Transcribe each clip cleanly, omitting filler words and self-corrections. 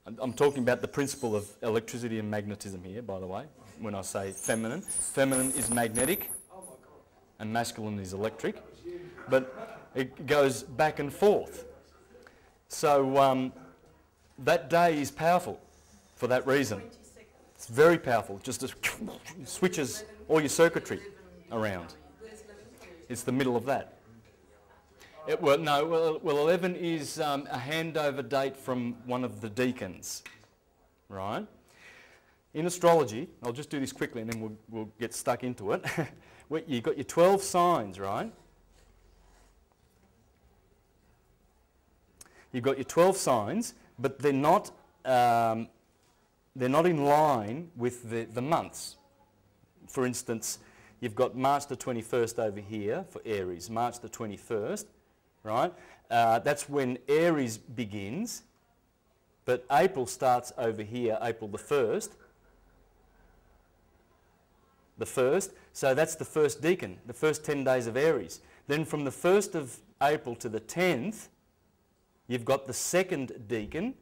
I'm talking about the principle of electricity and magnetism here, by the way, when I say feminine. Feminine is magnetic and masculine is electric, but it goes back and forth. So that day is powerful for that reason. It's very powerful, just switches all your circuitry around. It's the middle of that. Well, 11 is a handover date from one of the deacons, right? In astrology, I'll just do this quickly and then we'll get stuck into it. You've got your 12 signs, right? You've got your 12 signs, but they're not in line with the months. For instance, you've got March the 21st over here for Aries, March the 21st. Right? That's when Aries begins, but April starts over here, April the 1st. The 1st, so that's the first decan, the first 10 days of Aries. Then from the 1st of April to the 10th, you've got the second decan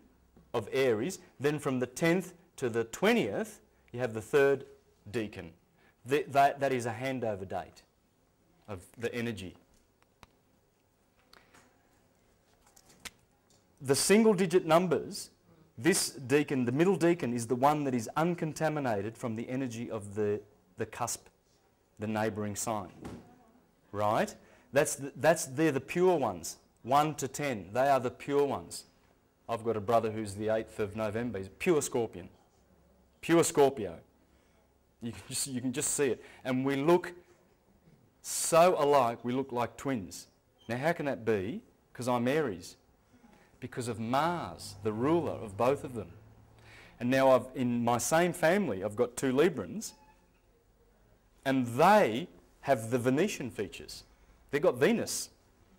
of Aries. Then from the 10th to the 20th, you have the third decan. That is a handover date of the energy. The single-digit numbers, this decan, the middle decan, is the one that is uncontaminated from the energy of the cusp, the neighbouring sign. Right? They're the pure ones, 1 to 10. They are the pure ones. I've got a brother who's the 8th of November. He's pure Scorpion, pure Scorpio. You can just see it. And we look so alike, we look like twins. Now, how can that be? Because I'm Aries. Because of Mars, the ruler of both of them. And now in my same family, I've got 2 Librans, and they have the Venetian features. They've got Venus.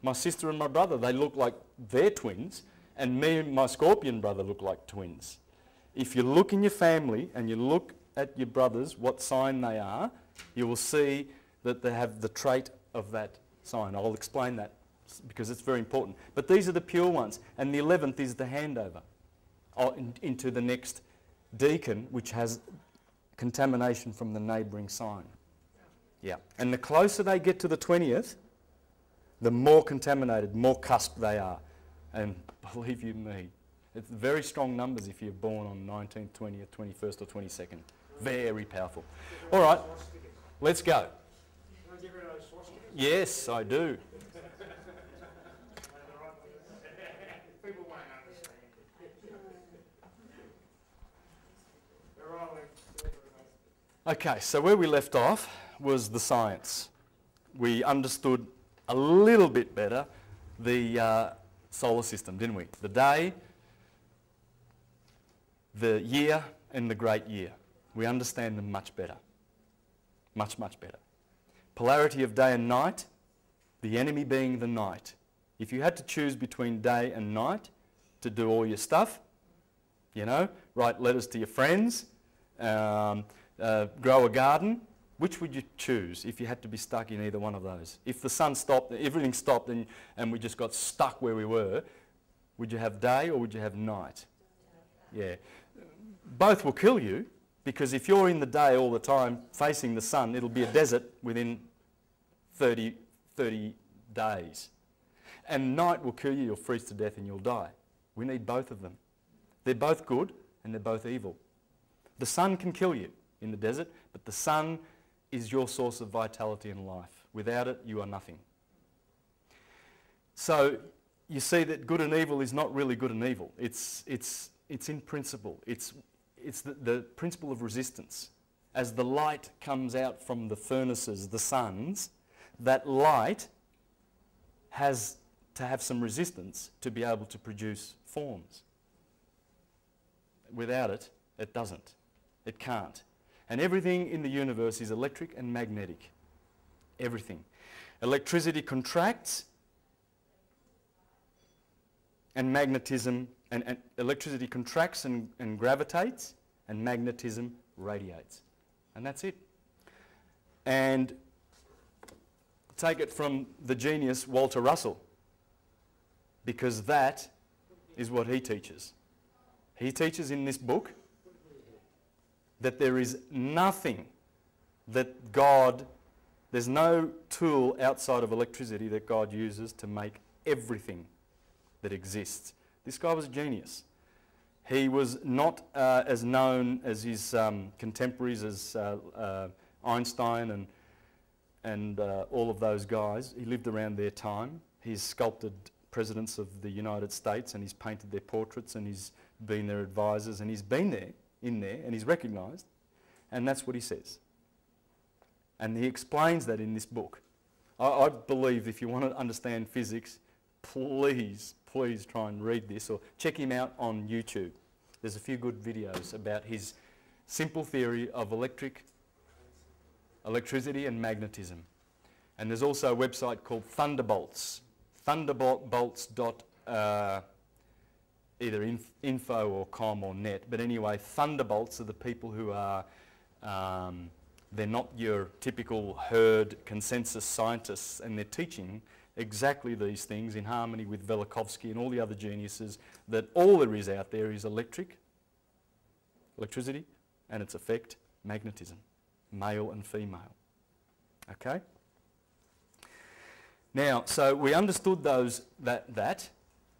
My sister and my brother, they look like they're twins, and me and my Scorpion brother look like twins. If you look in your family and you look at your brothers, what sign they are, you will see that they have the trait of that sign. I'll explain that, because it's very important. But these are the pure ones. And the 11th is the handover into the next decan, which has contamination from the neighbouring sign. Yeah. And the closer they get to the 20th, the more contaminated, more cusp they are. And believe you me, it's very strong numbers if you're born on 19th, 20th, 21st or 22nd. Very powerful. All right, let's go. Yes, I do. Okay, so where we left off was the science. We understood a little bit better the solar system, didn't we? The day, the year, and the great year. We understand them much better. Much, much better. Polarity of day and night, the enemy being the night. If you had to choose between day and night to do all your stuff, you know, write letters to your friends, grow a garden, which would you choose if you had to be stuck in either one of those? If the sun stopped, everything stopped and we just got stuck where we were, would you have day or would you have night? Yeah. Both will kill you, because if you're in the day all the time facing the sun, it'll be a desert within 30 days. And night will kill you, you'll freeze to death and you'll die. We need both of them. They're both good and they're both evil. The sun can kill you in the desert, but the sun is your source of vitality and life. Without it, you are nothing. So you see that good and evil is not really good and evil. It's in principle. It's the principle of resistance. As the light comes out from the furnaces, the suns, that light has to have some resistance to be able to produce forms. Without it, it doesn't. It can't. And everything in the universe is electric and magnetic. Everything. Electricity contracts and magnetism, and electricity contracts and gravitates, and magnetism radiates. And that's it. And take it from the genius Walter Russell, because that is what he teaches. He teaches in this book that there is nothing that God, there's no tool outside of electricity that God uses to make everything that exists. This guy was a genius. He was not as known as his contemporaries as Einstein and all of those guys. He lived around their time. He's sculpted presidents of the United States and he's painted their portraits and he's been their advisors and he's been there, in there, and he's recognised. And that's what he says. And he explains that in this book. I believe if you want to understand physics, please try and read this or check him out on YouTube. There's a few good videos about his simple theory of electricity and magnetism. And there's also a website called Thunderbolts. Thunderbolts. Either info or com or net. But anyway, Thunderbolts are the people who are, they're not your typical herd consensus scientists, and they're teaching exactly these things in harmony with Velikovsky and all the other geniuses, that all there is out there is electricity, and its effect, magnetism, male and female. Okay? Now, so we understood that.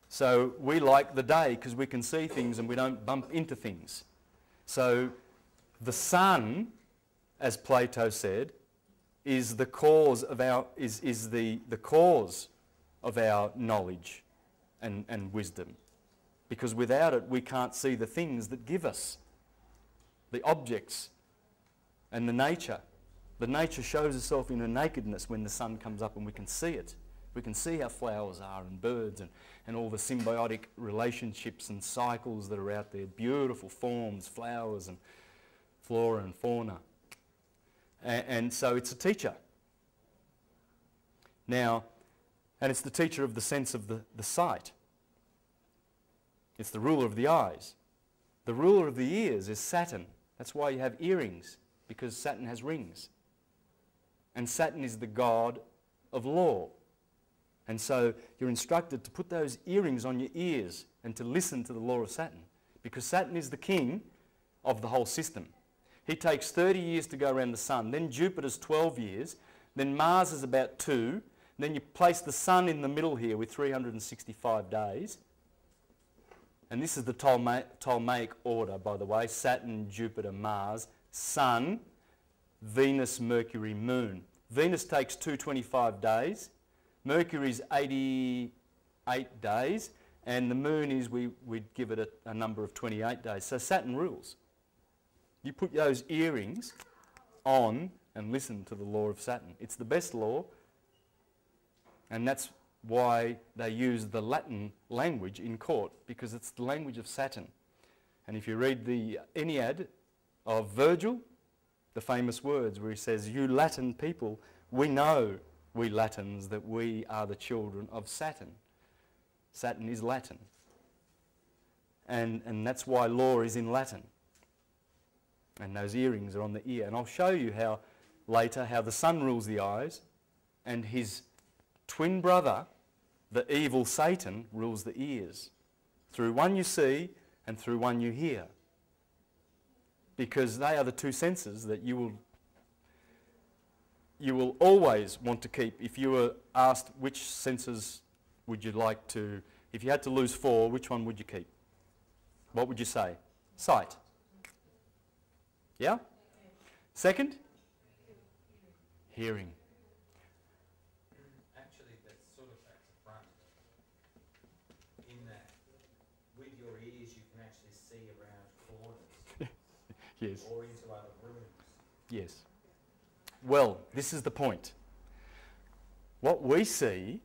So we like the day because we can see things and we don't bump into things. So the sun, as Plato said, is the cause of our the cause of our knowledge and wisdom. Because without it we can't see the things that give us the objects and the nature. The nature shows itself in her nakedness when the sun comes up and we can see it. We can see how flowers are and birds and all the symbiotic relationships and cycles that are out there. Beautiful forms, flowers and flora and fauna. And so it's a teacher. Now, and it's the teacher of the sense of the sight. It's the ruler of the eyes. The ruler of the ears is Saturn. That's why you have earrings, because Saturn has rings. And Saturn is the god of law. And so you're instructed to put those earrings on your ears and to listen to the law of Saturn, because Saturn is the king of the whole system. He takes 30 years to go around the sun, then Jupiter's 12 years, then Mars is about 2, then you place the sun in the middle here with 365 days. And this is the Ptolemaic order, by the way: Saturn, Jupiter, Mars, Sun, Venus, Mercury, Moon. Venus takes 225 days, Mercury's 88 days, and the Moon is, we'd give it a number of 28 days. So Saturn rules. You put those earrings on and listen to the law of Saturn. It's the best law, and that's why they use the Latin language in court, because it's the language of Saturn. And if you read the Aeneid of Virgil, the famous words where he says, "You Latin people, we know, we Latins, that we are the children of Saturn." Saturn is Latin. And that's why law is in Latin. And those earrings are on the ear. And I'll show you how later how the sun rules the eyes, and his twin brother, the evil Satan, rules the ears. Through one you see and through one you hear. Because they are the two senses that you will always want to keep. If you were asked which senses would you like to, if you had to lose 4, which one would you keep? What would you say? Sight. Yeah? Second? Hearing. Actually, that's sort of at the front. In that, with your ears, you can actually see around corners. Yes. Or into other rooms. Yes. Well, this is the point. What we see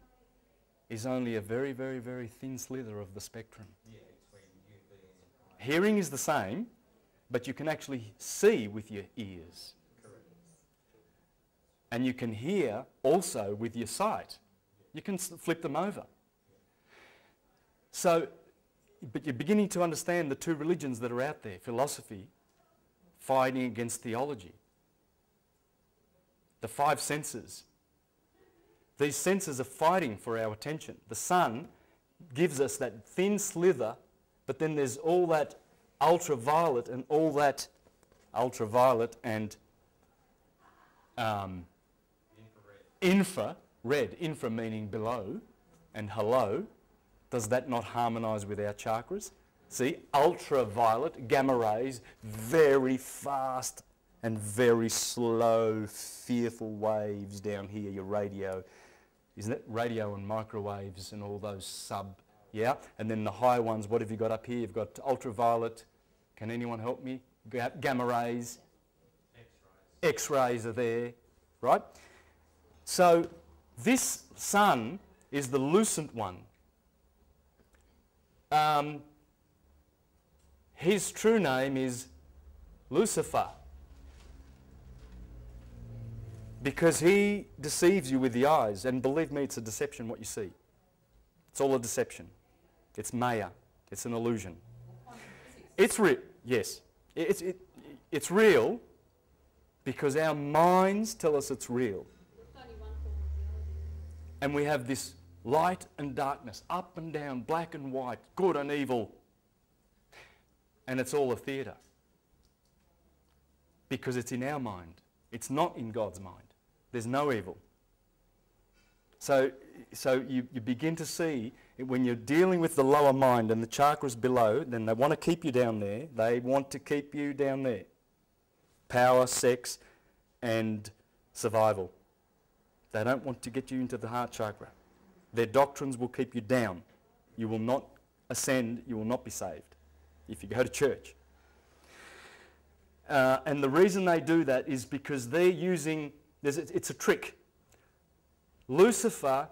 is only a very, very, very thin slither of the spectrum. Yeah, between you being... Hearing is the same, but you can actually see with your ears. Correct. And you can hear also with your sight. You can flip them over. So, but you're beginning to understand the two religions that are out there, philosophy fighting against theology. The 5 senses. These senses are fighting for our attention. The sun gives us that thin slither, but then there's all that ultraviolet and all that ultraviolet and infra meaning below, and hello, does that not harmonise with our chakras? See, ultraviolet, gamma rays, very fast and very slow, fearful waves down here, your radio. Isn't it? Radio and microwaves and all those yeah? And then the high ones, what have you got up here? You've got ultraviolet. Can anyone help me? Gamma rays. X-rays are there, right? So this sun is the lucent one. His true name is Lucifer, because he deceives you with the eyes, and believe me, it's a deception what you see. It's all a deception. It's maya. It's an illusion. It's real. Yes. It's real because our minds tell us it's real. And we have this light and darkness, up and down, black and white, good and evil. And it's all a theatre. Because it's in our mind. It's not in God's mind. There's no evil. So you begin to see, when you're dealing with the lower mind and the chakras below, then they want to keep you down there. They want to keep you down there. Power, sex, and survival. They don't want to get you into the heart chakra. Their doctrines will keep you down. You will not ascend, you will not be saved if you go to church. And the reason they do that is because they're using, it's a trick. Lucifer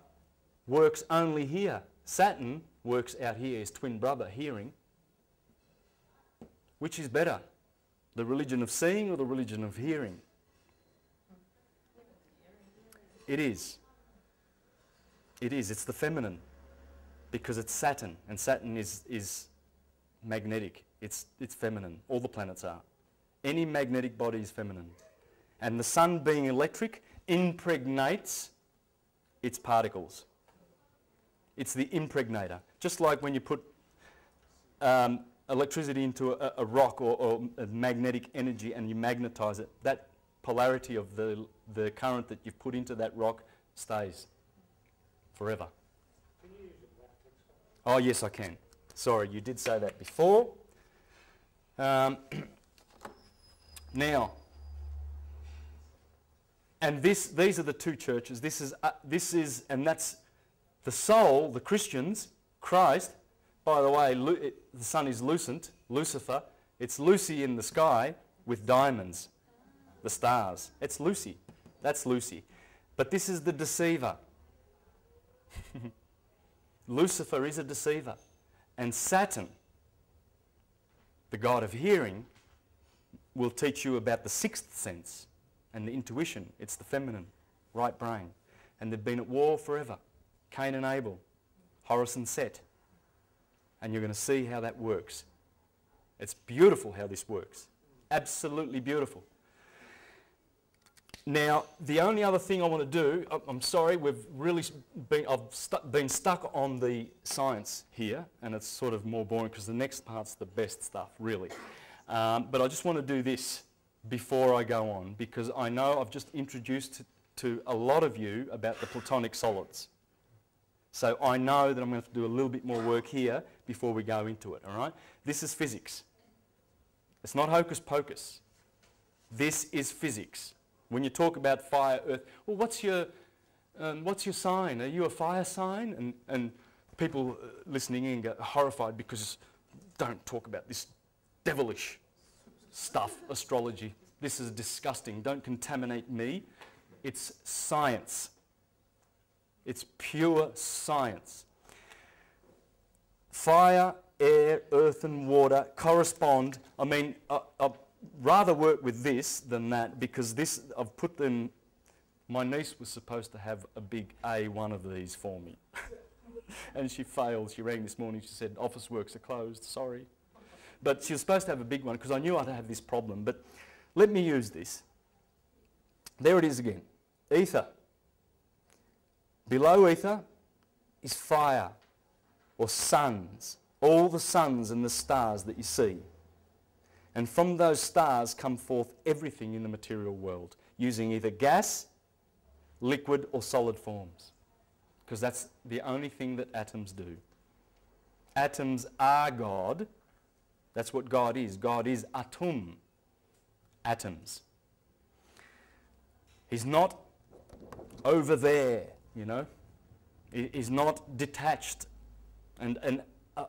works only here. Saturn works out here, his twin brother, hearing. Which is better? The religion of seeing or the religion of hearing? It is. It is. It's the feminine. Because it's Saturn. And Saturn is magnetic. It's feminine. All the planets are. Any magnetic body is feminine. And the sun being electric impregnates its particles. It's the impregnator. Just like when you put electricity into a rock or a magnetic energy and you magnetize it, that polarity of the current that you've put into that rock stays forever. Can you use a graphics? Oh yes, I can. Sorry, you did say that before. Now, and these are the two churches. This is, and that's the soul, the Christians, Christ. By the way, the sun is lucent, Lucifer. It's Lucy in the sky with diamonds, the stars. It's Lucy. That's Lucy. But this is the deceiver. Lucifer is a deceiver. And Saturn, the god of hearing, will teach you about the sixth sense and the intuition. It's the feminine, right brain. And they've been at war forever. Cain and Abel, Horus and Set. And you're going to see how that works. It's beautiful how this works. Absolutely beautiful. Now, the only other thing I want to do, I'm sorry, I've been stuck on the science here, and it's sort of more boring because the next part's the best stuff, really. But I just want to do this before I go on, because I know I've just introduced to a lot of you about the Platonic solids. So I know that I'm going to have to do a little bit more work here before we go into it, all right? This is physics. It's not hocus pocus. This is physics. When you talk about fire, earth, well, what's your sign? Are you a fire sign? And people listening in get horrified because don't talk about this devilish stuff, astrology. This is disgusting. Don't contaminate me. It's science. It's pure science. Fire, air, earth and water correspond. I mean, I'd rather work with this than that, because this, I've put them, my niece was supposed to have a big A1 of these for me. And she failed. She rang this morning, she said, office works are closed, sorry. But she was supposed to have a big one because I knew I'd have this problem. But let me use this. There it is again. Ether. Below ether is fire, or suns. All the suns and the stars that you see. And from those stars come forth everything in the material world, using either gas, liquid or solid forms. Because that's the only thing that atoms do. Atoms are God. That's what God is. God is atum, atoms. He's not over there, you know. He's not detached and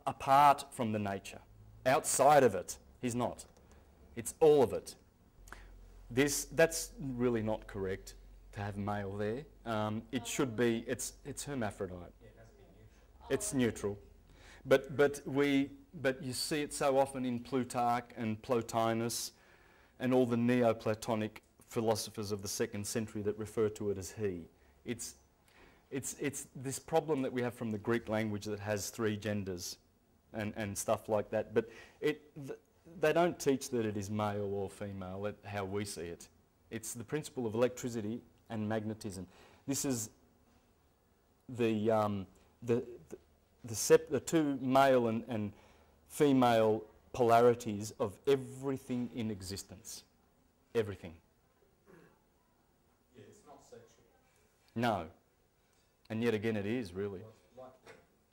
apart from the nature. Outside of it, he's not. It's all of it. That's really not correct to have male there. It should be, it's hermaphrodite. Yeah, it has to be neutral. It's neutral. But you see it so often in Plutarch and Plotinus and all the Neoplatonic philosophers of the 2nd century that refer to it as he. It's this problem that we have from the Greek language that has 3 genders and stuff like that. But they don't teach that it is male or female, how we see it. It's the principle of electricity and magnetism. This is the 2 male and female polarities of everything in existence. Everything. Yeah, it's not sexual. No. And yet again it is, really. Like,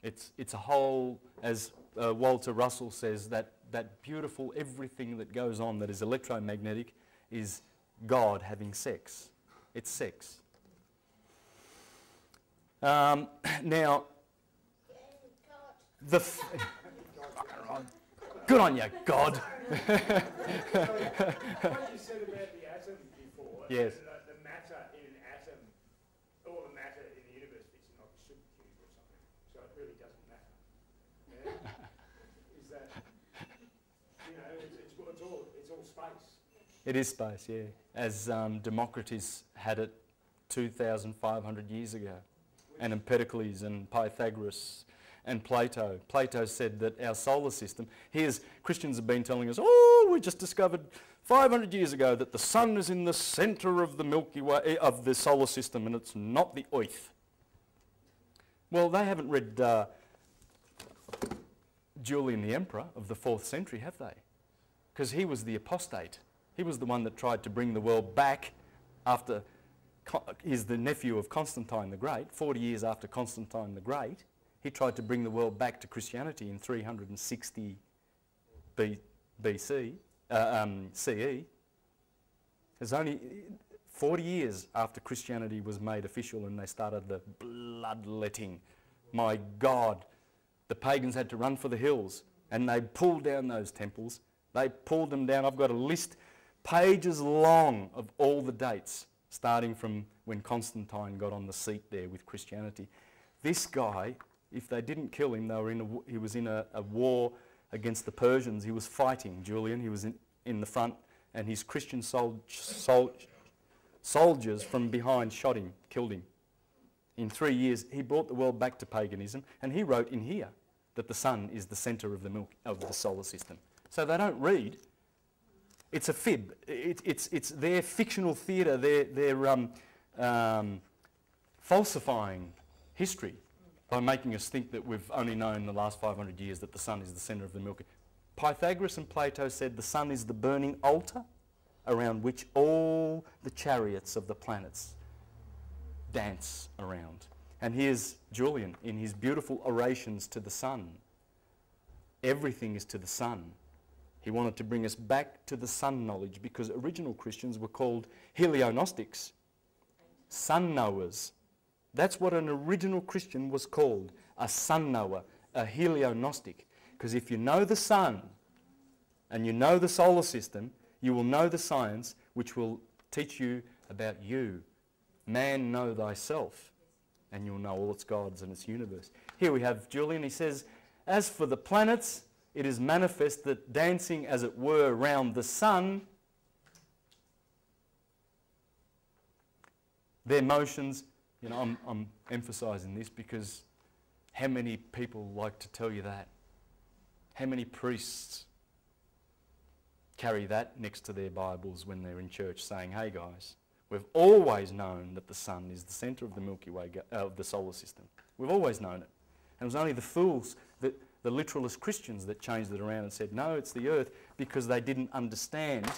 It's a whole, as Walter Russell says, that beautiful everything that goes on that is electromagnetic is God having sex. It's sex. Now, good on you, God. What you said about the atom before, Yes. the matter in an atom, all the matter in the universe fits in like a super cube or something, so it really doesn't matter. Yeah? Is that, you know, it's all space. It is space, yeah. As Democritus had it 2,500 years ago. And Empedocles and Pythagoras and Plato. Plato said that our solar system, here's Christians have been telling us, oh, we just discovered 500 years ago that the sun is in the centre of the Milky Way, of the solar system, and it's not the earth. Well, they haven't read Julian the Emperor of the 4th century, have they? Because he was the apostate. He was the one that tried to bring the world back after, he's the nephew of Constantine the Great. 40 years after Constantine the Great, he tried to bring the world back to Christianity in 360 BC, CE. It's only 40 years after Christianity was made official and they started the bloodletting. My God, the pagans had to run for the hills and they pulled down those temples. They pulled them down. I've got a list, pages long, of all the dates, starting from when Constantine got on the seat there with Christianity. This guy, if they didn't kill him, he was in a war against the Persians. He was fighting Julian. He was in the front, and his Christian soldiers from behind shot him, killed him. In 3 years, he brought the world back to paganism, and he wrote in here that the sun is the centre of the solar system. So they don't read. It's a fib. It's their fictional theatre. They're falsifying history by making us think that we've only known the last 500 years that the sun is the centre of the Milky Way. Pythagoras and Plato said the sun is the burning altar around which all the chariots of the planets dance around. And here's Julian in his beautiful orations to the sun. Everything is to the sun. He wanted to bring us back to the sun knowledge because original Christians were called heliognostics, sun knowers. That's what an original Christian was called, a sun knower, a heliognostic. Because if you know the sun and you know the solar system, you will know the science which will teach you about you. Man, know thyself, and you'll know all its gods and its universe. Here we have Julian. He says, as for the planets, it is manifest that dancing, as it were, round the sun, their motions, you know, I'm emphasising this because how many people like to tell you that? How many priests carry that next to their Bibles when they're in church saying, hey guys, we've always known that the sun is the centre of the Milky Way, of the solar system. We've always known it. And it was only the fools that the literalist Christians that changed it around and said, no, it's the Earth, because they didn't understand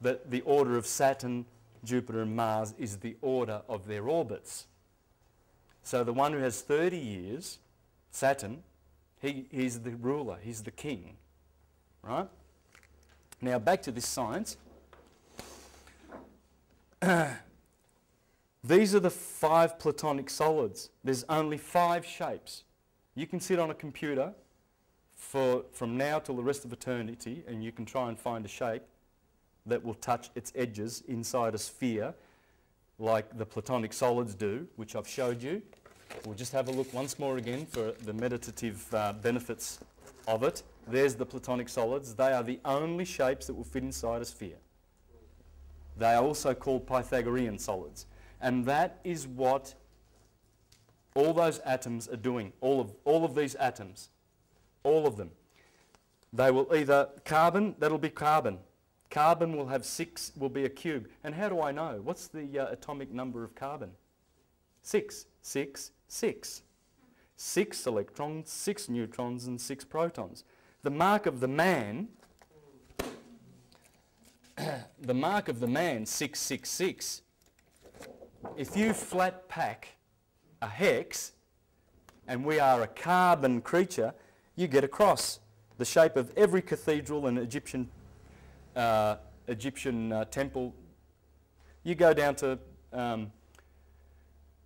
that the order of Saturn, Jupiter and Mars is the order of their orbits. So the one who has 30 years, Saturn, he's the ruler, he's the king, right? Now back to this science. These are the 5 platonic solids. There's only 5 shapes. You can sit on a computer from now till the rest of eternity and you can try and find a shape that will touch its edges inside a sphere like the platonic solids do, which I've showed you. We'll just have a look once more again for the meditative benefits of it. There's the platonic solids. They are the only shapes that will fit inside a sphere. They are also called Pythagorean solids. And that is what all those atoms are doing. All of these atoms. All of them. They will either carbon, that'll be carbon. Carbon will have 6, will be a cube. And how do I know? What's the atomic number of carbon? 6. 6, 6. 6 electrons, 6 neutrons and 6 protons. The mark of the man, 666, if you flat pack a hex, and we are a carbon creature, you get a cross, the shape of every cathedral and Egyptian temple. You go down to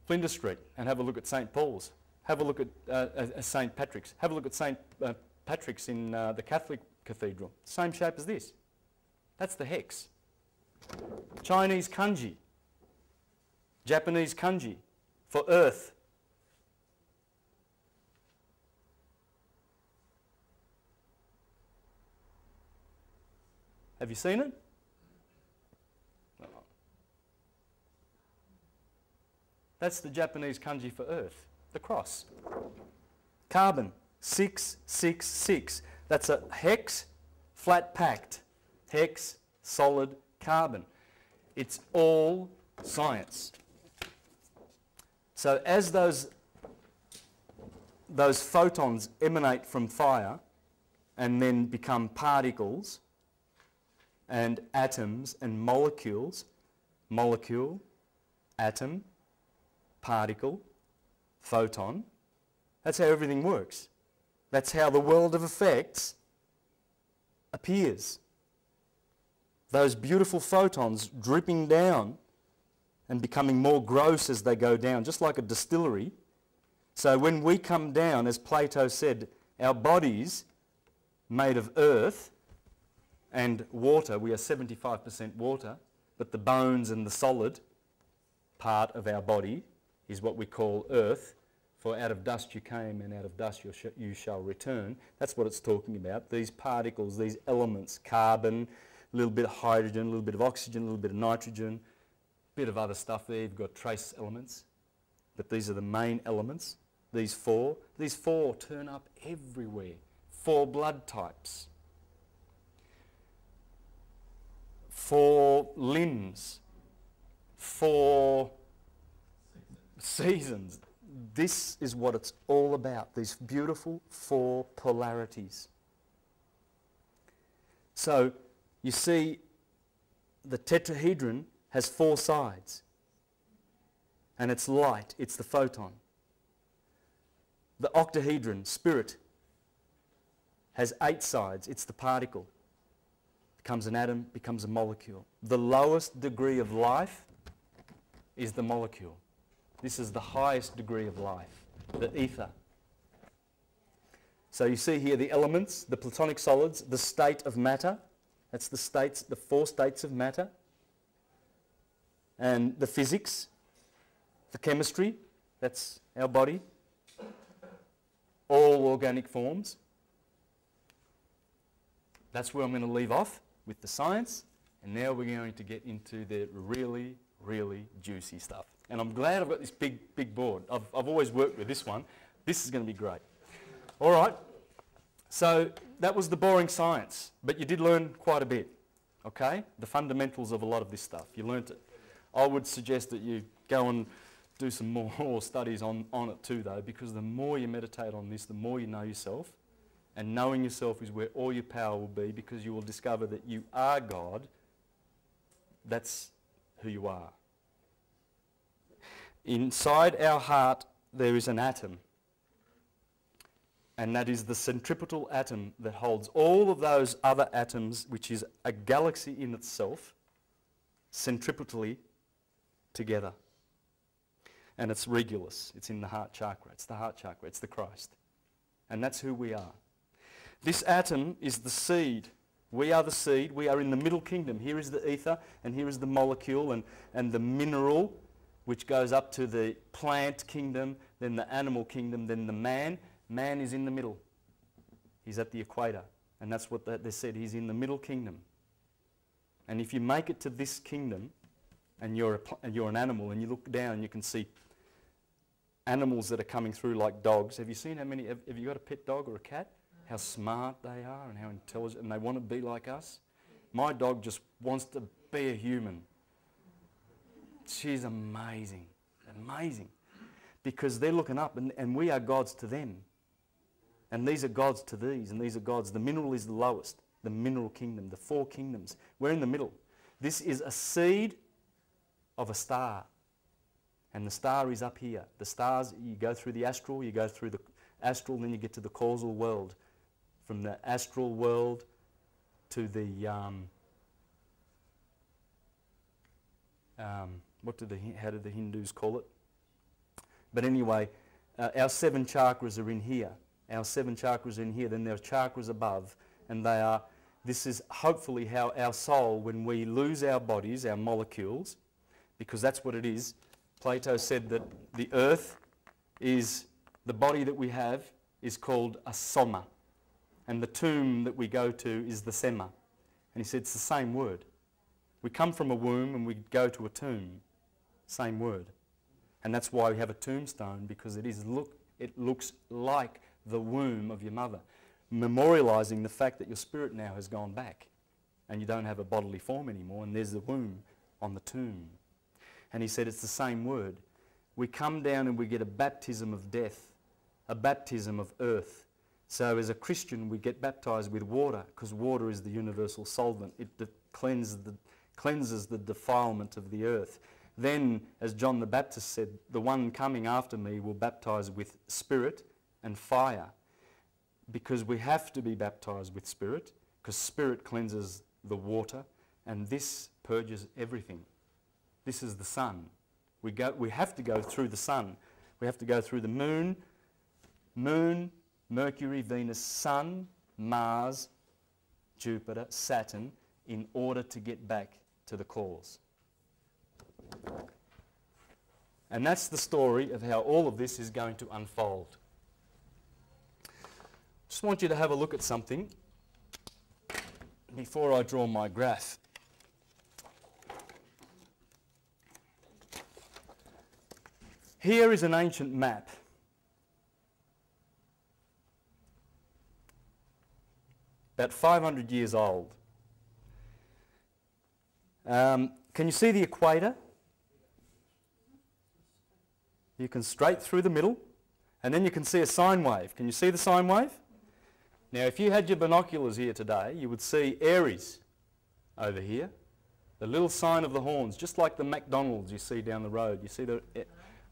Flinders Street and have a look at St. Paul's. Have a look at St. Patrick's. Have a look at St. Patrick's in the Catholic Cathedral. Same shape as this. That's the hex. Chinese kanji. Japanese kanji for earth. Have you seen it? That's the Japanese kanji for earth, the cross. Carbon, 666. That's a hex, flat packed. Hex, solid, carbon. It's all science. So as those photons emanate from fire and then become particles and atoms and molecules, molecule, atom, particle, photon, that's how everything works. That's how the world of effects appears. Those beautiful photons dripping down and becoming more gross as they go down, just like a distillery. So when we come down, as Plato said, our bodies made of earth and water, we are 75% water, but the bones and the solid part of our body is what we call earth. For out of dust you came and out of dust you shall return. That's what it's talking about. These particles, these elements, carbon, a little bit of hydrogen, a little bit of oxygen, a little bit of nitrogen, a bit of other stuff there. You've got trace elements. But these are the main elements. These four turn up everywhere. 4 blood types. 4 limbs. 4 seasons. This is what it's all about, these beautiful 4 polarities. So you see the tetrahedron has 4 sides and it's light, it's the photon. The octahedron, spirit, has 8 sides, it's the particle. Becomes an atom, becomes a molecule. The lowest degree of life is the molecule. This is the highest degree of life, the ether. So you see here the elements, the platonic solids, the state of matter. That's the states, the 4 states of matter. And the physics, the chemistry, that's our body. All organic forms. That's where I'm going to leave off with the science. And now we're going to get into the really, really juicy stuff. And I'm glad I've got this big board. I've always worked with this one. This is going to be great. All right. So that was the boring science, but you did learn quite a bit, okay? The fundamentals of a lot of this stuff. You learnt it. I would suggest that you go and do some more studies on it too, though, because the more you meditate on this, the more you know yourself. And knowing yourself is where all your power will be, because you will discover that you are God. That's who you are. Inside our heart, there is an atom. And that is the centripetal atom that holds all of those other atoms, which is a galaxy in itself, centripetally together. And it's regulus. It's in the heart chakra. It's the heart chakra. It's the Christ. And that's who we are. This atom is the seed. We are the seed. We are in the middle kingdom. Here is the ether, and here is the molecule and the mineral, which goes up to the plant kingdom, then the animal kingdom, then the man. Man is in the middle. He's at the equator. And that's what they said. He's in the middle kingdom. And if you make it to this kingdom, and you're an animal, and you look down, you can see animals that are coming through like dogs. Have you seen how many? Have you got a pet dog or a cat? How smart they are and how intelligent, and they want to be like us. My dog just wants to be a human. She's amazing, amazing. Because they're looking up, and we are gods to them. And these are gods to these, and these are gods. The mineral is the lowest, the mineral kingdom, the 4 kingdoms. We're in the middle. This is a seed of a star. And the star is up here. The stars, you go through the astral, you go through the astral, then you get to the causal world. From the astral world to the, how did the Hindus call it? But anyway, our 7 chakras are in here. Our 7 chakras are in here. Then there are chakras above, and this is hopefully how our soul, when we lose our bodies, our molecules, because that's what it is. Plato said that the earth is, the body that we have is called a soma. And the tomb that we go to is the sema. And he said it's the same word. We come from a womb and we go to a tomb. Same word. And that's why we have a tombstone, because it looks like the womb of your mother, memorialising the fact that your spirit now has gone back and you don't have a bodily form anymore, and there's the womb on the tomb. And he said it's the same word. We come down and we get a baptism of death, a baptism of earth. So as a Christian, we get baptised with water, because water is the universal solvent. It cleanses the defilement of the earth. Then, as John the Baptist said, the one coming after me will baptise with spirit and fire, because we have to be baptised with spirit, because spirit cleanses the water, and this purges everything. This is the sun. We have to go through the sun. We have to go through the moon, Mercury, Venus, Sun, Mars, Jupiter, Saturn, in order to get back to the cause. And that's the story of how all of this is going to unfold. Just want you to have a look at something before I draw my graph. Here is an ancient map. About 500 years old. Can you see the equator? You can straight through the middle, and then you can see a sine wave. Can you see the sine wave? Now, if you had your binoculars here today, you would see Aries over here, the little sign of the horns, just like the McDonald's you see down the road. You see the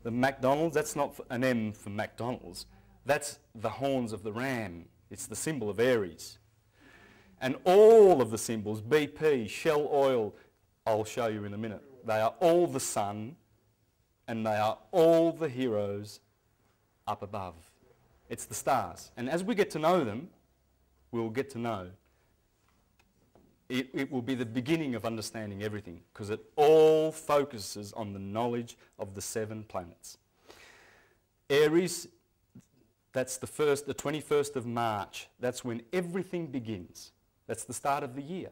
McDonald's? That's not an M for McDonald's. That's the horns of the ram. It's the symbol of Aries. And all of the symbols, BP, Shell Oil, I'll show you in a minute, they are all the sun, and they are all the heroes up above. It's the stars. And as we get to know them, we'll get to know. It will be the beginning of understanding everything, because it all focuses on the knowledge of the 7 planets. Aries, that's the 21st of March. That's when everything begins. That's the start of the year.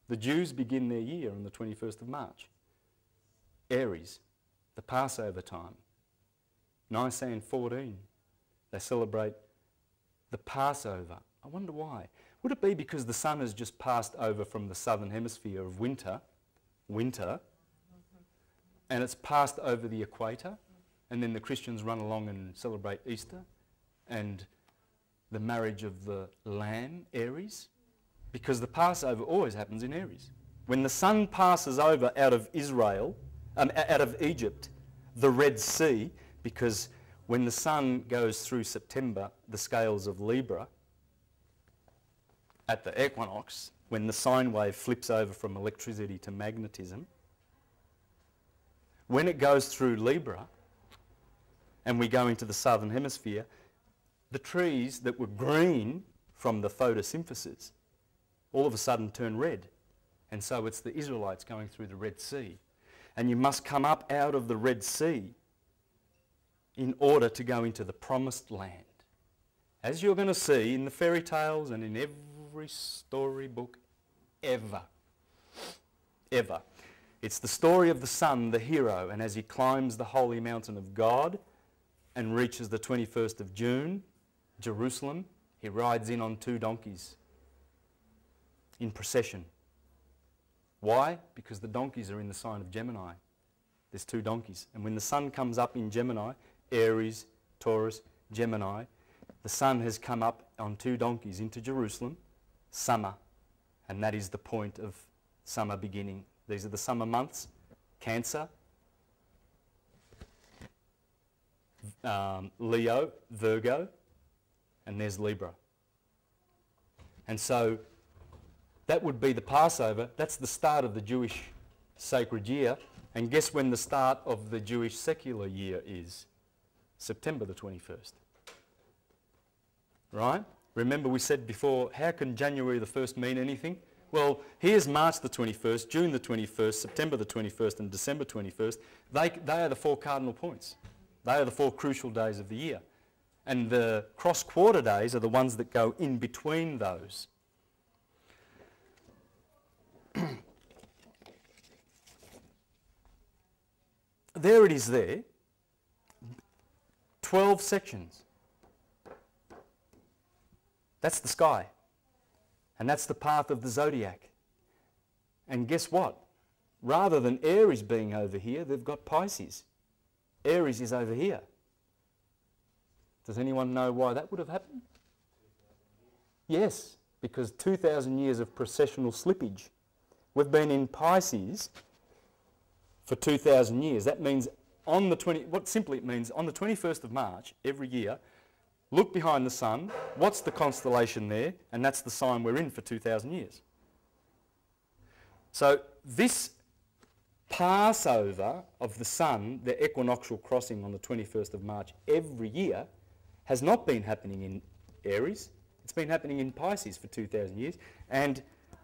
The Jews begin their year on the 21st of March. Aries, the Passover time. Nisan 14, they celebrate the Passover. I wonder why. Would it be because the sun has just passed over from the southern hemisphere of winter, and it's passed over the equator, and then the Christians run along and celebrate Easter and the marriage of the lamb, Aries, because the Passover always happens in Aries. When the sun passes over out of Israel, out of Egypt, the Red Sea, because when the sun goes through September, the scales of Libra, at the equinox, when the sine wave flips over from electricity to magnetism, when it goes through Libra and we go into the southern hemisphere, the trees that were green from the photosynthesis all of a sudden turn red. And so it's the Israelites going through the Red Sea. And you must come up out of the Red Sea in order to go into the promised land. As you're going to see in the fairy tales and in every storybook ever. Ever. It's the story of the son, the hero, and as he climbs the holy mountain of God and reaches the 21st of June, Jerusalem, he rides in on 2 donkeys in procession. Why? Because the donkeys are in the sign of Gemini. There's 2 donkeys. And when the sun comes up in Gemini, Aries, Taurus, Gemini, the sun has come up on 2 donkeys into Jerusalem, summer, and that is the point of summer beginning. These are the summer months: Cancer, Leo, Virgo, and there's Libra. And so that would be the Passover. That's the start of the Jewish sacred year. And guess when the start of the Jewish secular year is? September the 21st. Right? Remember we said before, how can January the 1st mean anything? Well, here's March the 21st, June the 21st, September the 21st and December 21st. They are the 4 cardinal points. They are the 4 crucial days of the year. And the cross-quarter days are the ones that go in between those. There it is there. 12 sections. That's the sky. And that's the path of the zodiac. And guess what? Rather than Aries being over here, they've got Pisces. Aries is over here. Does anyone know why that would have happened? Yes, because 2,000 years of processional slippage. We've been in Pisces for 2,000 years. That means on the what simply it means, on the 21st of March every year, look behind the sun, what's the constellation there? And that's the sign we're in for 2,000 years. So this Passover of the sun, the equinoctial crossing on the 21st of March every year, has not been happening in Aries. It's been happening in Pisces for 2,000 years. And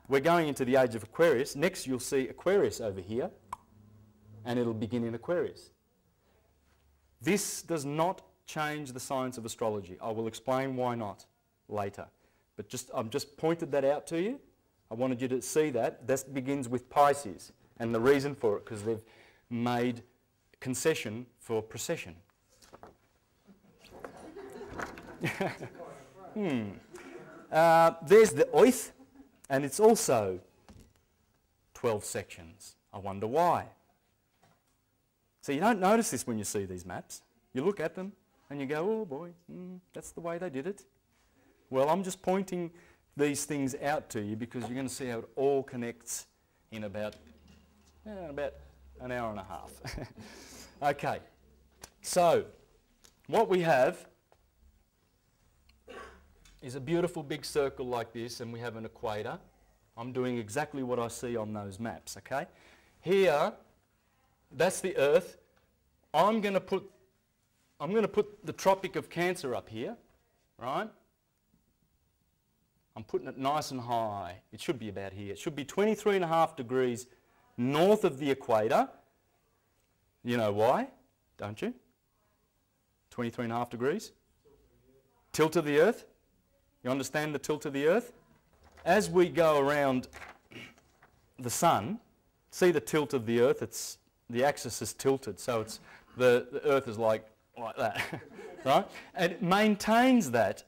we're going into the age of Aquarius. Next you'll see Aquarius over here, and it'll begin in Aquarius. This does not change the science of astrology. I will explain why not later. But I've just pointed that out to you. I wanted you to see that. This begins with Pisces, and the reason for it, because they've made concession for procession. There's the oath, and it's also 12 sections. I wonder why. So you don't notice this when you see these maps. You look at them and you go, oh boy, that's the way they did it. Well, I'm just pointing these things out to you because you're going to see how it all connects in about an hour and a half. Okay, so what we have is a beautiful big circle like this, and we have an equator. I'm doing exactly what I see on those maps, okay? Here, that's the Earth. I'm going to put the Tropic of Cancer up here, right? I'm putting it nice and high. It should be about here. It should be 23.5 degrees north of the equator. You know why, don't you? 23.5 degrees. Tilt of the Earth. You understand the tilt of the Earth? As we go around the sun, see the tilt of the Earth? The axis is tilted, so it's the Earth is like that, right? And it maintains that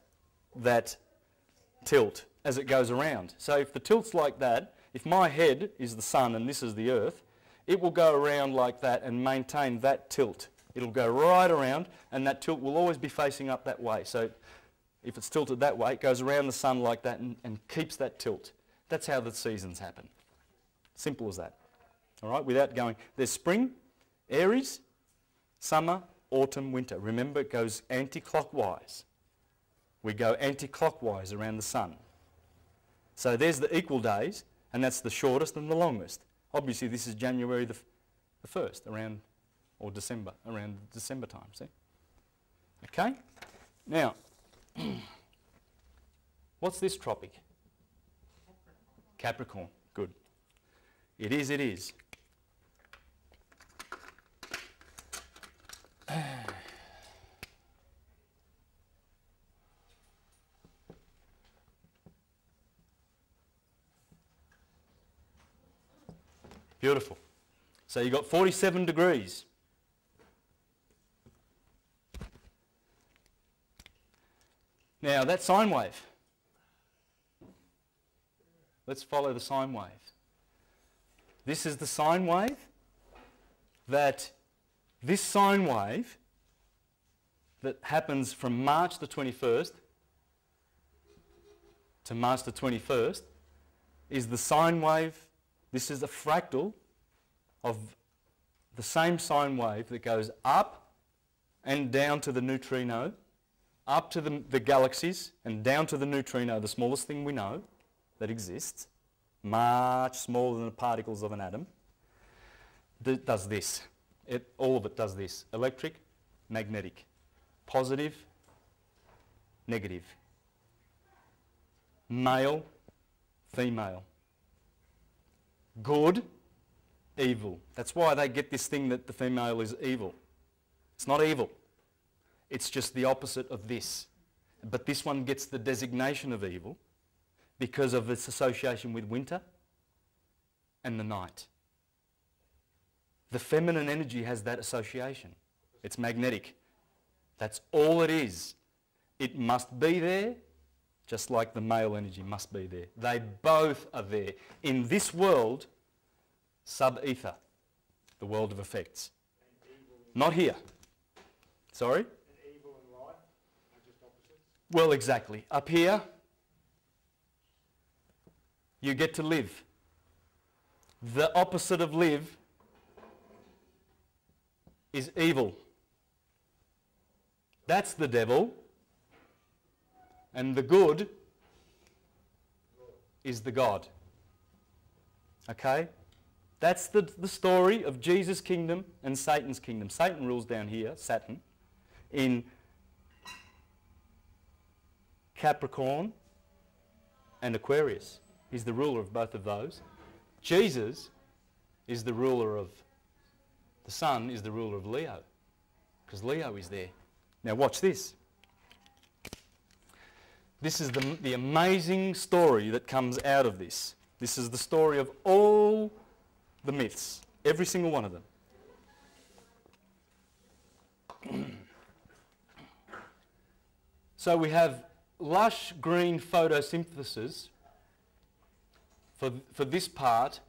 tilt as it goes around. So if the tilt's like that, if my head is the sun and this is the Earth, it will go around like that and maintain that tilt it'll go right around, and that tilt will always be facing up that way. So if it's tilted that way, it goes around the sun like that and keeps that tilt. That's how the seasons happen. Simple as that. All right, without going, there's spring, Aries, summer, autumn, winter. Remember, it goes anti-clockwise. We go anti-clockwise around the sun. So there's the equal days, and that's the shortest and the longest. Obviously, this is January the 1st, around, or December, around December time, see? Okay? Now, what's this tropic? Capricorn. Good. It is, it is. Beautiful. So you've got 47 degrees. Now that sine wave. Let's follow the sine wave. This is the sine wave that happens from March the 21st to March the 21st is the sine wave. This is a fractal of the same sine wave that goes up and down to the neutrino, up to the galaxies and down to the neutrino, the smallest thing we know that exists, much smaller than the particles of an atom, that does this. All of it does this. Electric, magnetic, positive, negative, male, female, good, evil. That's why they get this thing that the female is evil. It's not evil. It's just the opposite of this. But this one gets the designation of evil because of its association with winter and the night. The feminine energy has that association. It's magnetic. That's all it is. It must be there, just like the male energy must be there. They both are there. In this world, sub-ether, the world of effects. Not here. Sorry? And evil and light are just opposites? Well, exactly. Up here, you get to live. The opposite of live is evil. That's the devil. And the good is the God. Okay? That's the story of Jesus' kingdom and Satan's kingdom. Satan rules down here, Saturn, in Capricorn and Aquarius. He's the ruler of both of those. Jesus is the ruler of, the sun is the ruler of Leo, because Leo is there. Now watch this. This is the amazing story that comes out of this. This is the story of all the myths, every single one of them. So we have lush green photosynthesis for this part.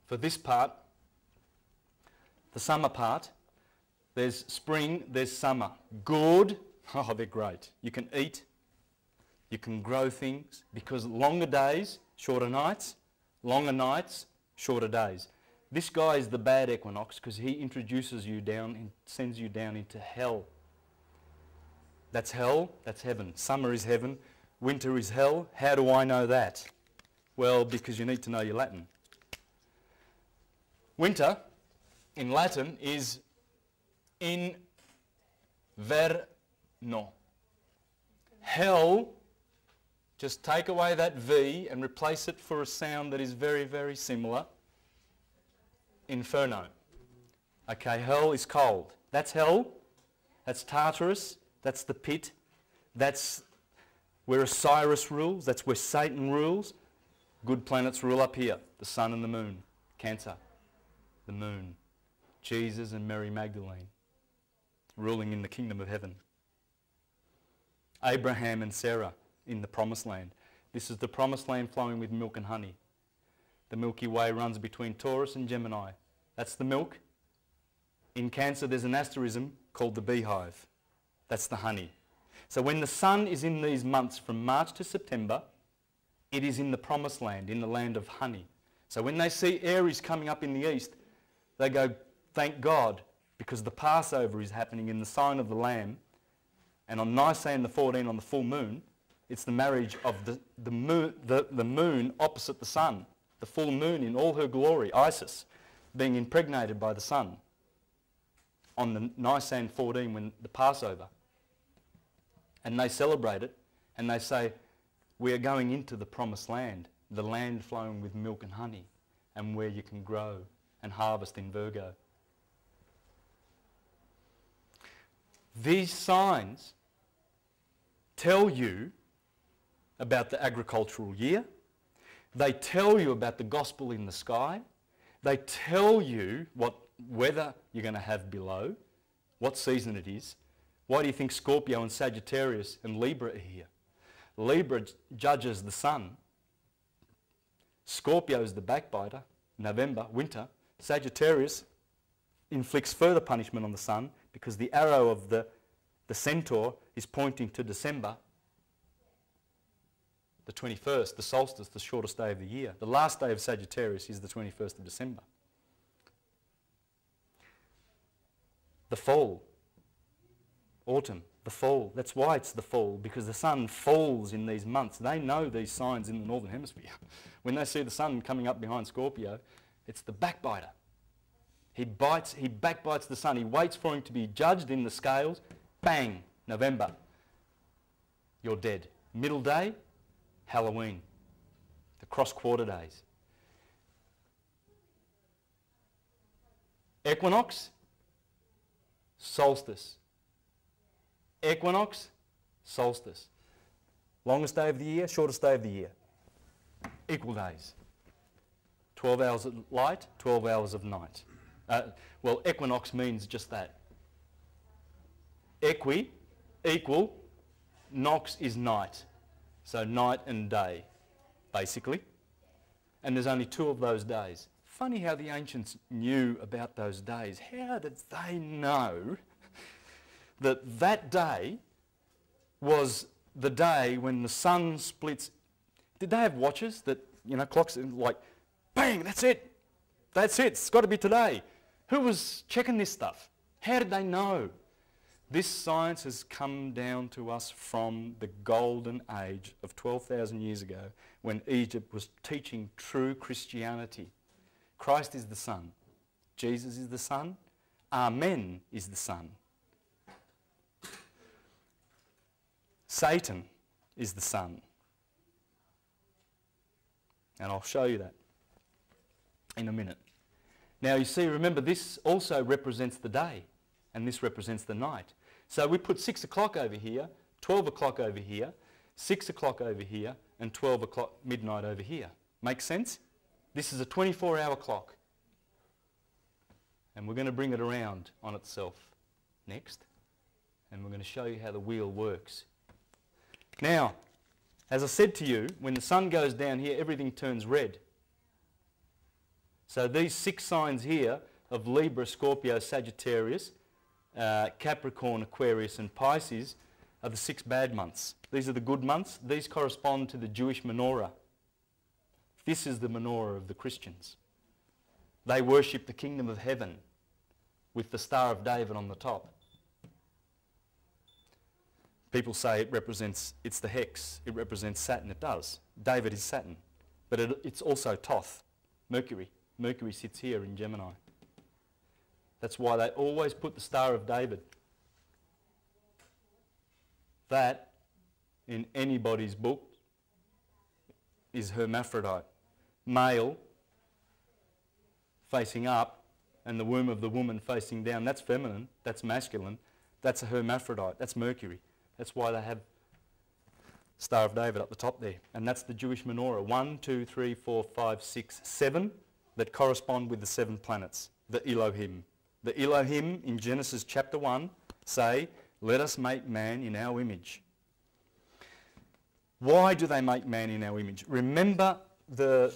For this part, the summer part, there's spring, there's summer. Good. Oh, they're great. You can eat, you can grow things, because longer days, shorter nights, longer nights, shorter days. This guy is the bad equinox because he introduces you down and sends you down into hell. That's hell, that's heaven. Summer is heaven, winter is hell. How do I know that? Well, because you need to know your Latin. Winter, in Latin, is inverno. Hell, just take away that V and replace it for a sound that is very, very similar. Inferno. Okay, hell is cold. That's hell. That's Tartarus. That's the pit. That's where Osiris rules. That's where Satan rules. Good planets rule up here. The sun and the moon. Cancer. The moon. Jesus and Mary Magdalene. Ruling in the kingdom of heaven. Abraham and Sarah in the promised land. This is the promised land flowing with milk and honey. The Milky Way runs between Taurus and Gemini. That's the milk. In Cancer, there's an asterism called the beehive. That's the honey. So when the sun is in these months from March to September, it is in the promised land, in the land of honey. So when they see Aries coming up in the east, they go, thank God, because the Passover is happening in the sign of the Lamb. And on Nisan the 14, on the full moon, it's the marriage of the moon opposite the sun. The full moon in all her glory, Isis, being impregnated by the sun on the Nisan 14 when the Passover. And they celebrate it and they say, we are going into the promised land, the land flowing with milk and honey, and where you can grow and harvest in Virgo. These signs tell you about the agricultural year. They tell you about the gospel in the sky. They tell you what weather you're going to have below, what season it is. Why do you think Scorpio and Sagittarius and Libra are here? Libra judges the sun. Scorpio is the backbiter, November, winter. Sagittarius inflicts further punishment on the sun because the arrow of the centaur is pointing to December, the 21st, the solstice, the shortest day of the year. The last day of Sagittarius is the 21st of December. The fall, autumn, the fall. That's why it's the fall, because the sun falls in these months. They know these signs in the Northern Hemisphere. When they see the sun coming up behind Scorpio, it's the backbiter. He backbites the sun. He waits for him to be judged in the scales. Bang, November. You're dead. Middle day, Halloween. The cross-quarter days. Equinox, solstice. Equinox, solstice. Longest day of the year, shortest day of the year. Equal days. 12 hours of light, 12 hours of night. Well, equinox means just that. Equi, equal, nox is night. So night and day, basically. And there's only 2 of those days. Funny how the ancients knew about those days. How did they know that that day was the day when the sun splits? Did they have watches that, clocks like, bang, that's it. That's it. It's got to be today. Who was checking this stuff? How did they know? This science has come down to us from the golden age of 12,000 years ago when Egypt was teaching true Christianity. Christ is the Son. Jesus is the Son. Amen is the Son. Satan is the Son. And I'll show you that in a minute. Now you see, remember, this also represents the day and this represents the night. So we put 6 o'clock over here, 12 o'clock over here, 6 o'clock over here, and 12 o'clock midnight over here. Make sense? This is a 24-hour clock. And we're going to bring it around on itself next. And we're going to show you how the wheel works. Now, as I said to you, when the sun goes down here, everything turns red. So these 6 signs here of Libra, Scorpio, Sagittarius, Capricorn, Aquarius and Pisces are the 6 bad months. These are the good months. These correspond to the Jewish menorah. This is the menorah of the Christians. They worship the kingdom of heaven with the Star of David on the top. People say it's the hex, it represents Saturn. It does. David is Saturn. But it's also Thoth, Mercury. Mercury sits here in Gemini. That's why they always put the Star of David. That, in anybody's book, is hermaphrodite. Male facing up and the womb of the woman facing down. That's feminine, that's masculine, that's a hermaphrodite, that's Mercury. That's why they have Star of David up the top there. And that's the Jewish menorah. 1, 2, 3, 4, 5, 6, 7 that correspond with the 7 planets, the Elohim. The Elohim in Genesis chapter 1 say, let us make man in our image. Why do they make man in our image? Remember the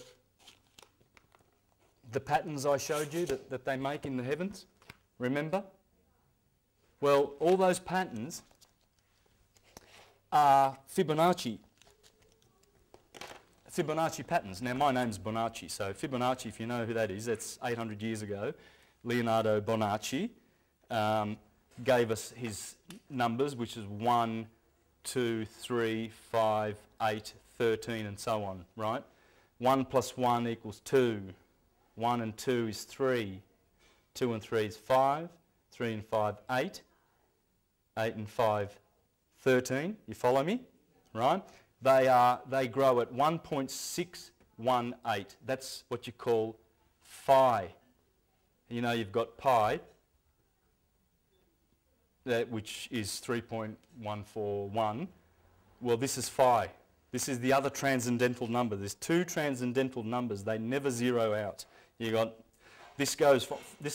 the patterns I showed you that they make in the heavens? Remember? Well, all those patterns are Fibonacci patterns. Now, my name's Bonacci, so Fibonacci, if you know who that is, that's 800 years ago. Leonardo Bonacci gave us his numbers, which is 1, 2, 3, 5, 8, 13, and so on, right? 1 plus 1 equals 2. 1 and 2 is 3. 2 and 3 is 5. 3 and 5, 8. 8 and 5, 13. You follow me? Right? They grow at 1.618. That's what you call phi. You know, you've got pi, which is 3.141. Well, this is phi. This is the other transcendental number. There's two transcendental numbers. They never zero out. You got this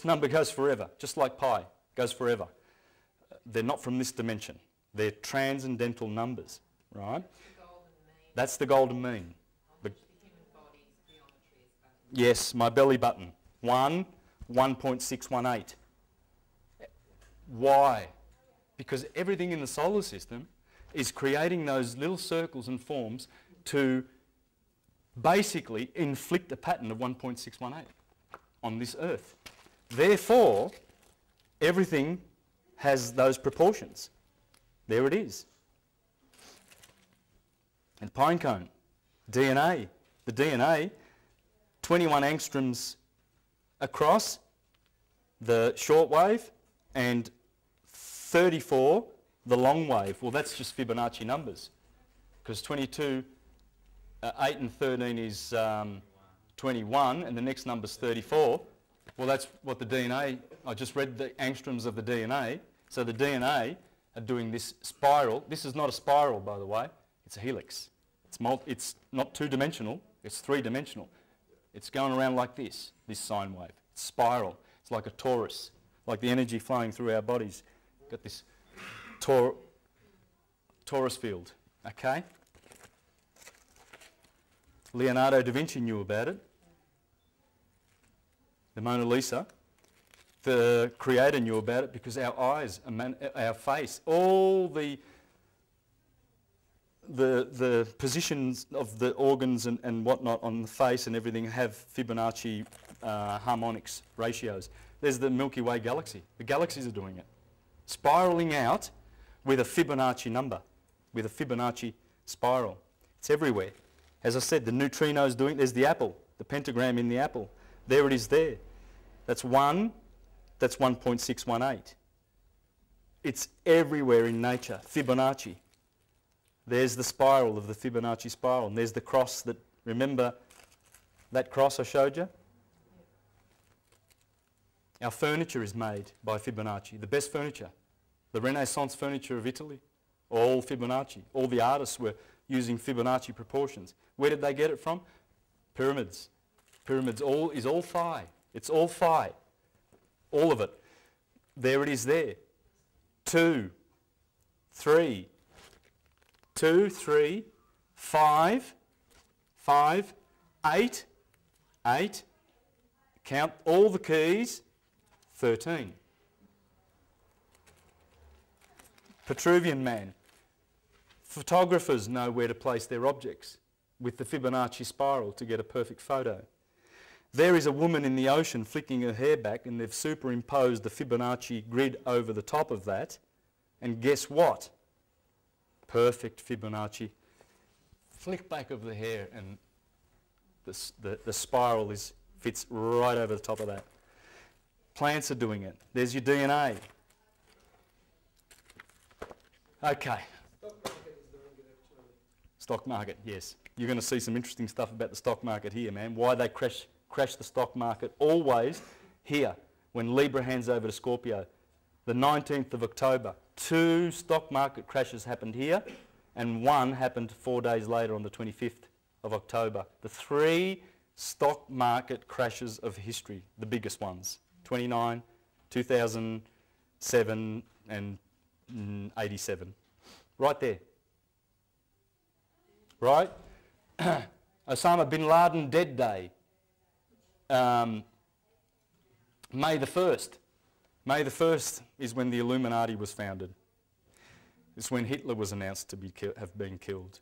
number goes forever, just like pi goes forever. They're not from this dimension. They're transcendental numbers, right? That's the golden mean. The human body's geometry is yes, my belly button. 1.618. Why? Because everything in the solar system is creating those little circles and forms to basically inflict a pattern of 1.618 on this Earth. Therefore, everything has those proportions. There it is. And pine cone, DNA. The DNA, 21 angstroms across the short wave and 34 the long wave. Well, that's just Fibonacci numbers, because 22, 8 and 13 is 21, and the next number's 34. Well, that's what the DNA, I just read the angstroms of the DNA. So the DNA are doing this spiral. This is not a spiral, by the way. It's a helix. It's not two-dimensional, it's three-dimensional. It's going around like this sine wave. It's spiral. It's like a torus, like the energy flowing through our bodies. Got this torus field, okay? Leonardo da Vinci knew about it. The Mona Lisa. The Creator knew about it because our eyes, our face, all the positions of the organs and whatnot on the face and everything have Fibonacci harmonics ratios. There's the Milky Way galaxy. The galaxies are doing it. Spiraling out with a Fibonacci number, with a Fibonacci spiral. It's everywhere. As I said, the neutrinos doing it. There's the apple, the pentagram in the apple. There it is there. That's 1.618. It's everywhere in nature, Fibonacci. There's the spiral of the Fibonacci spiral, and there's the cross that, remember that cross I showed you? Our furniture is made by Fibonacci, the best furniture. The Renaissance furniture of Italy, all Fibonacci. All the artists were using Fibonacci proportions. Where did they get it from? Pyramids. Pyramids is all phi. It's all phi. All of it. There it is there. 2, 3, 2, 3, 5, 5, 8, 8. Count all the keys, 13. Petruvian man. Photographers know where to place their objects with the Fibonacci spiral to get a perfect photo. There is a woman in the ocean flicking her hair back, and they've superimposed the Fibonacci grid over the top of that. And guess what? Perfect Fibonacci. Flick back of the hair, and the spiral fits right over the top of that. Plants are doing it. There's your DNA. Okay. Stock market, yes. You're going to see some interesting stuff about the stock market here, man. Why they crash the stock market always here when Libra hands over to Scorpio. The 19th of October, 2 stock market crashes happened here, and one happened 4 days later on the 25th of October. The 3 stock market crashes of history, the biggest ones, 29, 2007 and 87. Right there. Right? Osama bin Laden dead day. May the 1st. May the 1st is when the Illuminati was founded. It's when Hitler was announced to have been killed.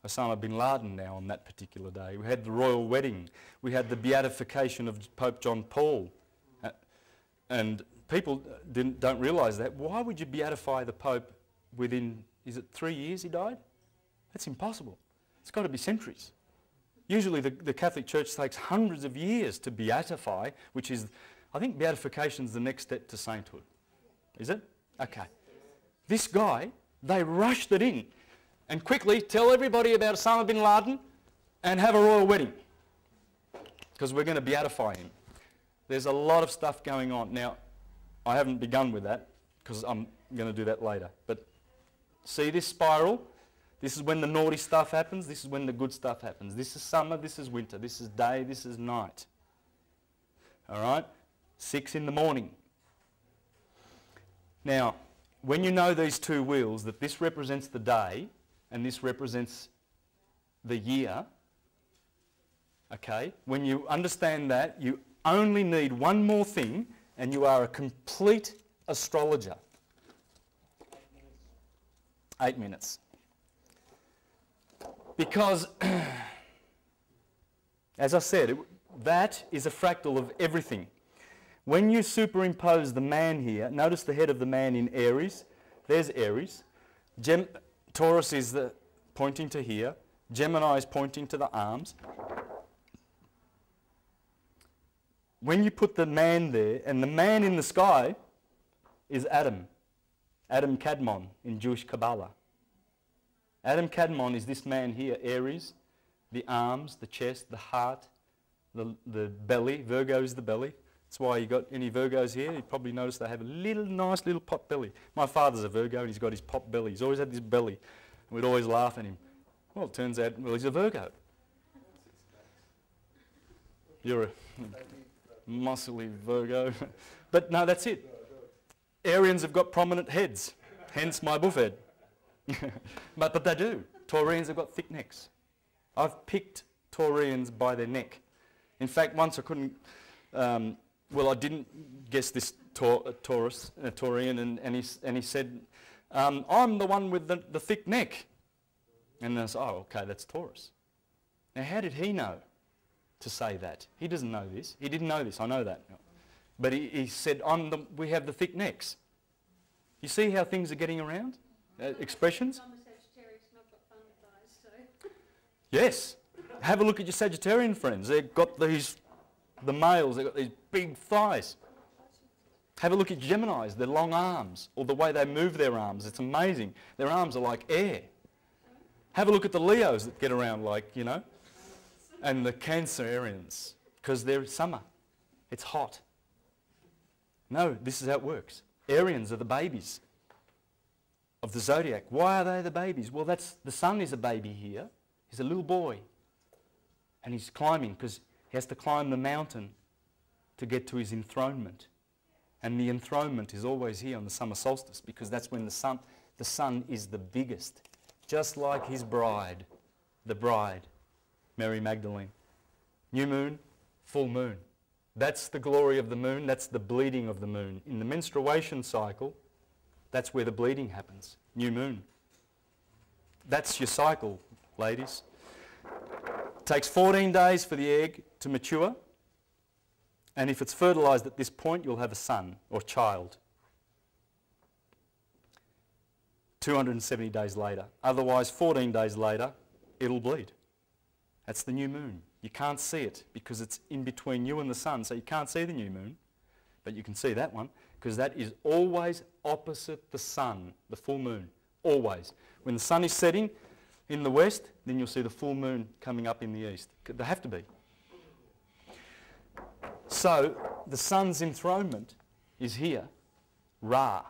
Osama bin Laden now on that particular day. We had the royal wedding. We had the beatification of Pope John Paul. And people don't realise that. Why would you beatify the Pope within, is it 3 years he died? That's impossible. It's got to be centuries. Usually the Catholic Church takes hundreds of years to beatify, which is, I think beatification is the next step to sainthood. Is it? Okay. This guy, they rushed it in and quickly tell everybody about Osama bin Laden and have a royal wedding because we're going to beatify him. There's a lot of stuff going on. Now, I haven't begun with that because I'm going to do that later. But see this spiral? This is when the naughty stuff happens. This is when the good stuff happens. This is summer. This is winter. This is day. This is night. All right? 6 in the morning. Now, when you know these two wheels, that this represents the day and this represents the year, okay? When you understand that, you only need one more thing and you are a complete astrologer. 8 minutes. Because, as I said, that is a fractal of everything. When you superimpose the man here, notice the head of the man in Aries. There's Aries. Taurus is pointing to here. Gemini is pointing to the arms. When you put the man there, and the man in the sky is Adam. Adam Kadmon in Jewish Kabbalah. Adam Kadmon is this man here, Aries, the arms, the chest, the heart, the belly. Virgo is the belly. That's why you got any Virgos here. You probably noticed they have a nice little pot belly. My father's a Virgo and he's got his pot belly. He's always had this belly. And we'd always laugh at him. Well, it turns out, he's a Virgo. You're a muscly Virgo. But no, that's it. Arians have got prominent heads, hence my buffhead. but they do. Taurians have got thick necks. I've picked Taurians by their neck. In fact, once I couldn't, I didn't guess this Taurian, and he said, I'm the one with the thick neck. And I said, oh, okay, that's Taurus. Now, how did he know to say that? He doesn't know this. He didn't know this, I know that. But he said, we have the thick necks. You see how things are getting around? Expressions? I'm a Sagittarius and I've got fun with those, so. Yes. Have a look at your Sagittarian friends. They've got the males, they've got these big thighs. Have a look at Geminis, their long arms, or the way they move their arms. It's amazing. Their arms are like air. Have a look at the Leos that get around like, and the Cancerians, because they're summer. It's hot. No, this is how it works. Arians are the babies of the zodiac. Why are they the babies? Well, the sun is a baby here. He's a little boy. And he's climbing because he has to climb the mountain to get to his enthronement. And the enthronement is always here on the summer solstice because that's when the sun is the biggest. Just like his bride, the bride, Mary Magdalene. New moon, full moon. That's the glory of the moon. That's the bleeding of the moon. In the menstruation cycle, that's where the bleeding happens. New moon. That's your cycle, ladies. It takes 14 days for the egg to mature. And if it's fertilised at this point, you'll have a son or child. 270 days later. Otherwise, 14 days later, it'll bleed. That's the new moon. You can't see it because it's in between you and the sun, so you can't see the new moon. But you can see that one because that is always opposite the sun, the full moon, always. When the sun is setting in the west, then you'll see the full moon coming up in the east. They have to be. So the sun's enthronement is here, Ra.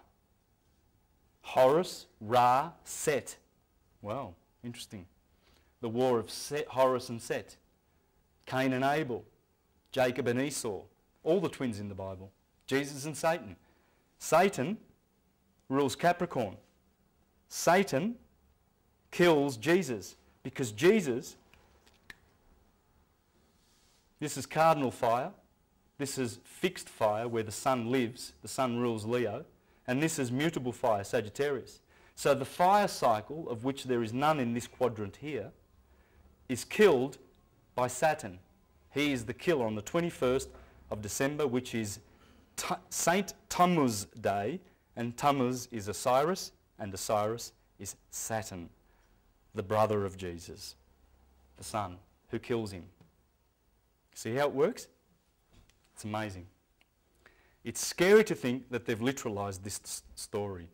Horus, Ra, Set. Wow, interesting. The war of Horus and Set. Cain and Abel, Jacob and Esau, all the twins in the Bible. Jesus and Satan. Satan rules Capricorn. Satan kills Jesus because Jesus This is cardinal fire. This is fixed fire where the sun lives. The sun rules Leo. And this is mutable fire, Sagittarius. So the fire cycle, of which there is none in this quadrant here, is killed by Saturn. He is the killer on the 21st of December, which is Saint Tammuz Day, and Tammuz is Osiris, and Osiris is Saturn, the brother of Jesus, the son, who kills him. See how it works? It's amazing. It's scary to think that they've literalized this story.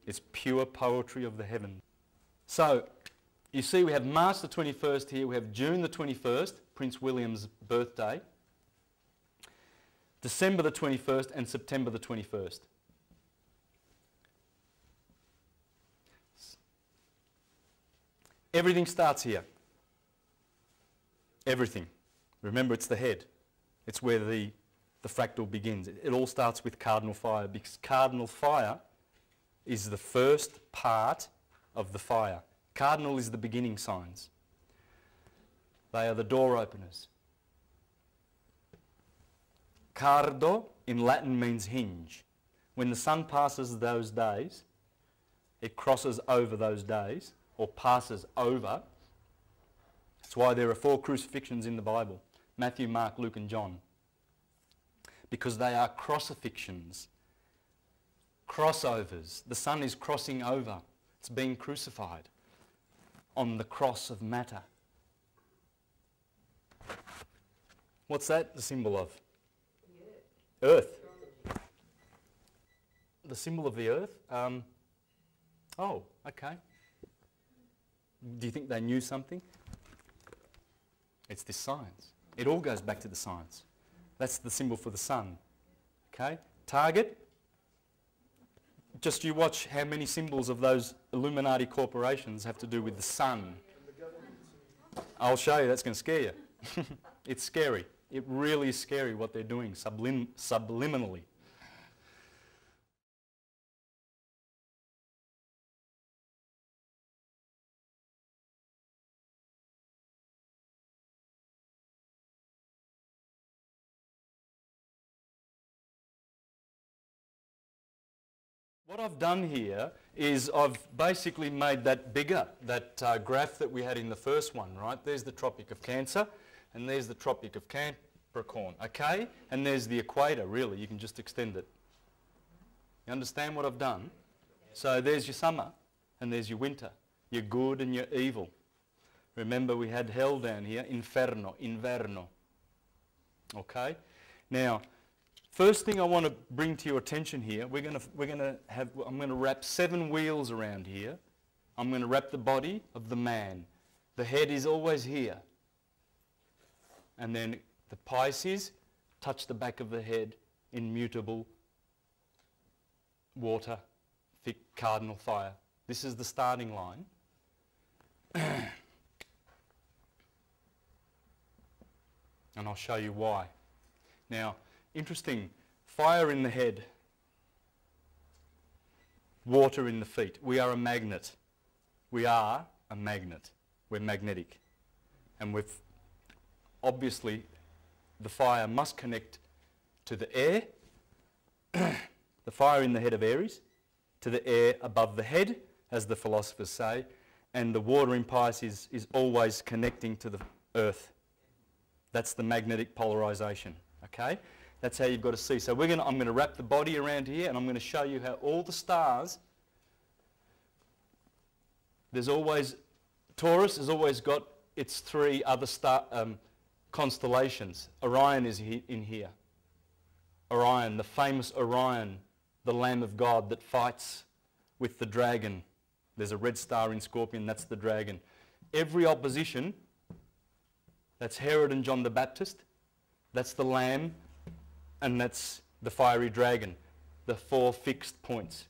It's pure poetry of the heavens. So, you see we have March the 21st here, we have June the 21st, Prince William's birthday, December the 21st and September the 21st. Everything starts here. Everything. Remember, it's the head. It's where the fractal begins. It all starts with cardinal fire, because cardinal fire is the first part of the fire. Cardinal is the beginning signs. They are the door openers. Cardo in Latin means hinge. When the sun passes those days, it crosses over those days, or passes over. That's why there are 4 crucifixions in the Bible: Matthew, Mark, Luke and John. Because they are crossifixions. Crossovers. The sun is crossing over. It's being crucified on the cross of matter. What's that the symbol of? The earth. The symbol of the earth? Oh, okay. Do you think they knew something? It's this science. It all goes back to the science. That's the symbol for the sun. Okay? Target. Just you watch how many symbols of those Illuminati corporations have to do with the sun. I'll show you, that's going to scare you. It's scary. It really is scary what they're doing subliminally. What I've done here is I've basically made that bigger, that graph that we had in the first one, right? There's the Tropic of Cancer, and there's the Tropic of Capricorn, okay? And there's the equator, really. You can just extend it. You understand what I've done? So there's your summer, and there's your winter, your good and your evil. Remember, we had hell down here, inferno, inverno, okay? Now, first thing I want to bring to your attention here, I'm going to wrap 7 wheels around here. I'm going to wrap the body of the man. The head is always here. And then the Pisces touch the back of the head in mutable water, thick cardinal fire. This is the starting line. And I'll show you why. Now, interesting, fire in the head, water in the feet. We are a magnet. We are a magnet. We're magnetic. And we've obviously, the fire must connect to the air, the fire in the head of Aries, to the air above the head, as the philosophers say, and the water in Pisces is always connecting to the earth. That's the magnetic polarization, okay? That's how you've got to see. So I'm going to wrap the body around here, and I'm going to show you how all the stars, there's always, Taurus has always got its 3 other constellations. Orion is in here. Orion, the famous Orion, the Lamb of God that fights with the dragon. There's a red star in Scorpion, that's the dragon. Every opposition, that's Herod and John the Baptist, that's the Lamb, and that's the fiery dragon, the 4 fixed points.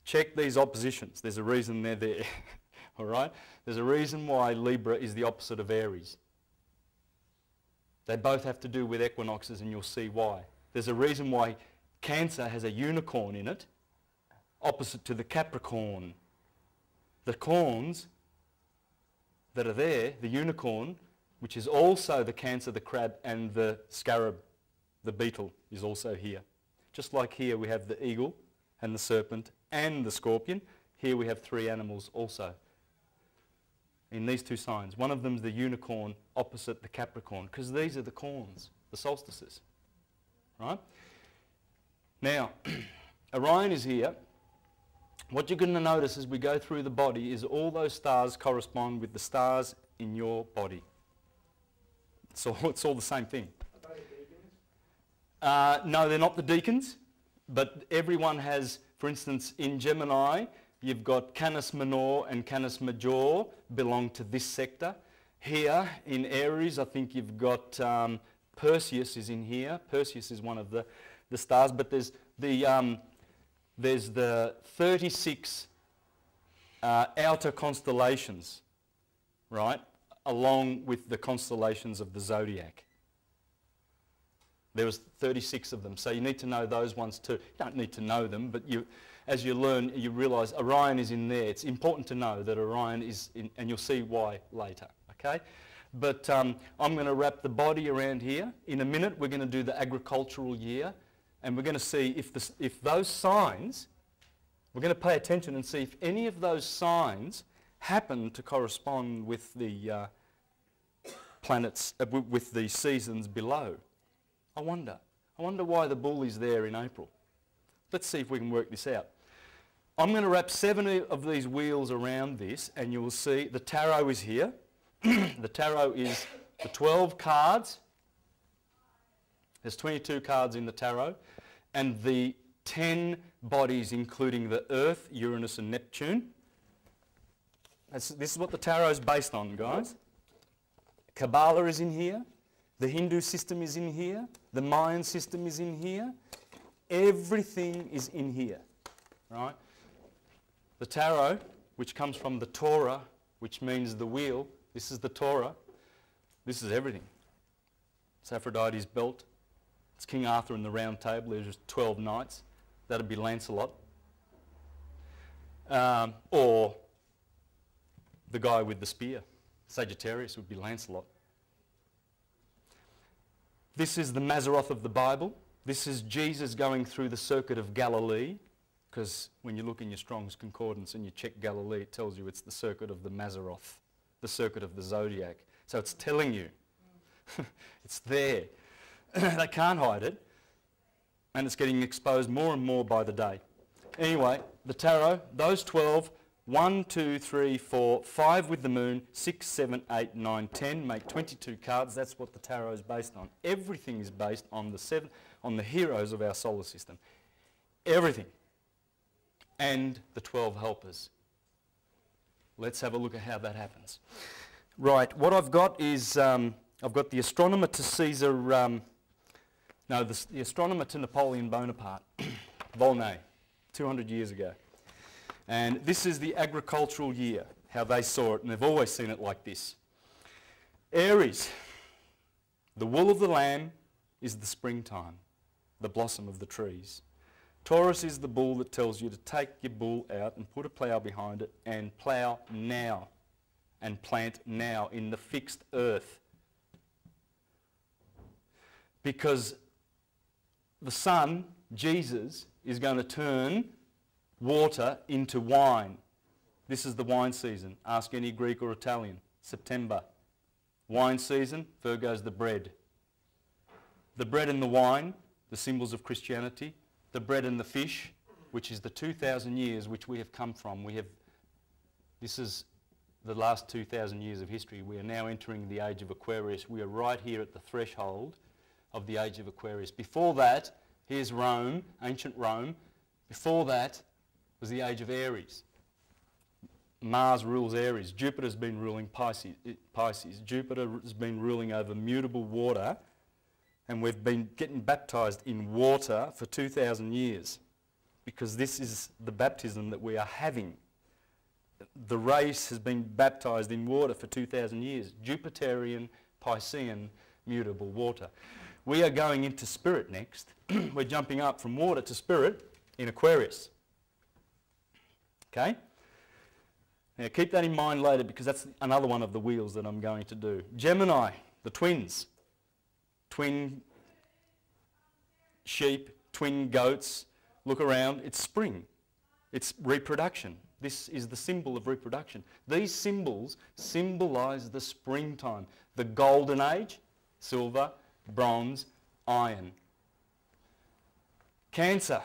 Check these oppositions. There's a reason they're there. All right? There's a reason why Libra is the opposite of Aries. They both have to do with equinoxes, and you'll see why. There's a reason why Cancer has a unicorn in it, opposite to the Capricorn. The corns that are there, the unicorn, which is also the Cancer, the crab, and the scarab, the beetle, is also here. Just like here we have the eagle and the serpent and the scorpion, here we have 3 animals also in these 2 signs. One of them is the unicorn opposite the Capricorn, because these are the corns, the solstices, right? Now, Orion is here. What you're going to notice as we go through the body is all those stars correspond with the stars in your body. So it's all the same thing. Are they deacons? No, they're not the deacons, but everyone has, for instance, in Gemini, you've got Canis Minor and Canis Major belong to this sector. Here in Aries, I think you've got Perseus is in here. Perseus is one of the stars, but there's the 36 outer constellations, right, along with the constellations of the zodiac. There was 36 of them, so you need to know those ones too. You don't need to know them, but as you learn, you realise Orion is in there. It's important to know that Orion is in, and you'll see why later, okay? But I'm going to wrap the body around here. In a minute, we're going to do the agricultural year, and we're going to see if those signs, we're going to pay attention and see if any of those signs happen to correspond with the planets, with the seasons below. I wonder why the bull is there in April. Let's see if we can work this out. I'm going to wrap 7 of these wheels around this, and you will see the tarot is here. The tarot is the 12 cards. There's 22 cards in the tarot, and the 10 bodies, including the Earth, Uranus and Neptune. This is what the tarot is based on, guys. Kabbalah is in here. The Hindu system is in here. The Mayan system is in here. Everything is in here, right? The tarot, which comes from the Torah, which means the wheel. This is the Torah. This is everything. It's Aphrodite's belt. It's King Arthur in the Round Table. There's 12 knights. That'd be Lancelot. Or the guy with the spear. Sagittarius would be Lancelot. This is the Mazzaroth of the Bible. This is Jesus going through the circuit of Galilee, because when you look in your Strong's Concordance and you check Galilee, it tells you it's the circuit of the Mazzaroth, the circuit of the zodiac. So it's telling you. It's there. They can't hide it, and it's getting exposed more and more by the day. Anyway, the tarot, those 12, 1, 2, 3, 4, 5 with the moon, 6, 7, 8, 9, 10, make 22 cards. That's what the tarot is based on. Everything is based on the heroes of our solar system. Everything. And the 12 helpers. Let's have a look at how that happens. Right, what I've got is, I've got the astronomer to Caesar, the astronomer to Napoleon Bonaparte, Volney, 200 years ago. And this is the agricultural year, how they saw it, and they've always seen it like this. Aries, the wool of the lamb is the springtime, the blossom of the trees. Taurus is the bull that tells you to take your bull out and put a plough behind it and plough now and plant now in the fixed earth. Because the Son, Jesus, is going to turn water into wine. This is the wine season. Ask any Greek or Italian. September. Wine season, Virgo's the bread. The bread and the wine, the symbols of Christianity. The bread and the fish, which is the 2,000 years which we have come from. This is the last 2,000 years of history. We are now entering the age of Aquarius. We are right here at the threshold of the age of Aquarius. Before that, here's Rome, ancient Rome. Before that was the age of Aries. Mars rules Aries. Jupiter's been ruling Pisces. Jupiter has been ruling over mutable water, and we've been getting baptised in water for 2,000 years, because this is the baptism that we are having. The race has been baptised in water for 2,000 years. Jupiterian, Piscean, mutable water. We are going into spirit next. We're jumping up from water to spirit in Aquarius. Okay? Now keep that in mind later because that's another one of the wheels that I'm going to do. Gemini, the twins. Twin sheep, twin goats. Look around, it's spring. It's reproduction. This is the symbol of reproduction. These symbols symbolise the springtime. The golden age, silver, bronze, iron. Cancer,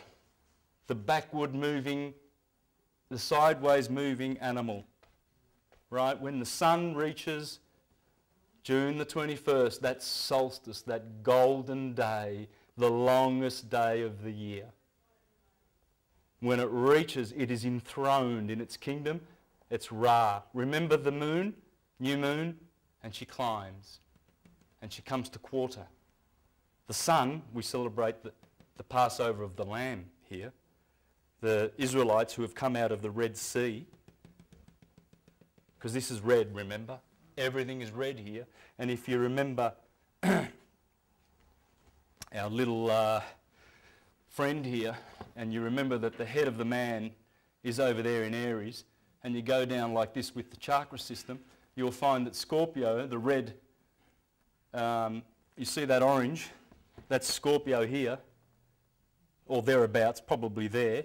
the backward moving, the sideways moving animal. Right? When the sun reaches June the 21st, that solstice, that golden day, the longest day of the year. When it reaches, it is enthroned in its kingdom. It's Ra. Remember the moon, new moon, and she climbs. And she comes to quarter. The sun, we celebrate the Passover of the Lamb here. The Israelites who have come out of the Red Sea, because this is red, remember? Everything is red here. And if you remember our little friend here, and you remember that the head of the man is over there in Aries, and you go down like this with the chakra system, you'll find that Scorpio, the red, you see that orange, that's Scorpio here, or thereabouts, probably there.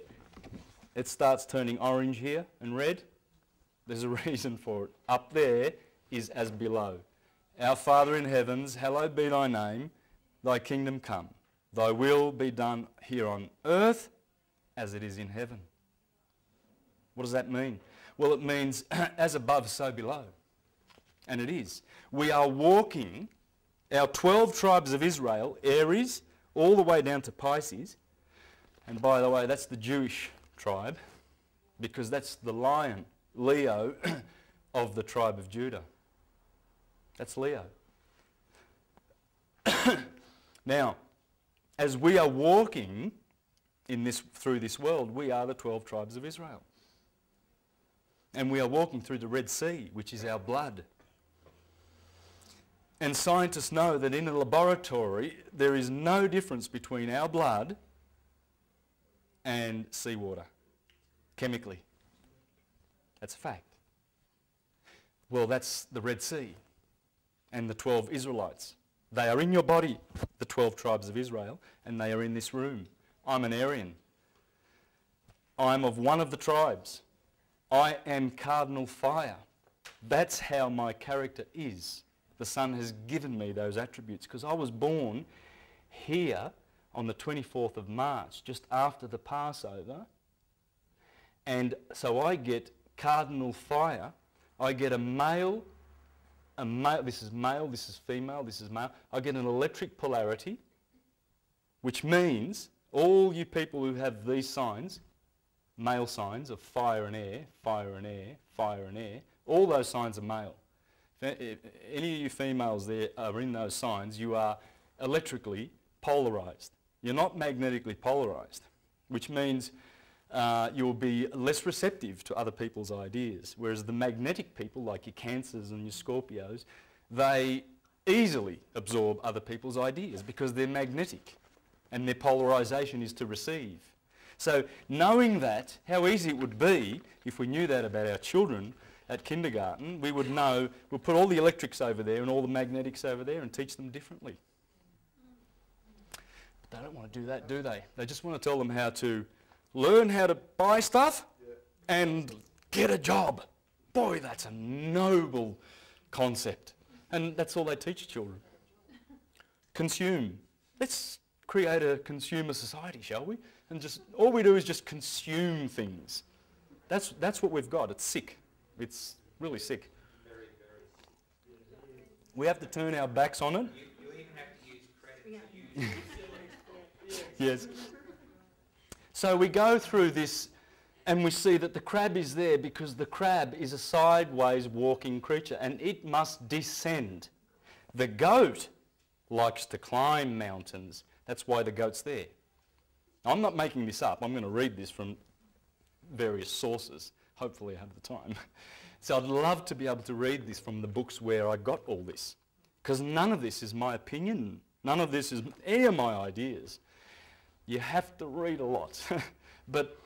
It starts turning orange here and red. There's a reason for it. Up there is as below. Our Father in heavens, hallowed be thy name, thy kingdom come. Thy will be done here on earth as it is in heaven. What does that mean? Well, it means as above, so below. And it is. We are walking, our 12 tribes of Israel, Aries, all the way down to Pisces. And by the way, that's the Jewish tribe, because that's the lion, Leo, of the tribe of Judah. That's Leo. Now, as we are walking through this world, we are the 12 tribes of Israel. And we are walking through the Red Sea, which is our blood. And scientists know that in a laboratory, there is no difference between our blood and seawater, chemically. That's a fact. Well, that's the Red Sea and the 12 Israelites. They are in your body, the 12 tribes of Israel, and they are in this room. I'm an Aryan. I'm of one of the tribes. I am cardinal fire. That's how my character is. The Son has given me those attributes because I was born here on the 24th of March, just after the Passover. And so I get cardinal fire. I get a male, this is male, this is female, this is male. I get an electric polarity, which means all you people who have these signs, male signs of fire and air, fire and air, fire and air, all those signs are male. If any of you females there are in those signs, you are electrically polarised. You're not magnetically polarised, which means you'll be less receptive to other people's ideas. Whereas the magnetic people, like your Cancers and your Scorpios, they easily absorb other people's ideas because they're magnetic and their polarisation is to receive. So knowing that, how easy it would be if we knew that about our children at kindergarten, we would know, we'll put all the electrics over there and all the magnetics over there and teach them differently. But they don't want to do that, do they? They just want to tell them how to learn how to buy stuff and get a job. Boy, that's a noble concept. And that's all they teach children. Consume. Let's create a consumer society, shall we? And just all we do is just consume things. That's what we've got. It's sick. It's really sick. Very, very. We have to turn our backs on it. You even have to use credit to use it. Yes. So we go through this and we see that the crab is there because the crab is a sideways walking creature and it must descend. The goat likes to climb mountains. That's why the goat's there. I'm not making this up. I'm going to read this from various sources. Hopefully I have the time. So I'd love to be able to read this from the books where I got all this. Because none of this is my opinion. None of this is any of my ideas. You have to read a lot. But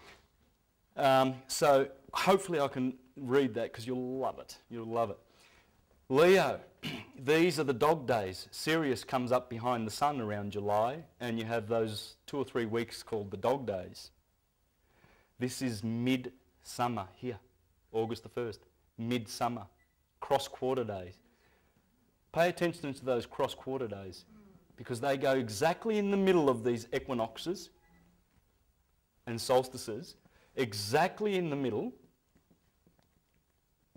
so hopefully I can read that because you'll love it. You'll love it. Leo, these are the dog days. Sirius comes up behind the sun around July, and you have those 2 or 3 weeks called the dog days. This is mid-summer here, August the 1st. Mid-summer, cross-quarter days. Pay attention to those cross-quarter days because they go exactly in the middle of these equinoxes and solstices, exactly in the middle,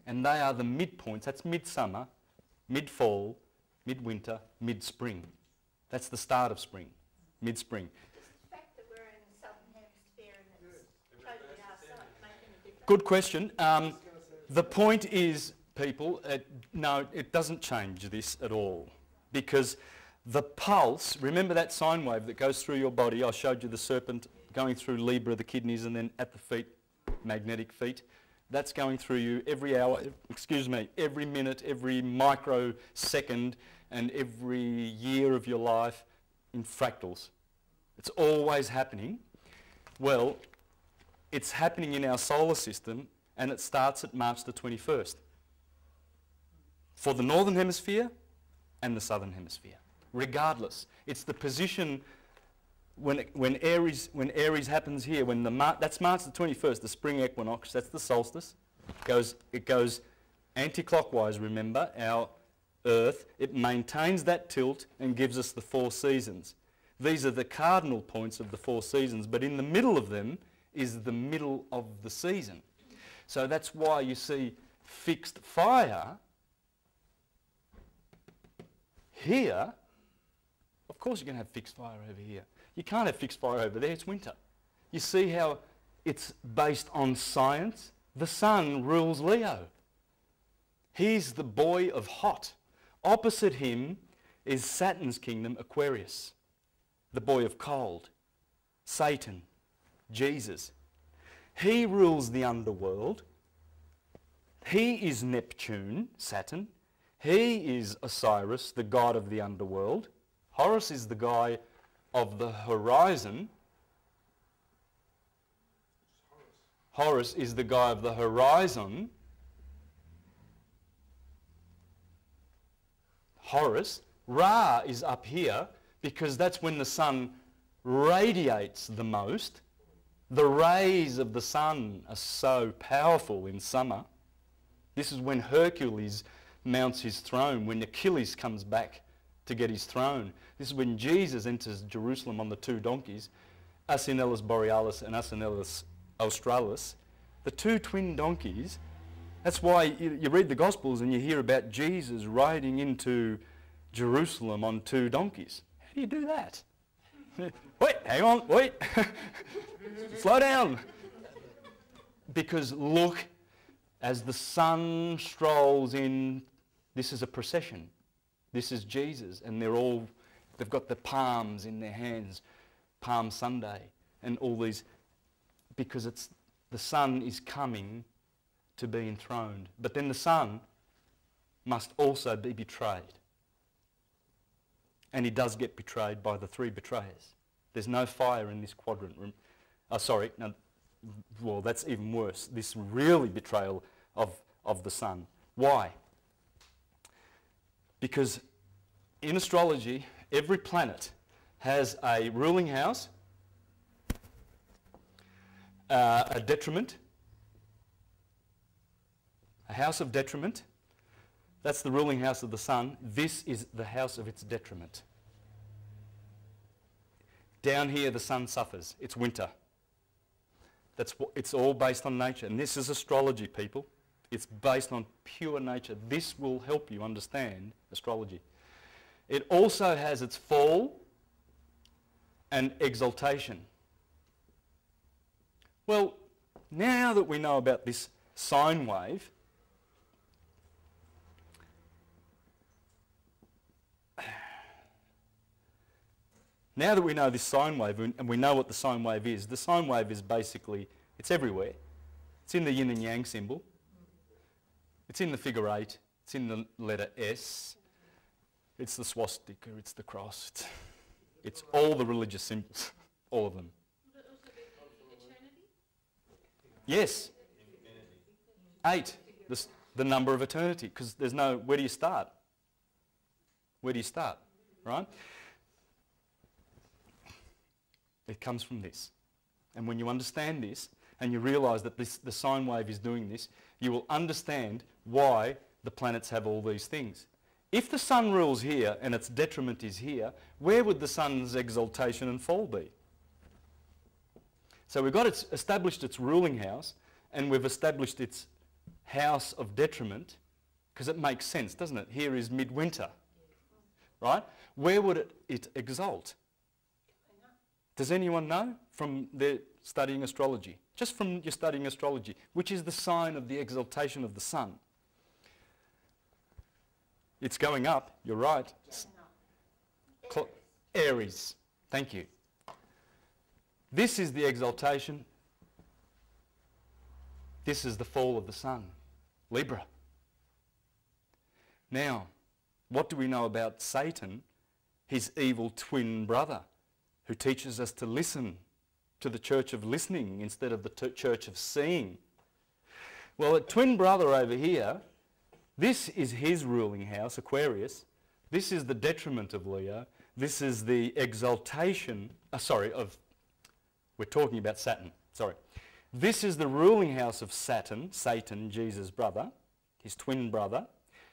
and they are the midpoints. That's midsummer, mid-fall, midwinter, mid-spring. That's the start of spring, mid-spring. The fact that we're in the southern hemisphere and it's totally our side making a difference. Good question. The point is, people, no, it doesn't change this at all because the pulse, remember that sine wave that goes through your body? I showed you the serpent going through Libra, the kidneys, and then at the feet, magnetic feet. That's going through you every hour, every minute, every microsecond, and every year of your life in fractals. It's always happening. Well, it's happening in our solar system, and it starts at March the 21st. For the northern hemisphere and the southern hemisphere. Regardless, it's the position when Aries happens here, that's March the 21st, the spring equinox, that's the solstice. It goes anti-clockwise, remember, our Earth. It maintains that tilt and gives us the 4 seasons. These are the cardinal points of the 4 seasons, but in the middle of them is the middle of the season. So that's why you see fixed fire here. Of course you're going to have fixed fire over here. You can't have fixed fire over there, it's winter. You see how it's based on science? The sun rules Leo. He's the boy of hot. Opposite him is Saturn's kingdom, Aquarius, the boy of cold, Satan, Jesus. He rules the underworld. He is Neptune, Saturn. He is Osiris, the god of the underworld. Horus is the guy of the horizon. Horus is the guy of the horizon. Horus. Ra is up here because that's when the sun radiates the most. The rays of the sun are so powerful in summer. This is when Hercules mounts his throne, when Achilles comes back to get his throne. This is when Jesus enters Jerusalem on the 2 donkeys, Asinellus Borealis and Asinellus Australis. The 2 twin donkeys, that's why you read the Gospels and you hear about Jesus riding into Jerusalem on 2 donkeys. How do you do that? Wait, hang on, wait. Slow down. Because look, as the sun strolls in, this is a procession. This is Jesus, and they've got the palms in their hands, Palm Sunday, and all these, because the sun is coming to be enthroned. But then the sun must also be betrayed. And he does get betrayed by the 3 betrayers. There's no fire in this quadrant. Well, that's even worse. This really betrayal of the sun. Why? Because in astrology, every planet has a ruling house, a detriment, a house of detriment. That's the ruling house of the sun. This is the house of its detriment. Down here, the sun suffers. It's winter. It's all based on nature. And this is astrology, people. It's based on pure nature. This will help you understand astrology. It also has its fall and exaltation. Well, now that we know about this sine wave, now that we know this sine wave and we know what the sine wave is, the sine wave is basically, it's everywhere. It's in the yin and yang symbol. It's in the figure 8. It's in the letter S. It's the swastika. It's the cross. It's all the religious symbols. All of them. Would it also be eternity? Yes. 8, the number of eternity, because there's no, where do you start? Where do you start, right? It comes from this. And when you understand this, and you realise that the sine wave is doing this, you will understand why the planets have all these things. If the sun rules here and its detriment is here, where would the sun's exaltation and fall be? So we've got established its ruling house, and we've established its house of detriment, because it makes sense, doesn't it? Here is midwinter, right? Where would it exalt? Does anyone know from their studying astrology? Just from your studying astrology, which is the sign of the exaltation of the sun? It's going up, you're right. Aries, thank you. This is the exaltation. This is the fall of the sun, Libra. Now, what do we know about Satan, his evil twin brother, who teaches us to listen to the church of listening instead of the church of seeing? Well, a twin brother over here, this is his ruling house, Aquarius. This is the detriment of Leo. This is the exaltation, we're talking about Saturn, sorry. This is the ruling house of Saturn, Satan, Jesus' brother, his twin brother.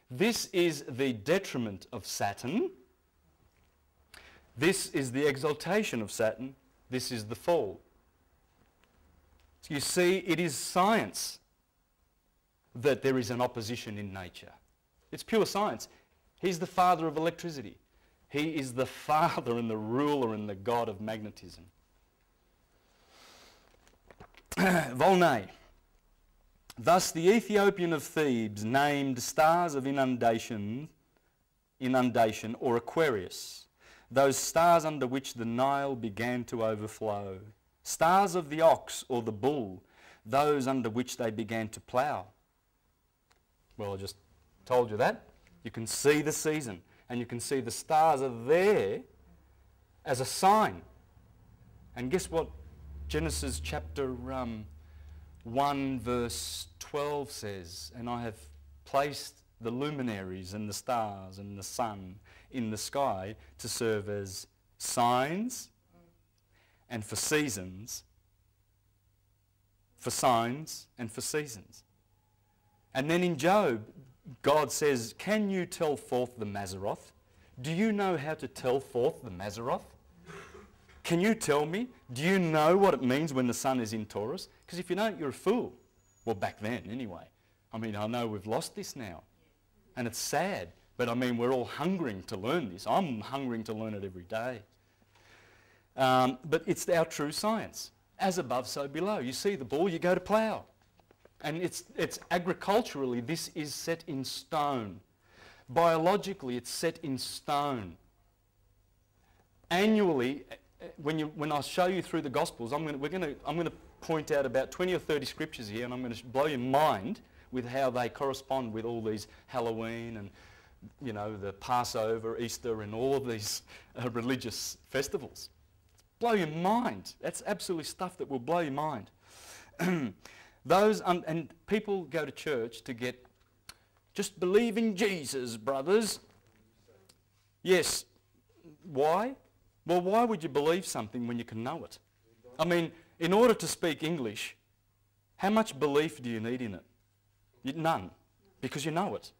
This is the detriment of Saturn. This is the exaltation of Saturn. This is the fall. So you see, it is science that there is an opposition in nature. It's pure science. He's the father of electricity. He is the father and the ruler and the god of magnetism. Volney. Thus the Ethiopian of Thebes named stars of inundation or Aquarius, those stars under which the Nile began to overflow. Stars of the ox or the bull, those under which they began to plough. Well, I just told you that. You can see the season, and you can see the stars are there as a sign. And guess what Genesis chapter 1 verse 12 says? And I have placed the luminaries and the stars and the sun in the sky to serve as signs and for seasons, for signs and for seasons. And then in Job, God says, can you tell forth the Mazzaroth? Do you know how to tell forth the Mazzaroth? Can you tell me? Do you know what it means when the sun is in Taurus? Because if you don't, you're a fool. Well, back then anyway. I mean, I know we've lost this now. And it's sad. But I mean, we're all hungering to learn this. I'm hungering to learn it every day. But it's our true science. As above, so below. You see the ball, you go to plough. And it's agriculturally, this is set in stone. Biologically, it's set in stone. Annually, when I show you through the Gospels, I'm going to point out about 20 or 30 scriptures here, and I'm going to blow your mind with how they correspond with all these Halloween and, you know, the Passover, Easter, and all of these religious festivals. Blow your mind. That's absolutely stuff that will blow your mind. And people go to church to get, just believe in Jesus, brothers. Yes. Why? Well, why would you believe something when you can know it? I mean, in order to speak English, how much belief do you need in it? None, because you know it.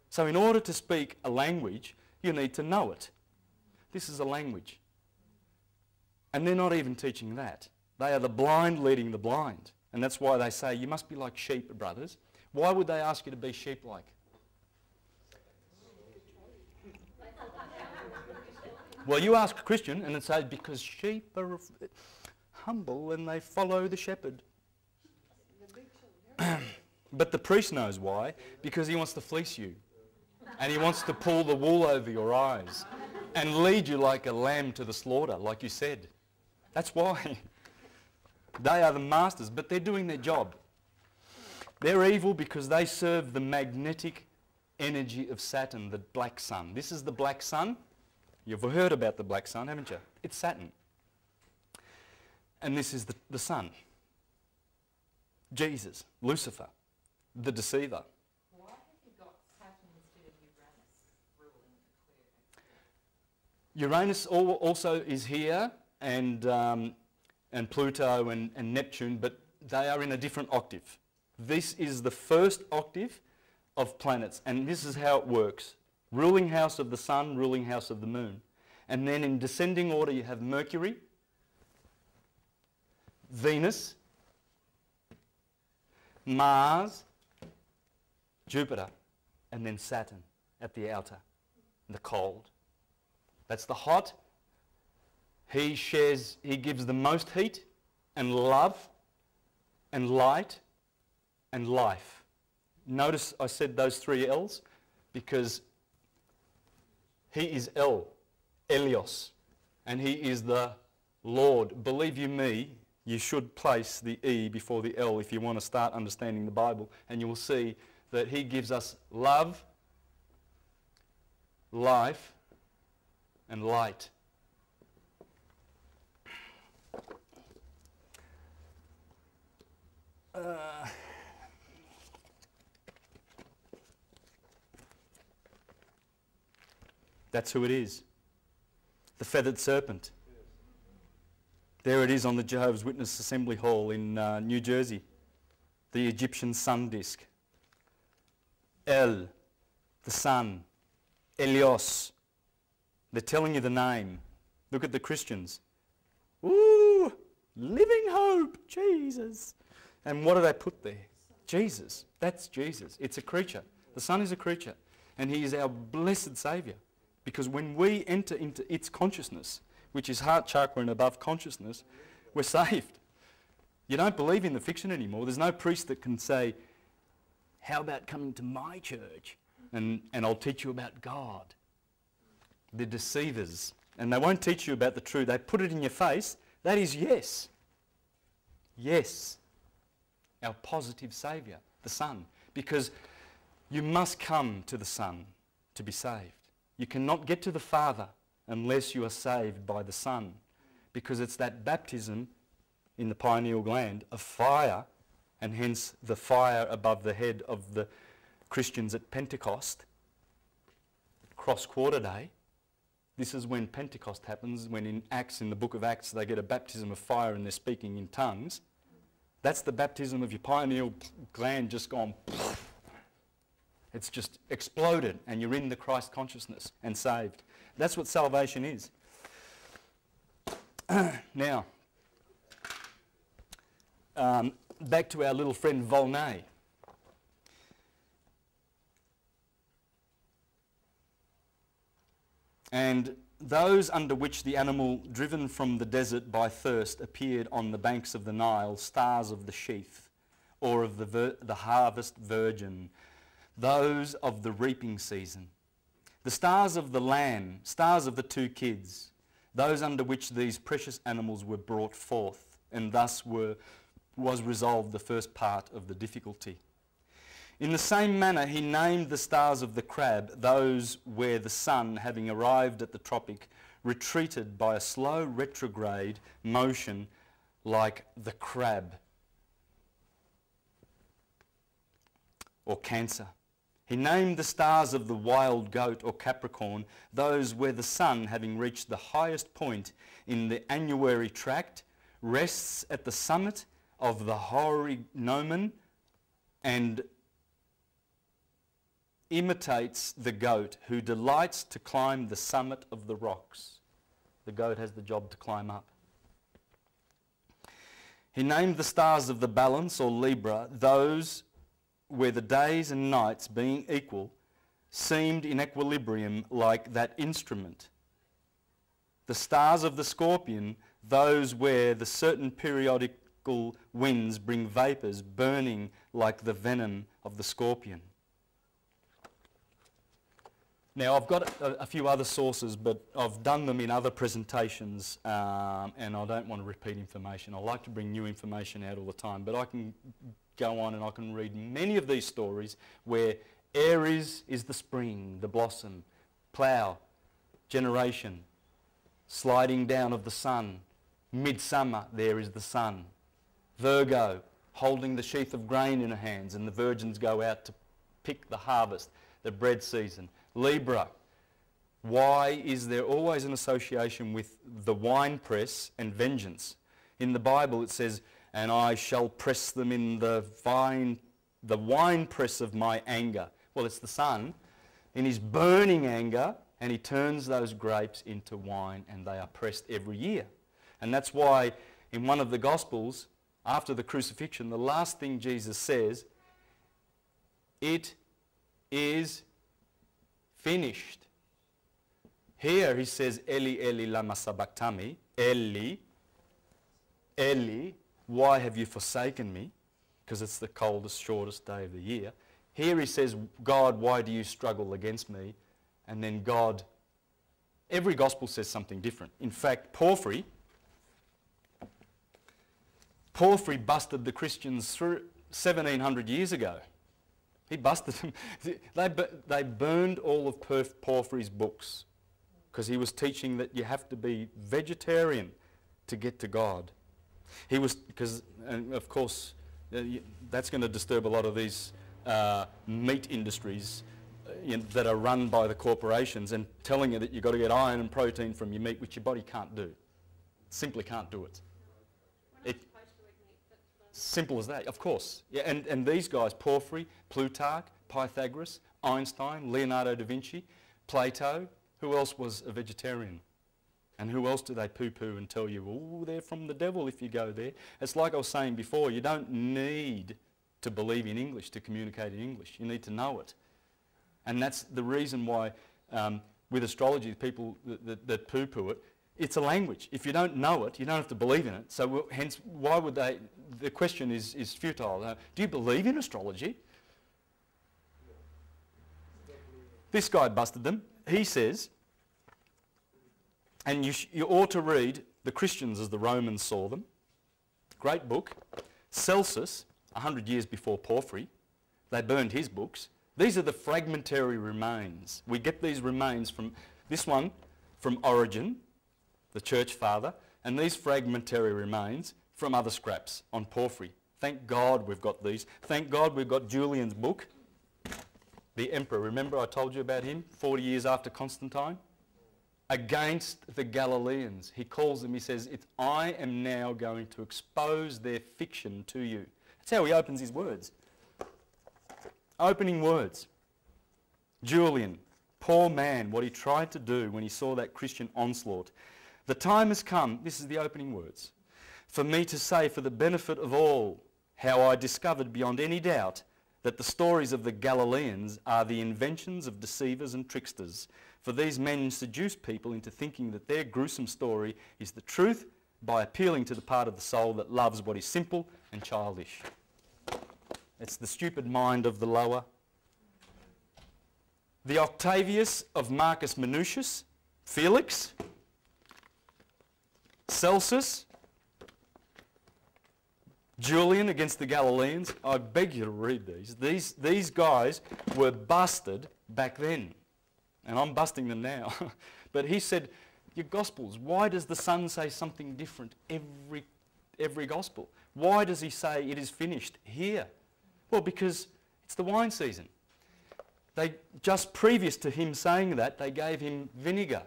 So in order to speak a language, you need to know it. This is a language. And they're not even teaching that. They are the blind leading the blind. And that's why they say, you must be like sheep, brothers. Why would they ask you to be sheep-like? Well, you ask a Christian and it says, because sheep are humble and they follow the shepherd. But the priest knows why. Because he wants to fleece you. And he wants to pull the wool over your eyes and lead you like a lamb to the slaughter, like you said. That's why. They are the masters, but they're doing their job. They're evil because they serve the magnetic energy of Saturn, the black sun. This is the black sun. You've heard about the black sun, haven't you? It's Saturn. And this is the sun. Jesus, Lucifer. the deceiver. Why have you got Saturn instead of Uranus ruling Aquarius? Uranus also is here, and Pluto and Neptune, but they are in a different octave. This is the first octave of planets, and this is how it works. Ruling house of the Sun, ruling house of the Moon. And then in descending order you have Mercury, Venus, Mars, Jupiter, and then Saturn at the outer, the cold. That's the hot. He gives the most heat and love and light and life. Notice I said those 3 L's because he is Elios, and he is the Lord. Believe you me, you should place the E before the L if you want to start understanding the Bible, and you will see that he gives us love, life, and light. That's who it is. The feathered serpent. There it is on the Jehovah's Witness Assembly Hall in New Jersey. The Egyptian sun disk. El, the sun. Elios. They're telling you the name. Look at the Christians. Ooh, living hope, Jesus. And what do they put there? Jesus. That's Jesus. It's a creature. The sun is a creature. And he is our blessed Saviour. Because when we enter into its consciousness, which is heart chakra and above consciousness, we're saved. You don't believe in the fiction anymore. There's no priest that can say, how about coming to my church and I'll teach you about God. They're deceivers. And they won't teach you about the truth. They put it in your face. That is yes. Yes. Our positive Saviour, the Son. Because you must come to the Son to be saved. You cannot get to the Father unless you are saved by the Son, because it's that baptism in the pineal gland of fire, and hence the fire above the head of the Christians at Pentecost, cross quarter day. This is when Pentecost happens, when in Acts, in the book of Acts, they get a baptism of fire and they're speaking in tongues. That's the baptism of your pineal gland just gone. It's just exploded and you're in the Christ consciousness and saved. That's what salvation is. Now, back to our little friend Volney. And those under which the animal driven from the desert by thirst appeared on the banks of the Nile, stars of the sheaf, or of the harvest virgin, those of the reaping season. The stars of the lamb, stars of the 2 kids, those under which these precious animals were brought forth, and thus was resolved the first part of the difficulty. In the same manner he named the stars of the crab, those where the sun, having arrived at the tropic, retreated by a slow retrograde motion like the crab or Cancer. He named the stars of the wild goat or Capricorn, those where the sun, having reached the highest point in the annuary tract, rests at the summit of the hoary gnomon and imitates the goat, who delights to climb the summit of the rocks. The goat has the job to climb up. He named the stars of the balance or Libra, those where the days and nights, being equal, seemed in equilibrium like that instrument. The stars of the Scorpion, those where the certain periodical winds bring vapours burning like the venom of the scorpion. Now, I've got a few other sources, but I've done them in other presentations, and I don't want to repeat information. I like to bring new information out all the time, but I can go on and I can read many of these stories where Aries is the spring, the blossom, plough, generation, sliding down of the sun, midsummer, there is the sun, Virgo, holding the sheath of grain in her hands, and the virgins go out to pick the harvest, the bread season. Libra. Why is there always an association with the winepress and vengeance? In the Bible it says, and I shall press them in the winepress of my anger. Well, it's the Son in his burning anger, and he turns those grapes into wine, and they are pressed every year. And that's why in one of the Gospels, after the crucifixion, the last thing Jesus says, it is finished. Here he says, Eli, Eli, lama sabachthani. Eli, Eli, why have you forsaken me? Because it's the coldest, shortest day of the year. Here he says, God, why do you struggle against me? And then God, every gospel says something different. In fact, Porphyry busted the Christians through 1700 years ago. He busted them. They burned all of Porphyry's books because he was teaching that you have to be vegetarian to get to God. He was, because, and of course, that's going to disturb a lot of these meat industries that are run by the corporations, and telling you that you've got to get iron and protein from your meat, which your body can't do. Simply can't do it. Simple as that, of course. Yeah, and these guys, Porphyry, Plutarch, Pythagoras, Einstein, Leonardo da Vinci, Plato, who else was a vegetarian? And who else do they poo-poo and tell you, oh, they're from the devil if you go there? It's like I was saying before, you don't need to believe in English to communicate in English. You need to know it. And that's the reason why with astrology, people that poo-poo it, it's a language. If you don't know it, you don't have to believe in it. So hence, why would they, the question is futile. Do you believe in astrology? This guy busted them. He says, and you ought to read The Christians as the Romans Saw Them. Great book. Celsus, 100 years before Porphyry, they burned his books. These are the fragmentary remains. We get these remains from, this one from Origen, the church father, and these fragmentary remains from other scraps on Porphyry. Thank God we've got these. Thank God we've got Julian's book, the emperor. Remember I told you about him 40 years after Constantine? Against the Galileans. He calls them, he says, I am now going to expose their fiction to you. That's how he opens his words. Opening words. Julian, poor man, what he tried to do when he saw that Christian onslaught. The time has come, this is the opening words, for me to say for the benefit of all how I discovered beyond any doubt that the stories of the Galileans are the inventions of deceivers and tricksters. For these men seduce people into thinking that their gruesome story is the truth by appealing to the part of the soul that loves what is simple and childish. It's the stupid mind of the lower. The Octavius of Marcus Minucius, Felix, Celsus, Julian against the Galileans. I beg you to read these. These guys were busted back then. And I'm busting them now. But he said, your Gospels, why does the Son say something different every Gospel? Why does he say it is finished here? Well, because it's the wine season. Just previous to him saying that, they gave him vinegar.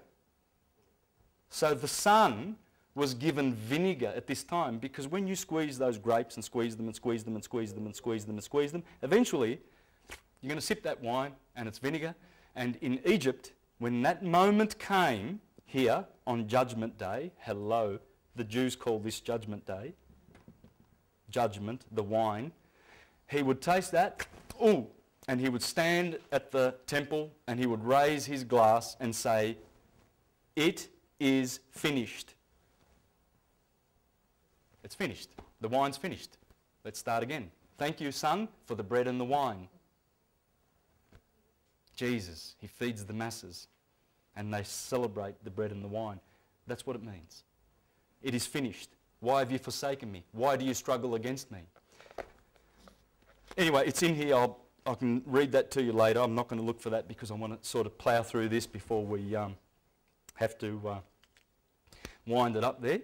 So the Son was given vinegar at this time, because when you squeeze those grapes and squeeze them and squeeze them and squeeze them and squeeze them and squeeze them, eventually you're going to sip that wine and it's vinegar. And in Egypt, when that moment came here on Judgment Day, hello, the Jews call this Judgment Day, judgment, the wine, he would taste that, ooh, and he would stand at the temple and he would raise his glass and say, it is finished. It's finished. The wine's finished. Let's start again. Thank you, Son, for the bread and the wine. Jesus, he feeds the masses and they celebrate the bread and the wine. That's what it means. It is finished. Why have you forsaken me? Why do you struggle against me? Anyway, it's in here. I can read that to you later. I'm not going to look for that because I want to sort of plough through this before we have to wind it up there.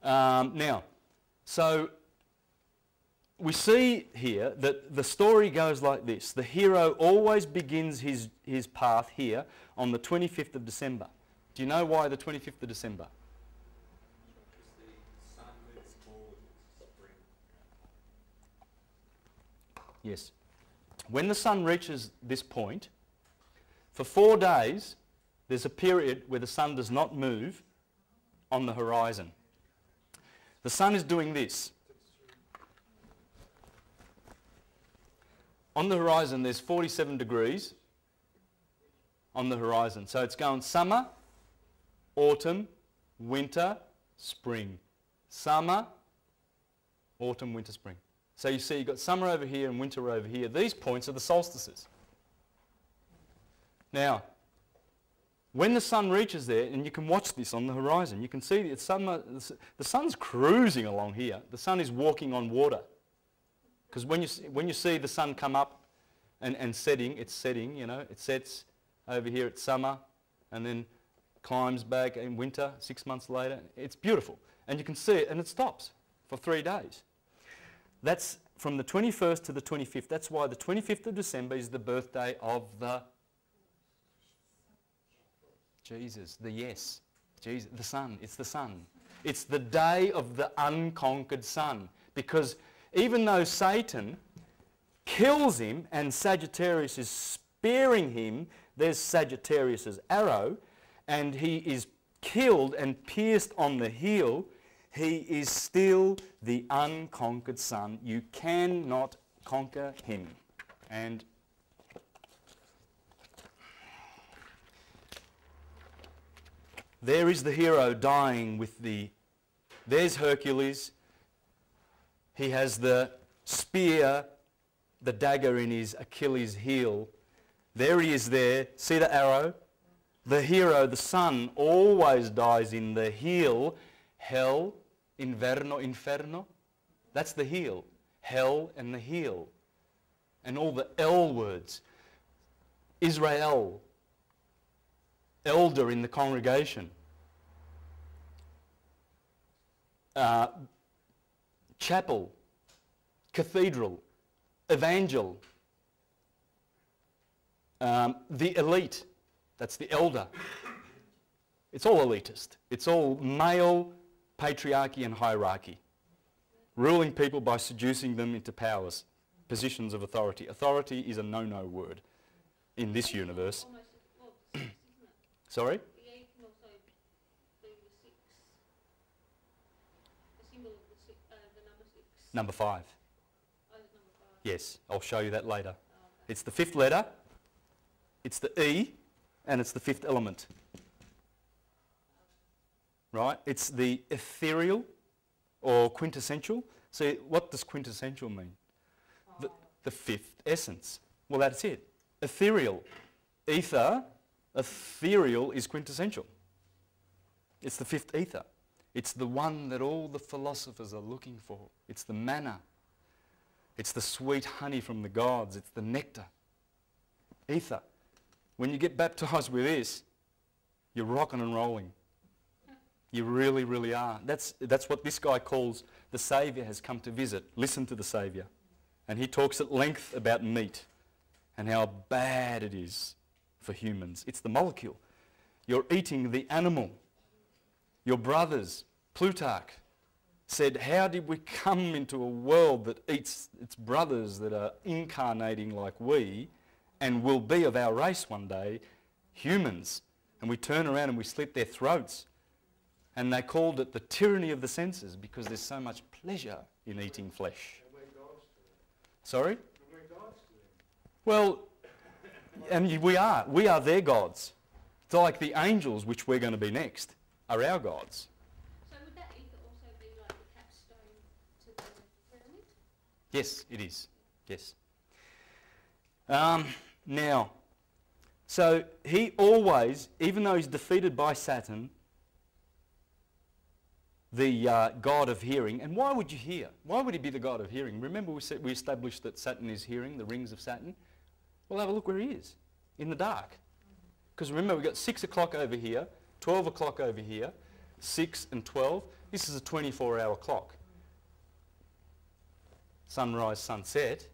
Now, so we see here that the story goes like this. The hero always begins his path here on the 25th of December. Do you know why the 25th of December? Because the sun moves forward to spring. Yes. When the sun reaches this point, for 4 days, there's a period where the sun does not move on the horizon. The sun is doing this. On the horizon, there's 47 degrees on the horizon. So it's going summer, autumn, winter, spring. Summer, autumn, winter, spring. So you see you've got summer over here and winter over here. These points are the solstices. Now, when the sun reaches there, and you can watch this on the horizon, you can see it's summer, the sun's cruising along here. The sun is walking on water. Because when you see the sun come up and setting, it's setting, you know, it sets over here, it's summer, and then climbs back in winter, 6 months later. It's beautiful. And you can see it, and it stops for 3 days. That's from the 21st to the 25th. That's why the 25th of December is the birthday of the Jesus, Jesus, the sun. It's the sun. It's the day of the unconquered sun. Because even though Satan kills him and Sagittarius is spearing him, there's Sagittarius's arrow, and he is killed and pierced on the heel, he is still the unconquered sun. You cannot conquer him. And there is the hero dying with there's Hercules. He has the spear, the dagger in his Achilles' heel. There he is there. See the arrow? The hero, the sun, always dies in the heel. Hell, inferno. That's the heel. Hell and the heel. And all the L words. Israel, elder in the congregation. Chapel, cathedral, evangel, the elite, that's the elder. It's all elitist. It's all male patriarchy and hierarchy, ruling people by seducing them into powers, positions of authority. Authority is a no-no word in this universe. Almost, well, 6, isn't it? Sorry? The 8 can also be the 6. The symbol of the number 6. Number 5. Oh, it's number 5. Yes, I'll show you that later. Oh, okay. It's the 5th letter, it's the E, and it's the 5th element. Right? It's the ethereal or quintessential. See, what does quintessential mean? The 5th essence. Well, that's it. Ethereal. Ether, ethereal is quintessential. It's the 5th ether. It's the one that all the philosophers are looking for. It's the manna. It's the sweet honey from the gods. It's the nectar. Ether. When you get baptized with this, you're rocking and rolling. You really, really are. That's what this guy calls the Saviour has come to visit. Listen to the Saviour. And he talks at length about meat and how bad it is for humans. It's the molecule. You're eating the animal. Your brothers, Plutarch, said, how did we come into a world that eats its brothers that are incarnating like we and will be of our race one day, humans, and we turn around and we slit their throats. And they called it the tyranny of the senses because there's so much pleasure in eating flesh. Sorry? Well, and we are their gods. It's like the angels, which we're going to be next, are our gods. So would that ether also be like the capstone to the pyramid? Yes, it is. Yes. Now, so he always, even though he's defeated by Saturn, the god of hearing, and why would you hear? Why would he be the god of hearing? Remember we established that Saturn is hearing, the rings of Saturn? Well, have a look where he is, in the dark. Because remember, we've got 6 o'clock over here, 12 o'clock over here, 6 and 12. This is a 24-hour clock. sunrise, sunset,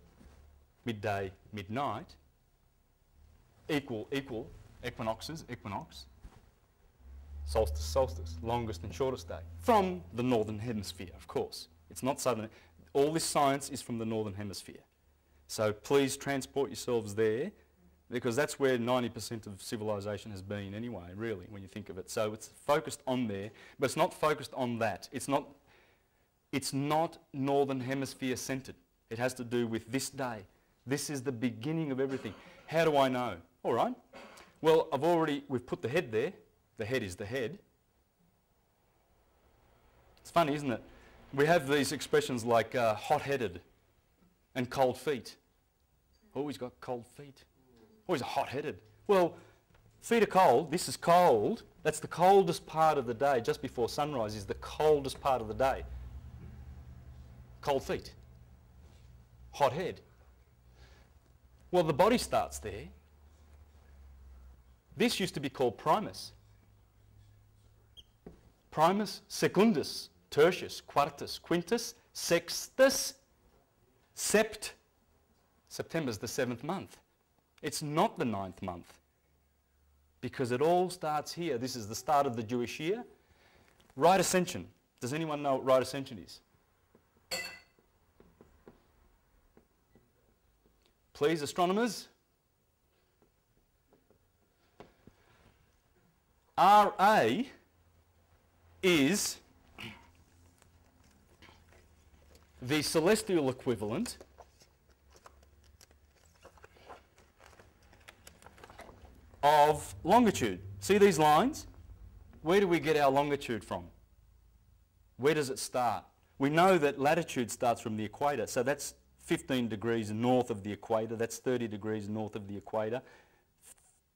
midday, midnight, equal, equinoxes, equinox, solstice, solstice, longest and shortest day, from the northern hemisphere, of course. It's not southern. All this science is from the northern hemisphere. So please transport yourselves there, because that's where 90% of civilization has been anyway, really, when you think of it. So it's focused on there, but it's not focused on that. It's not northern hemisphere centred. It has to do with this day. This is the beginning of everything. How do I know? All right. Well, we've put the head there. The head is the head. It's funny, isn't it? We have these expressions like hot-headed and cold feet. Oh, he's got cold feet. Oh, he's hot-headed. Well, feet are cold. This is cold. That's the coldest part of the day. Just before sunrise is the coldest part of the day. Cold feet. Hot head. Well, the body starts there. This used to be called primus. Primus, secundus, tertius, quartus, quintus, sextus, sept. September's the 7th month. It's not the 9th month, because it all starts here. This is the start of the Jewish year. Right ascension. Does anyone know what right ascension is? Please, astronomers. RA is the celestial equivalent of longitude. See these lines? Where do we get our longitude from? Where does it start? We know that latitude starts from the equator, so that's 15 degrees north of the equator. That's 30 degrees north of the equator.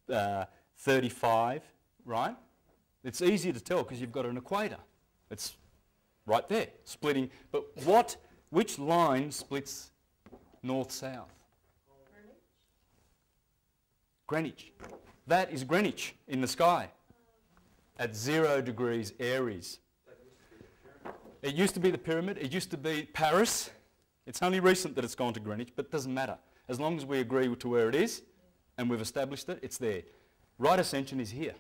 35, right? It's easier to tell because you've got an equator. It's right there, splitting. But which line splits north-south? Greenwich. That is Greenwich in the sky at 0 degrees Aries. It used to be the pyramid. It used to be Paris. It's only recent that it's gone to Greenwich, but it doesn't matter. As long as we agree to where it is and we've established it, it's there. Right ascension is here.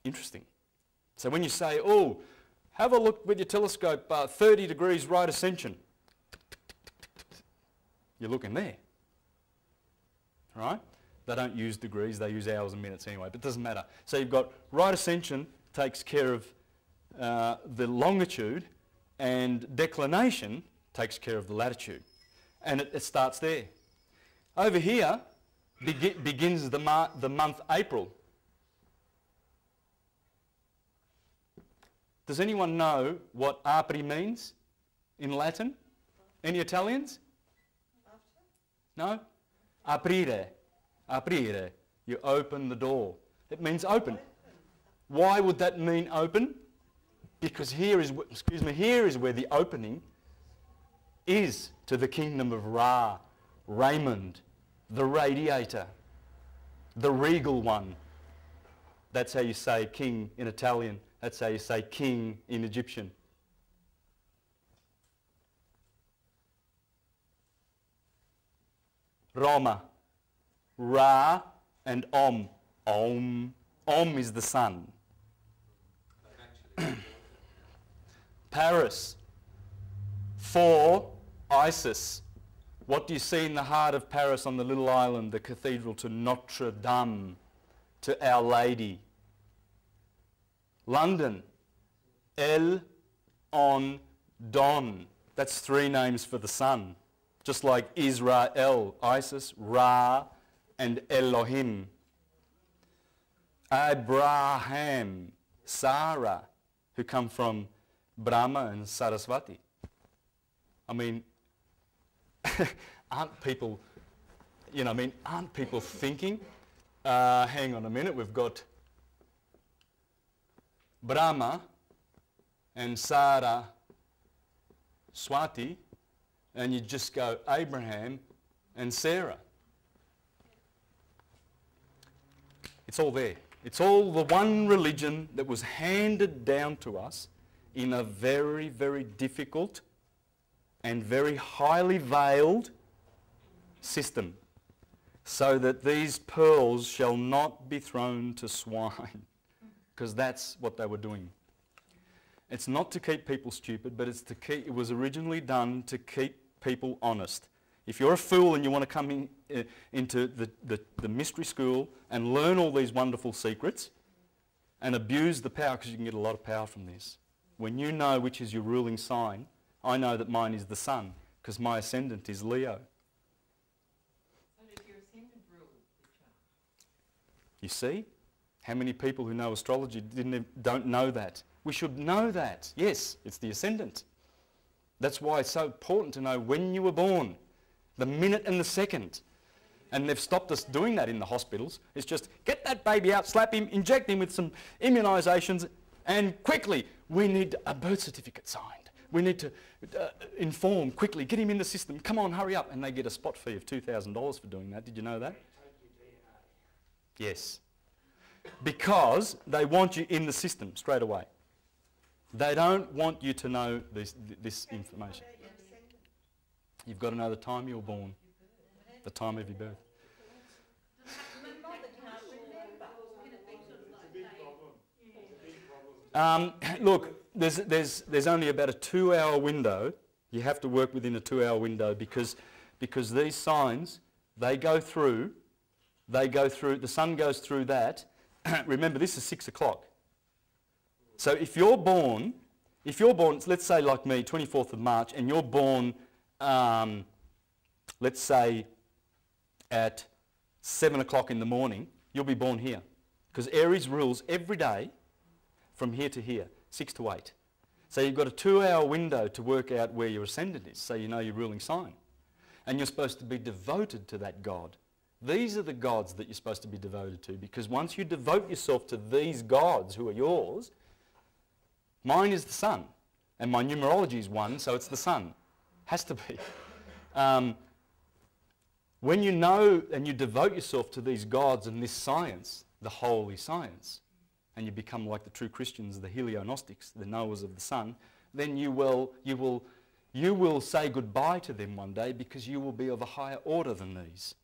Interesting. So when you say, oh, have a look with your telescope, 30 degrees right ascension, you're looking there. Right? They don't use degrees, they use hours and minutes anyway, but it doesn't matter. So you've got right ascension takes care of the longitude, and declination takes care of the latitude. And it starts there. Over here begins the month April. Does anyone know what apri means in Latin? Any Italians? No? Aprire. Aprire. You open the door. It means open. Why would that mean open? Because here is where the opening is to the kingdom of Ra, Raymond, the radiator, the regal one. That's how you say king in Italian. That's how you say king in Egyptian. Roma, Ra and Om. Om. Om is the sun. Paris. For Isis. What do you see in the heart of Paris on the little island, the cathedral to Notre Dame, to Our Lady? London. El On Don. That's 3 names for the sun. Just like Israel, Isis, Ra, and Elohim. Abraham, Sarah, who come from Brahma and Saraswati. I mean, aren't people thinking, hang on a minute, we've got Brahma and Sarah Swati, and you just go Abraham and Sarah. It's all there. It's all the one religion that was handed down to us in a very, very difficult and very highly veiled system, so that these pearls shall not be thrown to swine, because that's what they were doing. It's not to keep people stupid, but it's to keep, it was originally done to keep people honest. If you're a fool and you want to come into the mystery school and learn all these wonderful secrets and abuse the power, because you can get a lot of power from this. When you know which is your ruling sign, I know that mine is the sun, because my ascendant is Leo. And if your ascendant ruled the chart? You see? How many people who know astrology don't know that? We should know that. Yes, it's the ascendant. That's why it's so important to know when you were born, the minute and the second. And they've stopped us doing that in the hospitals. It's just, get that baby out, slap him, inject him with some immunisations, and quickly, we need a birth certificate signed. We need to inform quickly, get him in the system, come on, hurry up. And they get a spot fee of $2,000 for doing that. Did you know that? Yes. Because they want you in the system straight away. They don't want you to know this information. You've got to know the time you were born, the time of your birth. Look, there's only about a 2-hour window. You have to work within a 2-hour window because these signs, they go through, the sun goes through that. Remember, this is 6 o'clock. So if you're born, let's say like me, 24th of March, and you're born, let's say at 7 o'clock in the morning, you'll be born here. Because Aries rules every day from here to here, 6 to 8. So you've got a 2-hour window to work out where your ascendant is, so you know your ruling sign. And you're supposed to be devoted to that God. These are the gods that you're supposed to be devoted to, because once you devote yourself to these gods who are yours, mine is the sun, and my numerology is 1, so it's the sun. Has to be. When you know and you devote yourself to these gods and this science, the holy science, and you become like the true Christians, the Helionostics, the knowers of the sun, then you will say goodbye to them one day, because you will be of a higher order than these.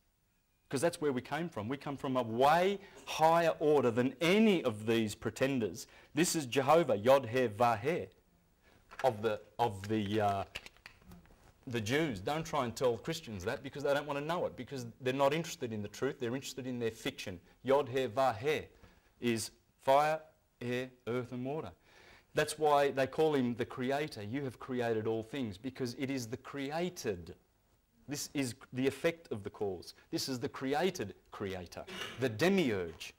Because that's where we came from. We come from a way higher order than any of these pretenders. This is Jehovah, Yod-Heh-Vah-Heh, of the Jews. Don't try and tell Christians that, because they don't want to know it, because they're not interested in the truth. They're interested in their fiction. Yod-Heh-Vah-Heh is fire, air, earth and water. That's why they call him the creator. You have created all things, because it is the created. This is the effect of the cause. This is the created creator, the demiurge.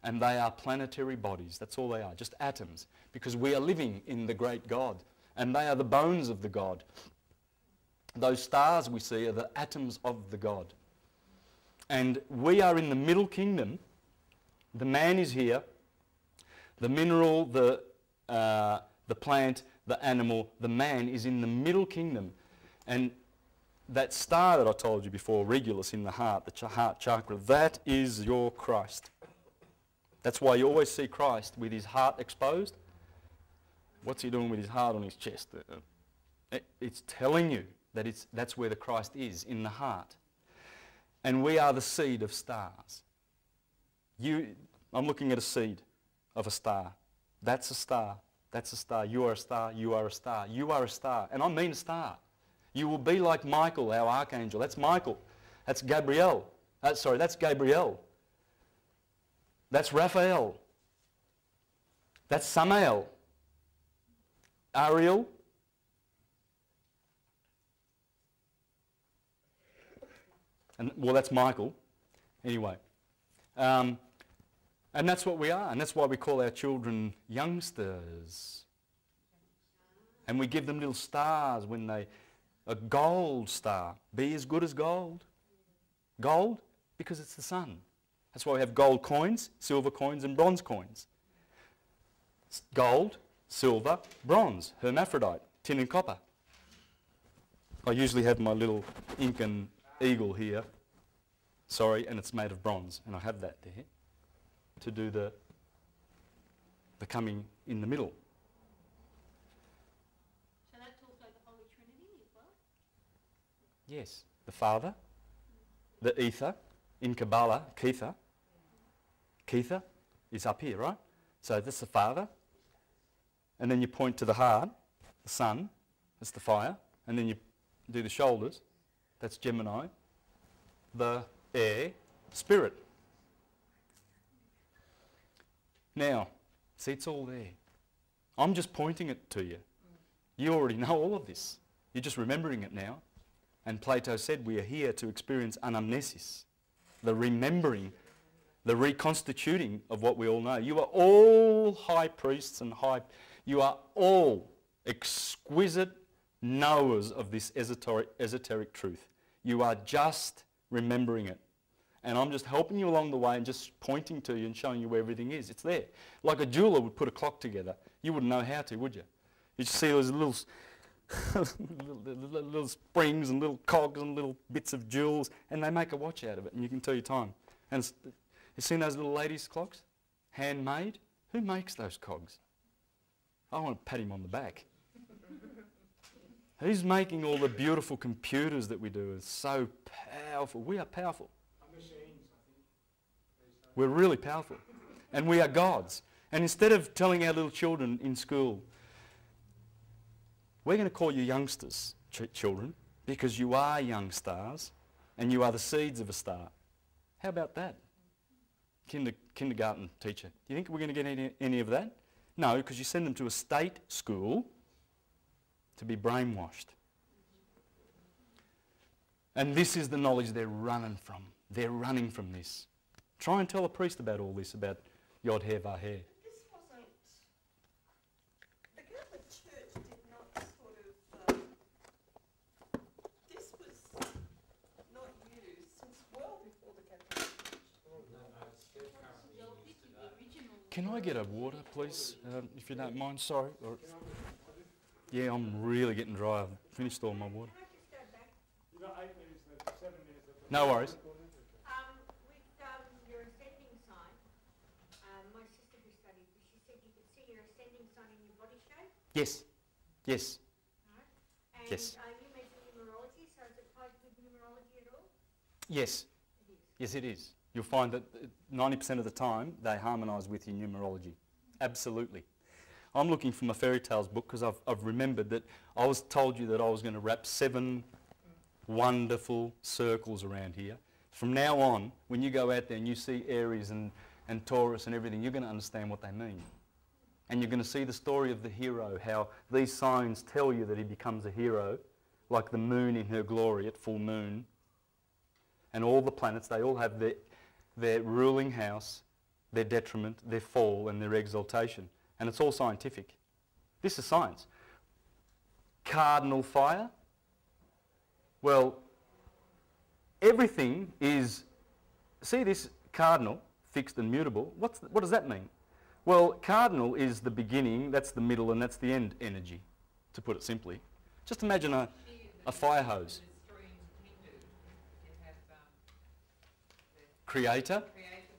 And they are planetary bodies. That's all they are, just atoms. Because we are living in the great God. And they are the bones of the God. Those stars we see are the atoms of the God. And we are in the middle kingdom. The man is here. The mineral, the plant, the animal, the man is in the middle kingdom. And that star that I told you before, Regulus in the heart, the heart chakra, that is your Christ. That's why you always see Christ with his heart exposed. What's he doing with his heart on his chest? It's telling you that that's where the Christ is, in the heart. And we are the seed of stars. I'm looking at a seed of a star. That's a star. That's a star. You are a star. You are a star. You are a star. And I mean a star. You will be like Michael, our archangel. That's Michael. That's Gabriel. That's Gabriel. That's Raphael. That's Samael. Ariel. And, well, that's Michael. Anyway. And that's what we are. And that's why we call our children youngsters. And we give them little stars when they... A gold star. Be as good as gold. Gold? Because it's the sun. That's why we have gold coins, silver coins and bronze coins. Gold, silver, bronze, hermaphrodite, tin and copper. I usually have my little Incan eagle here. Sorry, and it's made of bronze. And I have that there to do the coming in the middle. So that's also the Holy Trinity as well? Yes, the Father, the ether, in Kabbalah, Kether. Kether is up here, right? So that's the Father. And then you point to the heart, the Sun, that's the fire. And then you do the shoulders, that's Gemini. The air, Spirit. Now, see, it's all there. I'm just pointing it to you. You already know all of this. You're just remembering it now. And Plato said we are here to experience anamnesis, the remembering, the reconstituting of what we all know. You are all high priests and you are all exquisite knowers of this esoteric truth. You are just remembering it. And I'm just helping you along the way and just pointing to you and showing you where everything is. It's there. Like a jeweller would put a clock together. You wouldn't know how to, would you? You'd see those little little springs and little cogs and little bits of jewels, and they make a watch out of it, and you can tell your time. And you've seen those little ladies' clocks? Handmade? Who makes those cogs? I want to pat him on the back. Who's making all the beautiful computers that we do? It's so powerful. We are powerful. Machines, I think. We're really powerful. And we are gods. And instead of telling our little children in school, we're going to call you youngsters, children, because you are young stars and you are the seeds of a star. How about that? Kindergarten teacher. Do you think we're going to get any of that? No, because you send them to a state school to be brainwashed. And this is the knowledge they're running from. They're running from this. Try and tell a priest about all this, about Yod He Vah He. This wasn't, the Catholic Church did not sort of, this was not used since well before the Catholic Church. It's still currently used today. Can I get a water, please, if you don't mind? Sorry. Yeah, I'm really getting dry. I've finished all my water. Can I just go back? You've got 8 minutes left, 7 minutes left. No worries. With your ascending sign, my sister who studied this, she said you could see your ascending sign in your body shape, Yes. Yes. right? And Yes. you mentioned numerology, so is it tied with numerology at all? Yes. It is. Yes, it is. You'll find that 90% of the time they harmonise with your numerology. Absolutely. I'm looking for my fairy tales book because I've remembered that I was told you that I was going to wrap 7 wonderful circles around here. From now on, when you go out there and you see Aries and Taurus and everything, you're going to understand what they mean. And you're going to see the story of the hero, how these signs tell you that he becomes a hero, like the moon in her glory at full moon. And all the planets, they all have their ruling house, their detriment, their fall and their exaltation. And it's all scientific. This is science. Cardinal fire. Well, everything is, see this cardinal, fixed and mutable. What does that mean? Well, cardinal is the beginning, that's the middle, and that's the end energy, to put it simply. Just imagine a fire hose. Creator,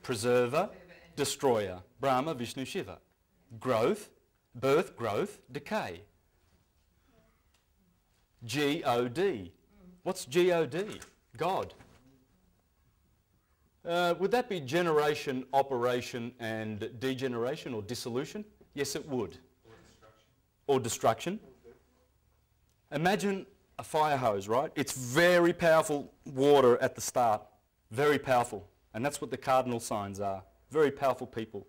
preserver, destroyer. Brahma, Vishnu, Shiva. Growth, birth, growth, decay. G-O-D. What's G-O-D? God. Would that be generation, operation and degeneration or dissolution? Yes, it would. Or destruction. Imagine a fire hose, right? It's very powerful water at the start. Very powerful. And that's what the cardinal signs are. Very powerful people.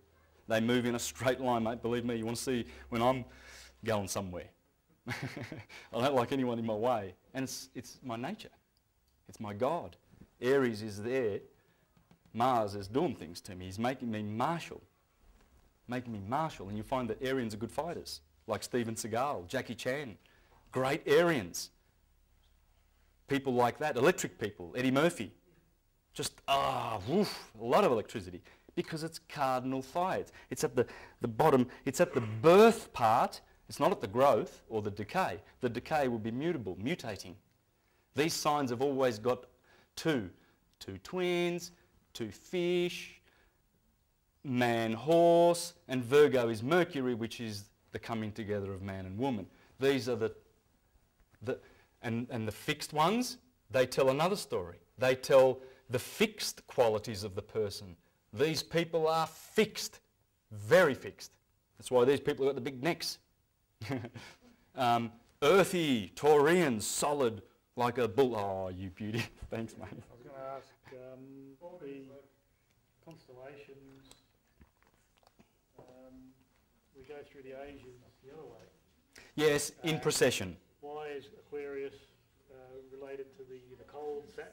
They move in a straight line, mate. Believe me, you want to see when I'm going somewhere. I don't like anyone in my way. And it's my nature. It's my God. Aries is there. Mars is doing things to me. He's making me martial. Making me martial. And you find that Arians are good fighters, like Steven Seagal, Jackie Chan. Great Arians. People like that. Electric people. Eddie Murphy. Just, woof, a lot of electricity. Because it's cardinal fire. It's at the bottom. It's at the birth part. It's not at the growth or the decay. The decay will be mutable, mutating. These signs have always got two twins, 2 fish, man, horse, and Virgo is Mercury, which is the coming together of man and woman. These are the fixed ones, They tell another story. They tell the fixed qualities of the person. These people are fixed, very fixed. That's why these people have got the big necks. Earthy, Taurian, solid, like a bull. Oh, you beauty. Thanks, mate. I was going to ask, the constellations, we go through the ages the other way. Yes, in procession. Why is Aquarius related to the cold Saturn?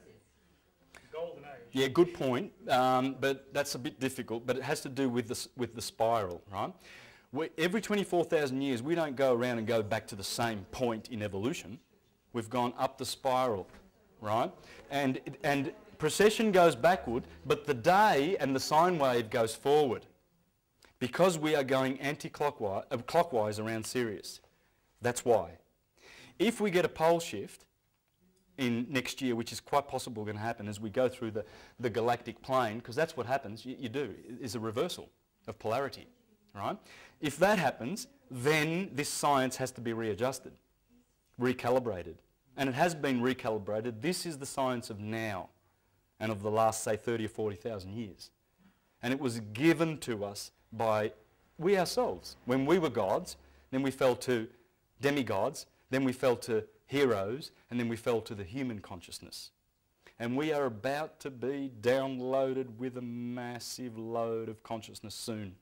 Golden age. Yeah, good point, but that's a bit difficult, but it has to do with the spiral, right? Every 24,000 years, we don't go around and go back to the same point in evolution. We've gone up the spiral, right? And precession goes backward, but the day and the sine wave goes forward because we are going clockwise around Sirius. That's why. If we get a pole shift in next year, which is quite possible going to happen as we go through the galactic plane, because that's what happens, you do, is a reversal of polarity, right? If that happens, then this science has to be readjusted, recalibrated. And it has been recalibrated. This is the science of now and of the last, say, 30 or 40,000 years. And it was given to us by we ourselves. When we were gods, then we fell to demigods, then we fell to heroes, and then we fell to the human consciousness. And we are about to be downloaded with a massive load of consciousness soon.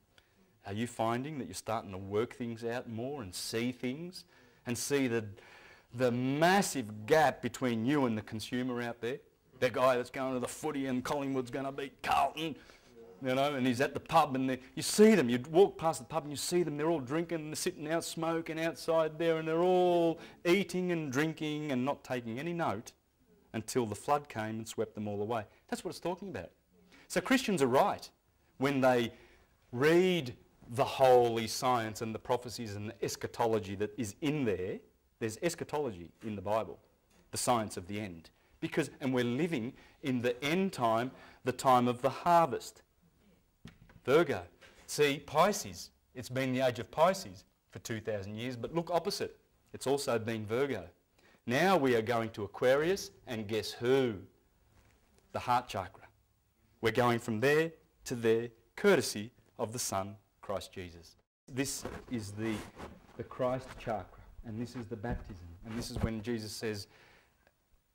Are you finding that you're starting to work things out more and see things and see the massive gap between you and the consumer out there? That guy that's going to the footy and Collingwood's going to beat Carlton, you know, and he's at the pub and you see them, you walk past the pub and you see them, they're all drinking and they're sitting out smoking outside there and they're all eating and drinking and not taking any note until the flood came and swept them all away. That's what it's talking about. So Christians are right when they read the holy science and the prophecies and the eschatology that is in there. There's eschatology in the Bible, the science of the end. And we're living in the end time, the time of the harvest. Virgo. See, Pisces. It's been the age of Pisces for 2,000 years, but look opposite. It's also been Virgo. Now we are going to Aquarius, and guess who? The heart chakra. We're going from there to there, courtesy of the Son, Christ Jesus. This is the Christ chakra, and this is the baptism. And this is when Jesus says,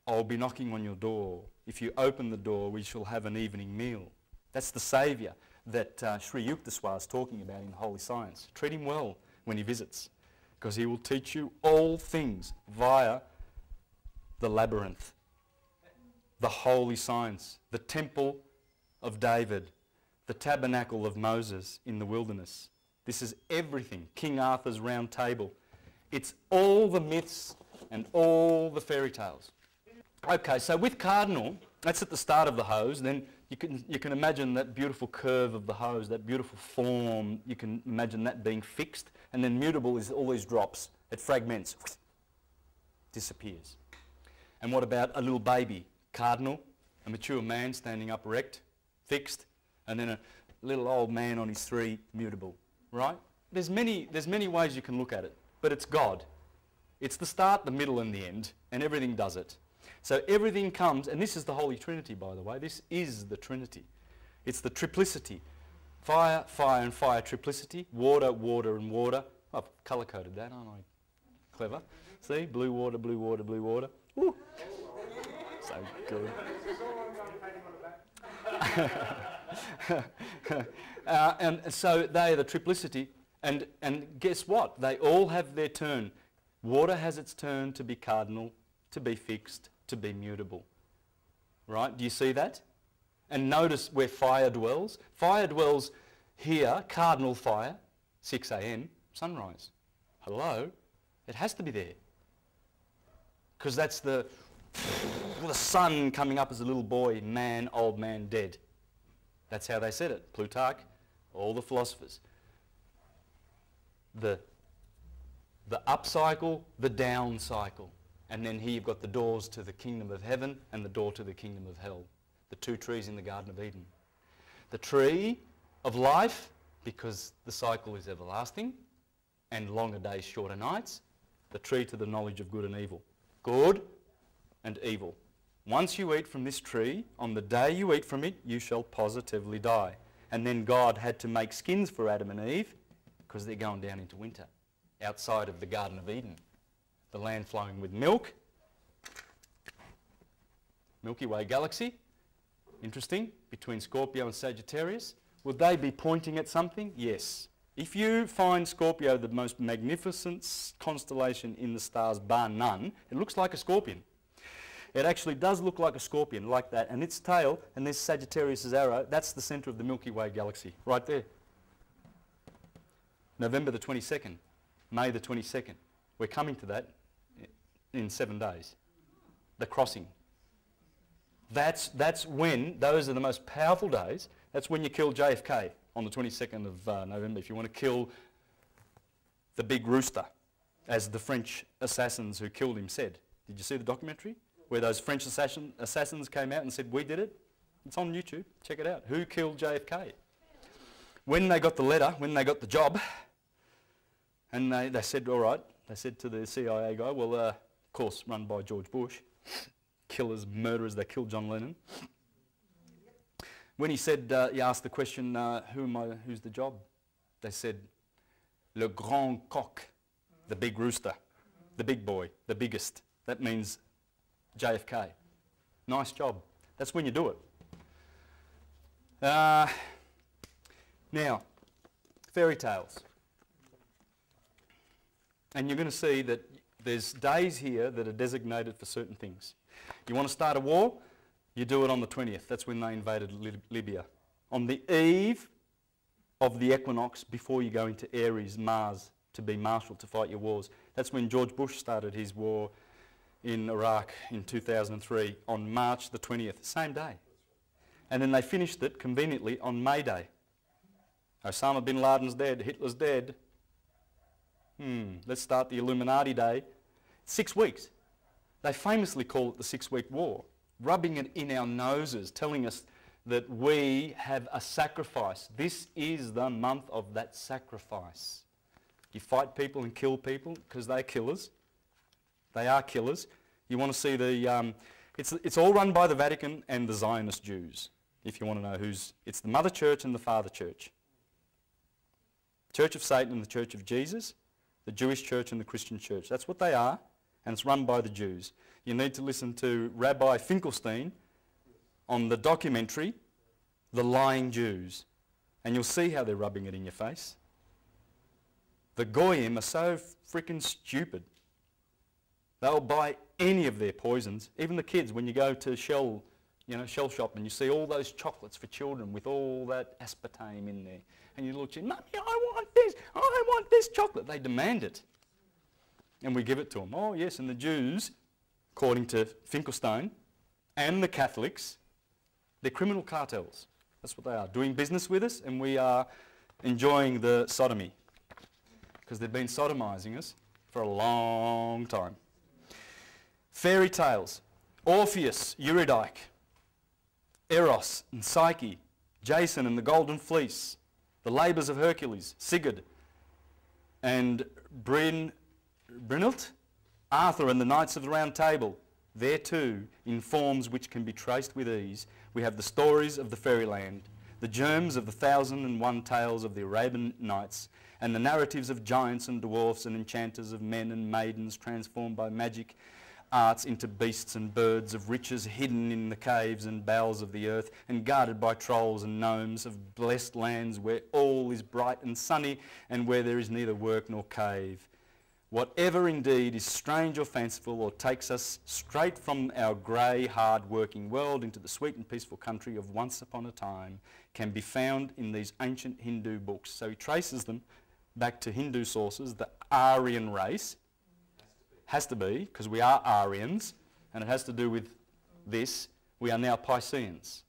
I'll be knocking on your door. If you open the door, we shall have an evening meal. That's the Saviour that Sri Yukteswar is talking about in Holy Science. Treat him well when he visits, because he will teach you all things via the labyrinth, the holy science, the temple of David, the tabernacle of Moses in the wilderness. This is everything. King Arthur's round table. It's all the myths and all the fairy tales. Okay, so with cardinal, that's at the start of the hose. Then you can imagine that beautiful curve of the hose, that beautiful form. You can imagine that being fixed. And then mutable is all these drops. It fragments, disappears. And what about a little baby? Cardinal, a mature man standing up erect, fixed, and then a little old man on his three, mutable. Right? There's many ways you can look at it, but it's God. It's the start, the middle, and the end, and everything does it. So everything comes, and this is the Holy Trinity, by the way. This is the Trinity. It's the triplicity. Fire, fire, and fire, triplicity. Water, water, and water. I've colour-coded that, aren't I? Clever. See? Blue water, blue water, blue water. Woo. So good. And so they are the triplicity. And guess what? They all have their turn. Water has its turn to be cardinal, to be fixed, to be mutable. Right? Do you see that? And notice where fire dwells. Fire dwells here, cardinal fire, 6 a.m, sunrise. Hello? It has to be there. Because that's the sun coming up as a little boy, man, old man, dead. That's how they said it. Plutarch, all the philosophers. The up cycle, the down cycle. And then here you've got the doors to the kingdom of heaven and the door to the kingdom of hell. The two trees in the Garden of Eden. The tree of life, because the cycle is everlasting, and longer days, shorter nights. The tree to the knowledge of good and evil. Good and evil. once you eat from this tree, on the day you eat from it, you shall positively die. And then God had to make skins for Adam and Eve because they're going down into winter outside of the Garden of Eden. The land flowing with milk. Milky Way galaxy. Interesting. Between Scorpio and Sagittarius. Would they be pointing at something? Yes. If you find Scorpio the most magnificent constellation in the stars, bar none, it looks like a scorpion. It actually does look like a scorpion, like that. And its tail, and there's Sagittarius' arrow, that's the centre of the Milky Way galaxy, right there. November the 22nd, May the 22nd. We're coming to that in 7 days. The crossing. That's when, those are the most powerful days. That's when you kill JFK on the 22nd of November. If you want to kill the big rooster, as the French assassins who killed him said. Did you see the documentary? Where those French assassins came out and said, we did it. It's on YouTube. Check it out. Who killed JFK? When they got the letter, when they got the job, and they said, all right, they said to the CIA guy, well, of course, run by George Bush, killers, murderers, they killed John Lennon. When he said, he asked the question, who's the job? They said, le grand coq, the big rooster, the big boy, the biggest. That means JFK. Nice job. That's when you do it. Now, fairy tales. And you're going to see that there's days here that are designated for certain things. You want to start a war? You do it on the 20th. That's when they invaded Libya. On the eve of the equinox, before you go into Aries, Mars, to be marshal to fight your wars. That's when George Bush started his war in Iraq in 2003 on March the 20th, same day. And then they finished it conveniently on May Day. Osama bin Laden's dead, Hitler's dead. Let's start the Illuminati Day. 6 weeks. They famously call it the 6-week war, rubbing it in our noses, telling us that we have a sacrifice. This is the month of that sacrifice. You fight people and kill people because they're killers. They are killers. You want to see the... it's all run by the Vatican and the Zionist Jews, if you want to know who's... It's the Mother Church and the Father Church. Church of Satan and the Church of Jesus, the Jewish Church and the Christian Church. That's what they are, and it's run by the Jews. You need to listen to Rabbi Finkelstein on the documentary, The Lying Jews, and you'll see how they're rubbing it in your face. The Goyim are so freaking stupid. They'll buy any of their poisons. Even the kids, when you go to Shell shop and you see all those chocolates for children with all that aspartame in there. And you look at Mummy, I want this chocolate. They demand it. And we give it to them. Oh yes, and the Jews, according to Finkelstein, and the Catholics, they're criminal cartels. That's what they are, doing business with us, and we are enjoying the sodomy. Because they've been sodomizing us for a long time. Fairy tales. Orpheus, Eurydice, Eros and Psyche, Jason and the Golden Fleece, the labours of Hercules, Sigurd and Brynhild, Arthur and the Knights of the Round Table. There too, in forms which can be traced with ease, we have the stories of the fairyland, the germs of the 1001 tales of the Arabian Nights, and the narratives of giants and dwarfs and enchanters, of men and maidens transformed by magic arts into beasts and birds, of riches hidden in the caves and bowels of the earth, and guarded by trolls and gnomes, of blessed lands where all is bright and sunny, and where there is neither work nor cave. Whatever indeed is strange or fanciful, or takes us straight from our grey, hard-working world into the sweet and peaceful country of once upon a time, can be found in these ancient Hindu books. So he traces them back to Hindu sources, the Aryan race. Has to be, because we are Aryans, and it has to do with this. We are now Pisceans,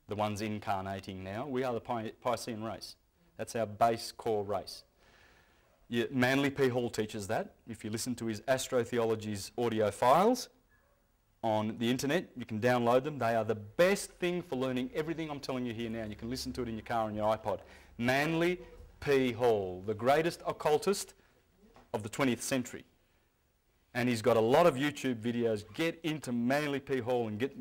the ones incarnating now. We are the Piscean race. That's our base core race. Manly P. Hall teaches that. If you listen to his Astrotheology's audio files on the internet, you can download them. They are the best thing for learning everything I'm telling you here now. You can listen to it in your car and your iPod. Manly P. Hall, the greatest occultist of the 20th century. And he's got a lot of YouTube videos. Get into Manly P. Hall and get,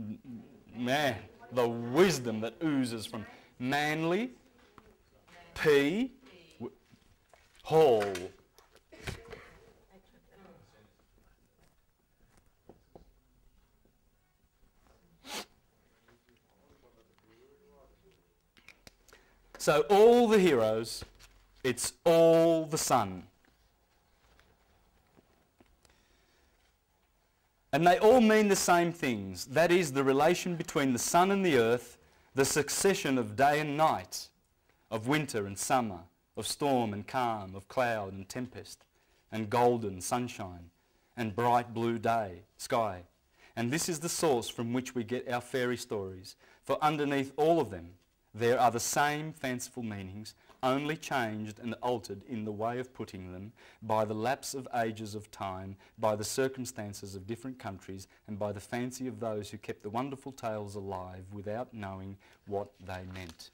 man, the wisdom that oozes from Manly P. Hall. So all the heroes, it's all the sun. And they all mean the same things. That is, the relation between the sun and the earth, the succession of day and night, of winter and summer, of storm and calm, of cloud and tempest, and golden sunshine, and bright blue day, sky. And this is the source from which we get our fairy stories. For underneath all of them, there are the same fanciful meanings, only changed and altered in the way of putting them by the lapse of ages of time, by the circumstances of different countries, and by the fancy of those who kept the wonderful tales alive without knowing what they meant.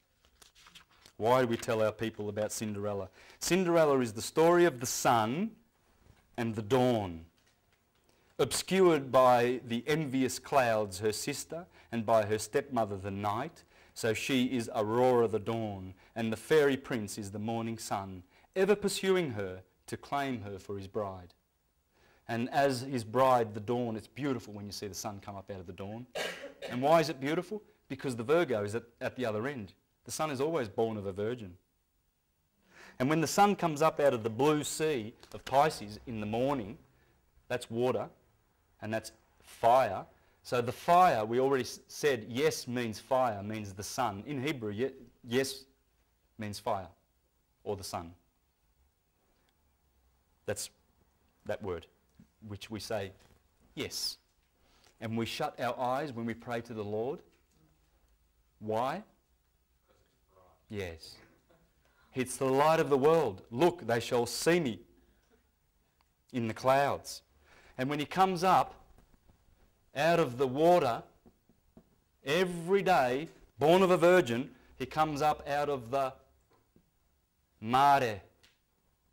Why do we tell our people about Cinderella? Cinderella is the story of the sun and the dawn, obscured by the envious clouds, her sister, and by her stepmother, the night. So she is Aurora the dawn, and the fairy prince is the morning sun, ever pursuing her to claim her for his bride. And as his bride, the dawn, it's beautiful when you see the sun come up out of the dawn. And why is it beautiful? Because the Virgo is at the other end. The sun is always born of a virgin. And when the sun comes up out of the blue sea of Pisces in the morning, that's water, and that's fire. So the fire, we already said, yes means fire, means the sun. In Hebrew, yes means fire, or the sun. That's that word, which we say, yes. And we shut our eyes when we pray to the Lord. Why? Yes. It's the light of the world. Look, they shall see me in the clouds. And when he comes up out of the water every day, born of a virgin, he comes up out of the mare,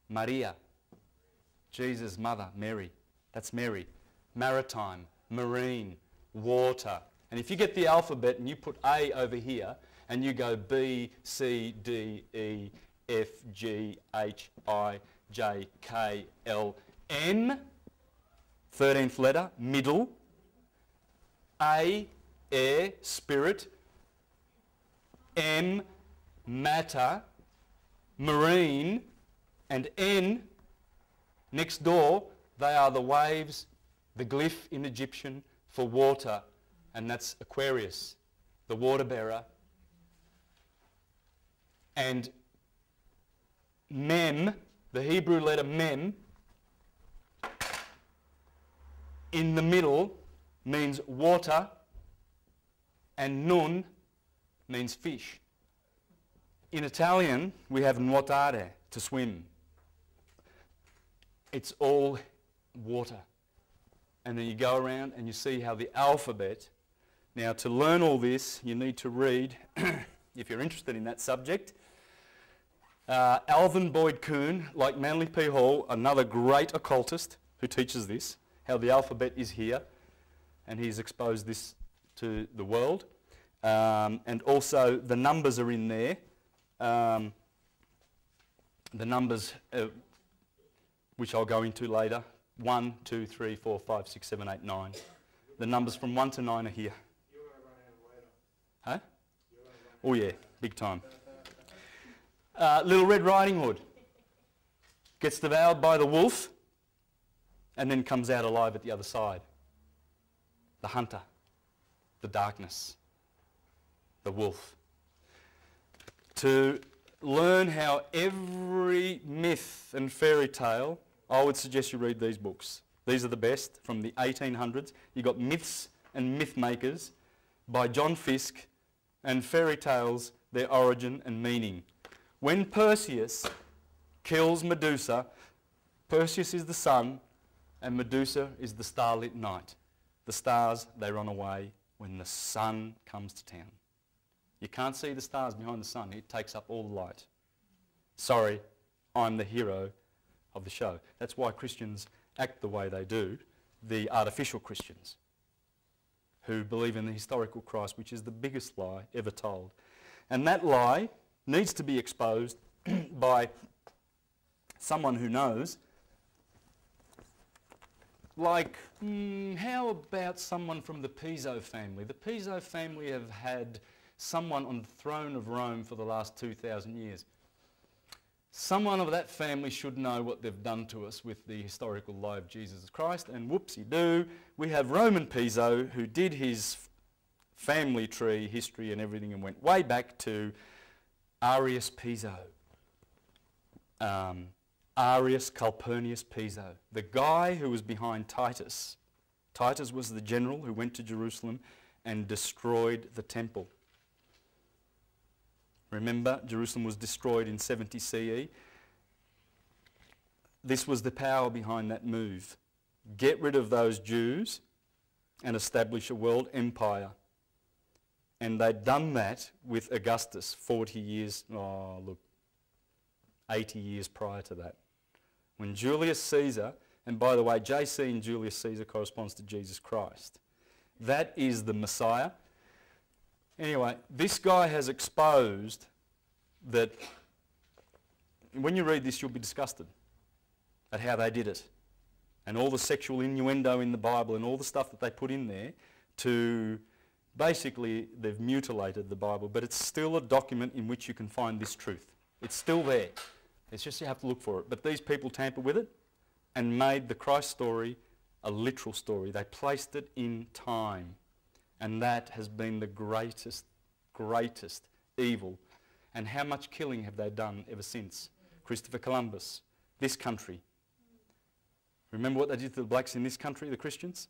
Maria, Jesus' mother, Mary. That's Mary. Maritime, marine, water. And if you get the alphabet and you put A over here and you go B, C, D, E, F, G, H, I, J, K, L, N, 13th letter, middle, A, air, spirit, M, matter, marine, and N, next door, they are the waves, the glyph in Egyptian for water, and that's Aquarius, the water bearer. And Mem, the Hebrew letter Mem, in the middle means water, and Nun means fish. In Italian, we have nuotare, to swim. It's all water. And then you go around and you see how the alphabet. Now, to learn all this, you need to read, if you're interested in that subject, Alvin Boyd Kuhn, like Manly P. Hall, another great occultist who teaches this, how the alphabet is here, and he's exposed this to the world. And also the numbers are in there. The numbers, which I'll go into later, 1, 2, 3, 4, 5, 6, 7, 8, 9. The numbers from 1 to 9 are here. You're going to run out of later. Huh? Oh yeah, big time. Little Red Riding Hood gets devoured by the wolf and then comes out alive at the other side. The hunter, the darkness, the wolf. To learn how every myth and fairy tale, I would suggest you read these books. These are the best from the 1800s. You've got Myths and Myth Makers by John Fiske, and fairy tales, their origin and meaning. When Perseus kills Medusa, Perseus is the sun and Medusa is the starlit night. The stars, they run away when the sun comes to town. You can't see the stars behind the sun. It takes up all the light. Sorry, I'm the hero of the show. That's why Christians act the way they do, the artificial Christians who believe in the historical Christ, which is the biggest lie ever told. And that lie needs to be exposed by someone who knows. Like, how about someone from the Piso family? The Piso family have had someone on the throne of Rome for the last 2,000 years. Someone of that family should know what they've done to us with the historical lie of Jesus Christ, and whoopsie-doo, we have Roman Piso who did his family tree history and everything and went way back to Arius Piso. Arius Calpurnius Piso, the guy who was behind Titus. Titus was the general who went to Jerusalem and destroyed the temple. Remember, Jerusalem was destroyed in 70 CE. This was the power behind that move. Get rid of those Jews and establish a world empire. And they'd done that with Augustus 40 years, 80 years prior to that. When Julius Caesar, and by the way, JC in Julius Caesar corresponds to Jesus Christ. That is the Messiah. Anyway, this guy has exposed that, when you read this, you'll be disgusted at how they did it. And all the sexual innuendo in the Bible and all the stuff that they put in there to, basically, they've mutilated the Bible, but it's still a document in which you can find this truth. It's still there. It's just you have to look for it. But these people tampered with it and made the Christ story a literal story. They placed it in time. And that has been the greatest evil. And how much killing have they done ever since? Christopher Columbus, this country. Remember what they did to the blacks in this country, the Christians?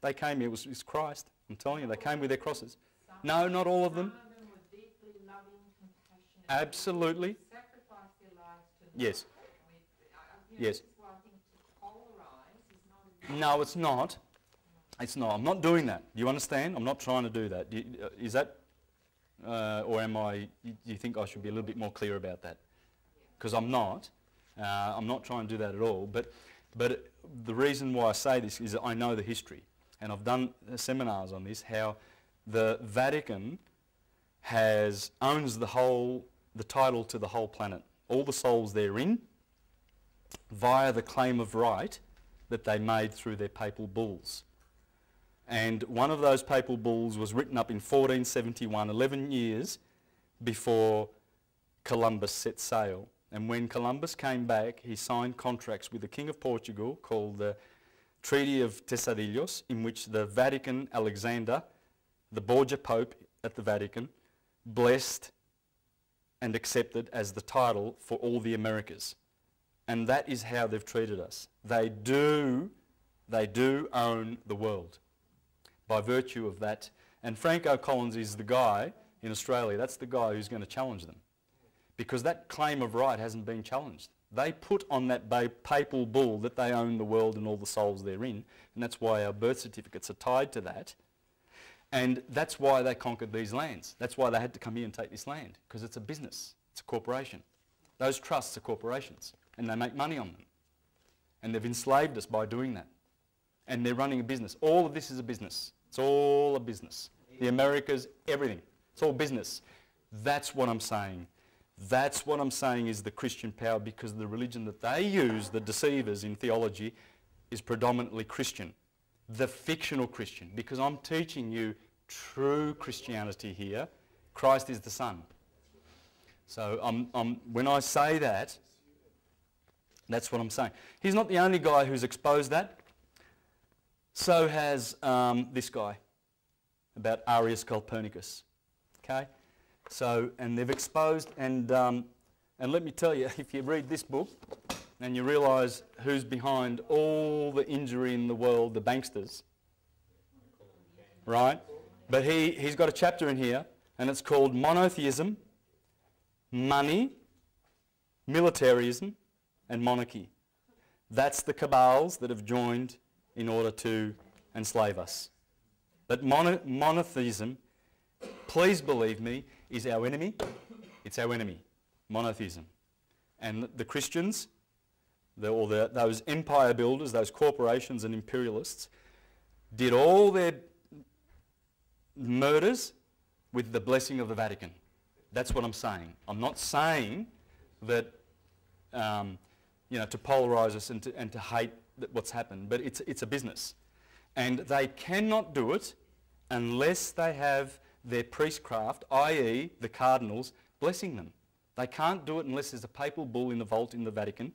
They came here, it was Christ. I'm telling you, they came with their crosses. No, not all of them. Some of them were deeply loving, compassionate. Absolutely. Sacrificed their lives to the Yes. Yes. This is why I think to polarise is not a No, it's not. It's not. I'm not doing that. Do you understand? I'm not trying to do that. Is that, or am I, do you think I should be a little bit more clear about that? Because I'm not. I'm not trying to do that at all. But the reason why I say this is that I know the history. And I've done seminars on this, how the Vatican owns the title to the whole planet. All the souls therein, via the claim of right that they made through their papal bulls. And one of those papal bulls was written up in 1471, 11 years before Columbus set sail. And when Columbus came back, he signed contracts with the King of Portugal called the Treaty of Tesadillos, in which the Vatican, Alexander, the Borgia Pope at the Vatican, blessed and accepted as the title for all the Americas. And that is how they've treated us. They do own the world by virtue of that. And Franco Collins is the guy in Australia, that's the guy who's going to challenge them. Because that claim of right hasn't been challenged. They put on that papal bull that they own the world and all the souls therein, and that's why our birth certificates are tied to that. And that's why they conquered these lands. That's why they had to come here and take this land, because it's a business, it's a corporation. Those trusts are corporations, and they make money on them. And they've enslaved us by doing that. And they're running a business. All of this is a business. It's all a business. The Americas, everything. It's all business. That's what I'm saying. That's what I'm saying is the Christian power, because the religion that they use, the deceivers in theology, is predominantly Christian. The fictional Christian, because I'm teaching you true Christianity here. Christ is the Son. So when I say that, that's what I'm saying. He's not the only guy who's exposed that. So has this guy about Arius Copernicus. Okay? So, and they've exposed, and let me tell you, if you read this book and you realise who's behind all the injury in the world, the banksters, right? But he's got a chapter in here, and it's called Monotheism, Money, Militarism, and Monarchy. That's the cabals that have joined in order to enslave us. But monotheism, please believe me, is our enemy. It's our enemy, monotheism. And the Christians those empire builders, those corporations and imperialists, did all their murders with the blessing of the Vatican. That's what I'm saying. I'm not saying that, to polarise us and to hate what's happened, but it's a business. And they cannot do it unless they have their priestcraft, i.e. the cardinals, blessing them. They can't do it unless there's a papal bull in the vault in the Vatican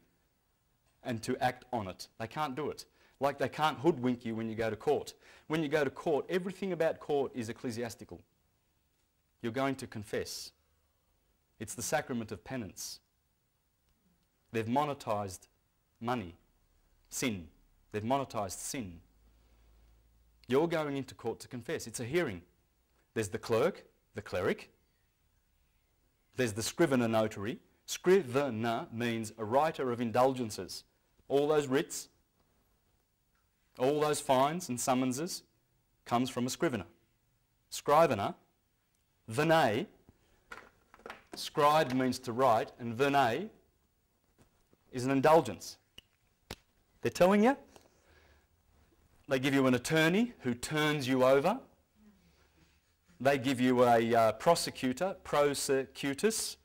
and to act on it. They can't do it. Like they can't hoodwink you when you go to court. When you go to court, everything about court is ecclesiastical. You're going to confess. It's the sacrament of penance. They've monetised money, sin. They've monetised sin. You're going into court to confess. It's a hearing. There's the clerk, the cleric. There's the scrivener notary. Scrivener means a writer of indulgences. All those writs, all those fines and summonses comes from a scrivener. Scrivener, vene, scribe means to write, and vene is an indulgence. They're telling you. They give you an attorney who turns you over. They give you a prosecutor, prosecutus,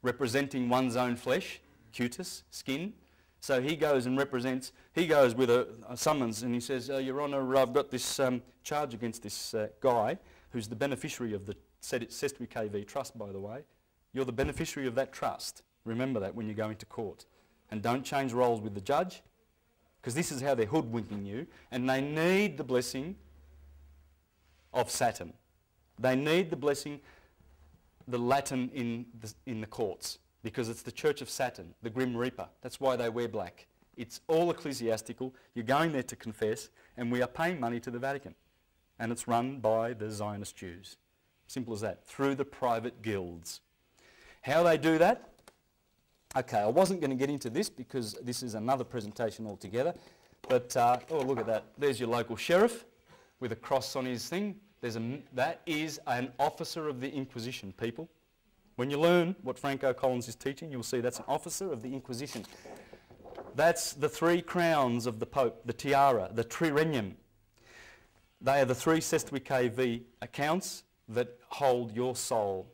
representing one's own flesh, cutis, skin. So he goes and represents, he goes with a summons and he says, Your Honour, I've got this charge against this guy who's the beneficiary of the Sestui KV trust, by the way. You're the beneficiary of that trust. Remember that when you go into court. And don't change roles with the judge, because this is how they're hoodwinking you, and they need the blessing of Saturn. They need the blessing, the Latin in the courts, because it's the Church of Saturn, the Grim Reaper. That's why they wear black. It's all ecclesiastical. You're going there to confess, and we are paying money to the Vatican. And it's run by the Zionist Jews. Simple as that, through the private guilds. How they do that? Okay, I wasn't going to get into this because this is another presentation altogether. But, oh, look at that. There's your local sheriff with a cross on his thing. That is an officer of the Inquisition, people. When you learn what Franco Collins is teaching, you'll see that's an officer of the Inquisition. That's the 3 crowns of the Pope, the tiara, the triregnum. They are the 3 Sestui KV accounts that hold your soul.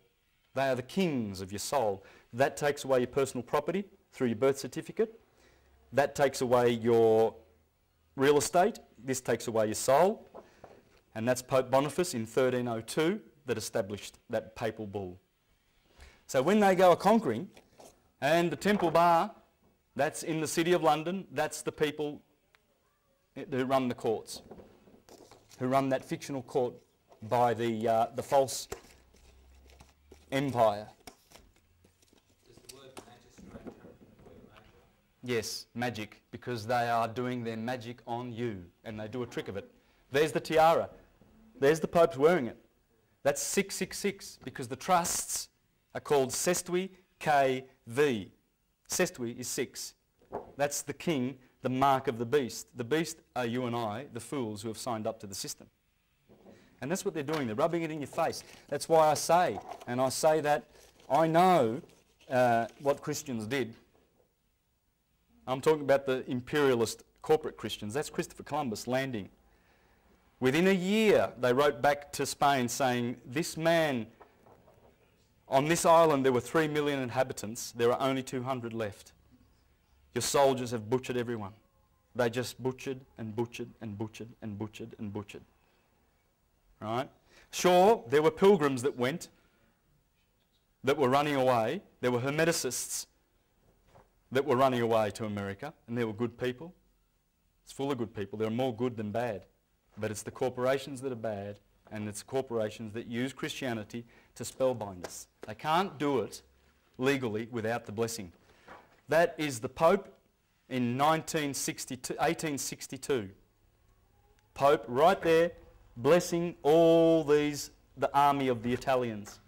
They are the kings of your soul. That takes away your personal property through your birth certificate. That takes away your real estate. This takes away your soul. And that's Pope Boniface in 1302 that established that papal bull. So when they go a-conquering, and the Temple Bar, that's in the City of London, that's the people who run the courts, who run that fictional court by the false empire. Does the word magistrate come from the word major? Yes, magic, because they are doing their magic on you, and they do a trick of it. There's the tiara. There's the Pope's wearing it. That's 666, because the trusts are called Sestui KV. Sestui is 6. That's the king, the mark of the beast. The beast are you and I, the fools who have signed up to the system. And that's what they're doing. They're rubbing it in your face. That's why I say, and I say that I know what Christians did. I'm talking about the imperialist corporate Christians. That's Christopher Columbus landing. Within a year, they wrote back to Spain saying, this man, on this island there were 3 million inhabitants. There are only 200 left. Your soldiers have butchered everyone. They just butchered and butchered and butchered and butchered and butchered. Right? Sure, there were pilgrims that went, that were running away. There were Hermeticists that were running away to America, and there were good people. It's full of good people. There are more good than bad. But it's the corporations that are bad, and it's corporations that use Christianity to spellbind us. They can't do it legally without the blessing. That is the Pope in 1862. Pope right there, blessing all these, the army of the Italians.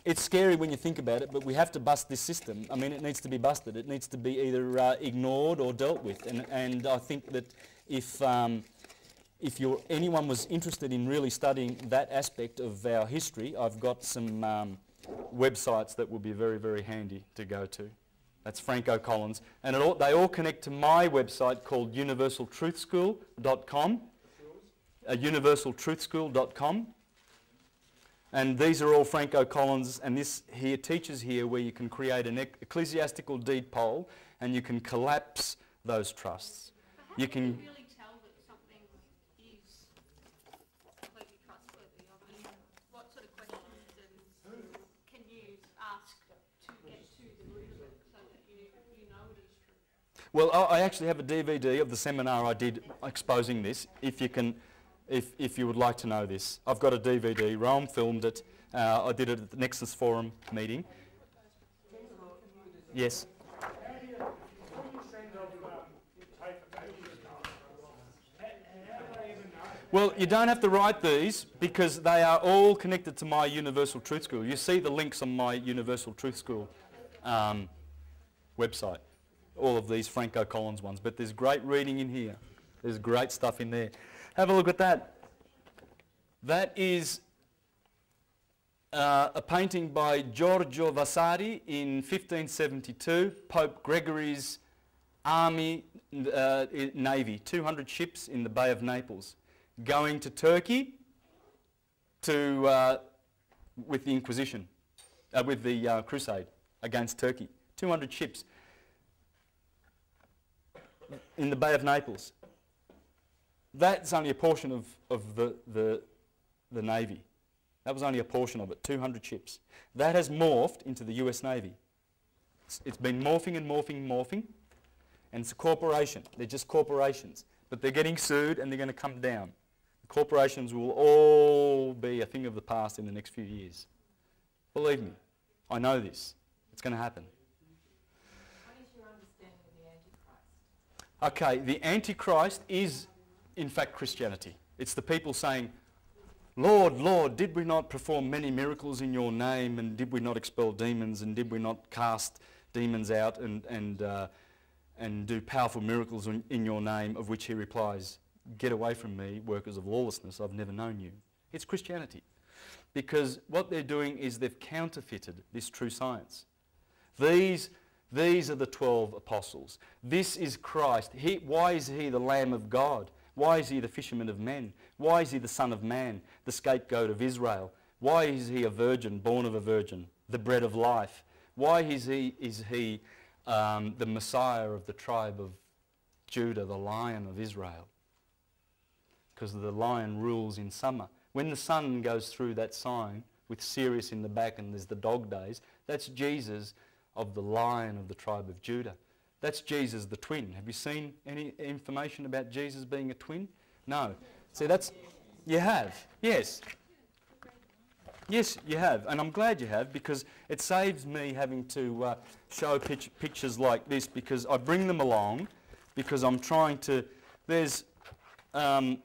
It's scary when you think about it, but we have to bust this system. I mean, it needs to be busted. It needs to be either ignored or dealt with. And I think that if if anyone was interested in really studying that aspect of our history, I've got some websites that will be very, very handy to go to. That's Franco Collins. And they all connect to my website called universaltruthschool.com. Universaltruthschool.com. And these are all Franco Collins, and this here teaches here where you can create an ecclesiastical deed poll and you can collapse those trusts. But how can you really tell that something is completely trustworthy? I mean, what sort of questions can you ask to get to the root of it so that you know it is true? Well, I actually have a DVD of the seminar I did exposing this, if you would like to know this. I've got a DVD. Rome filmed it. I did it at the Nexus Forum meeting. Yes. Well, you don't have to write these because they are all connected to my Universal Truth School. You see the links on my Universal Truth School website. All of these Franco Collins ones. But there's great reading in here. There's great stuff in there. Have a look at that. That is a painting by Giorgio Vasari in 1572, Pope Gregory's army, navy, 200 ships in the Bay of Naples, going to Turkey with the Inquisition, with the crusade against Turkey. 200 ships in the Bay of Naples. That's only a portion of the Navy. That was only a portion of it, 200 ships. That has morphed into the US Navy. It's been morphing and morphing and morphing, and it's a corporation. They're just corporations, but they're getting sued and they're going to come down. The corporations will all be a thing of the past in the next few years. Believe me, I know this. It's going to happen. What is your understanding of the Antichrist? Okay, the Antichrist is in fact Christianity. It's the people saying, Lord, Lord, did we not perform many miracles in your name, and did we not expel demons, and did we not cast demons out and do powerful miracles in your name? Of which he replies, get away from me, workers of lawlessness, I've never known you. It's Christianity. Because what they're doing is they've counterfeited this true science. These are the 12 apostles. This is Christ. Why is he the Lamb of God? Why is he the fisherman of men? Why is he the Son of Man, the scapegoat of Israel? Why is he a virgin, born of a virgin, the bread of life? Why is he the Messiah of the tribe of Judah, the Lion of Israel? Because the lion rules in summer. When the sun goes through that sign with Sirius in the back and there's the dog days, that's Jesus of the Lion of the tribe of Judah. That's Jesus the twin. Have you seen any information about Jesus being a twin? No. See, you have. Yes. Yes, you have. And I'm glad you have, because it saves me having to show pictures like this, because I bring them along because I'm trying to... There's the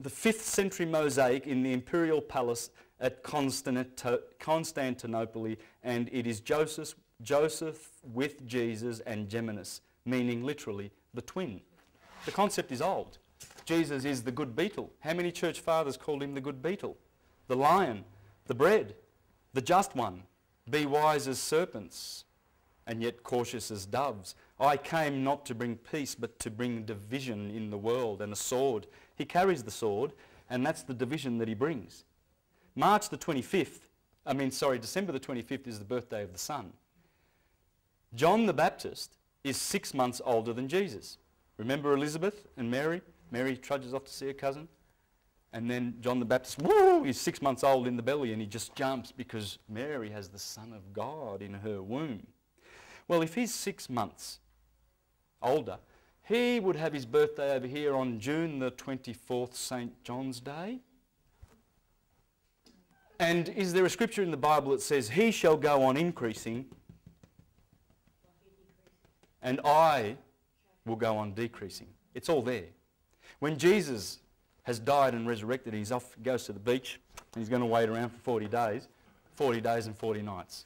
5th century mosaic in the imperial palace at Constantinople, and it is Joseph with Jesus and Geminus, meaning literally the twin. The concept is old. Jesus is the good beetle. How many church fathers called him the good beetle? The lion, the bread, the just one. Be wise as serpents, and yet cautious as doves. I came not to bring peace, but to bring division in the world, and a sword. He carries the sword, and that's the division that he brings. December the 25th is the birthday of the Son. John the Baptist is 6 months older than Jesus. Remember Elizabeth and Mary? Mary trudges off to see her cousin. And then John the Baptist, woo, he's 6 months old in the belly, and he just jumps because Mary has the Son of God in her womb. Well, if he's 6 months older, he would have his birthday over here on June the 24th, St. John's Day. And is there a scripture in the Bible that says, he shall go on increasing, and I will go on decreasing? It's all there. When Jesus has died and resurrected, he's off, goes to the beach, and he's going to wait around for 40 days. 40 days and 40 nights.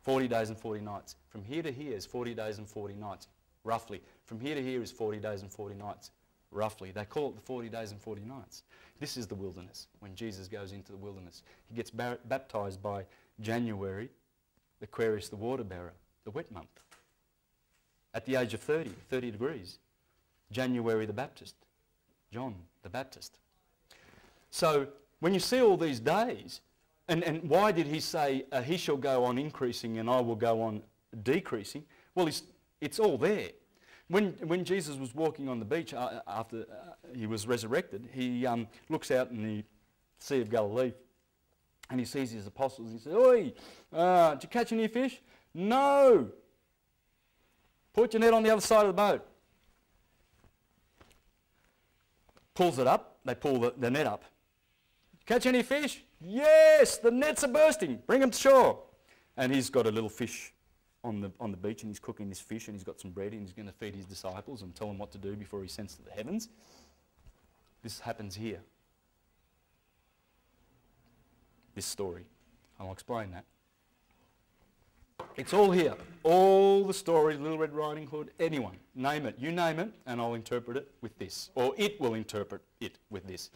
40 days and 40 nights. From here to here is 40 days and 40 nights, roughly. From here to here is 40 days and 40 nights. roughly. They call it the 40 days and 40 nights. This is the wilderness, when Jesus goes into the wilderness. He gets baptised by January, Aquarius the water bearer, the wet month. At the age of 30 degrees. January the Baptist, John the Baptist. So when you see all these days, and why did he say, he shall go on increasing and I will go on decreasing? Well, it's all there. When Jesus was walking on the beach after he was resurrected, he looks out in the Sea of Galilee and he sees his apostles. He says, "Oi, did you catch any fish?" "No." "Put your net on the other side of the boat." Pulls it up. They pull the net up. "Catch any fish?" "Yes, the nets are bursting. Bring them to shore." And he's got a little fish on the beach and he's cooking this fish and he's got some bread and he's going to feed his disciples and tell them what to do before he ascends to the heavens. This happens here. This story. I'll explain that. It's all here. All the stories, Little Red Riding Hood, anyone, name it. You name it and I'll interpret it with this. Or it will interpret it with this.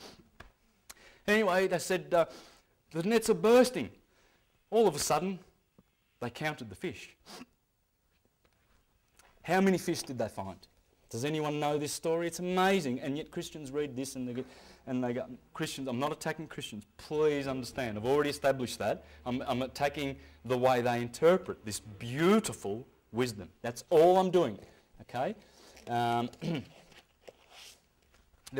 Anyway, they said, the nets are bursting. All of a sudden, they counted the fish. How many fish did they find? Does anyone know this story? It's amazing. And yet Christians read this and they go, Christians, I'm not attacking Christians. Please understand. I've already established that. I'm attacking the way they interpret this beautiful wisdom. That's all I'm doing. Okay? There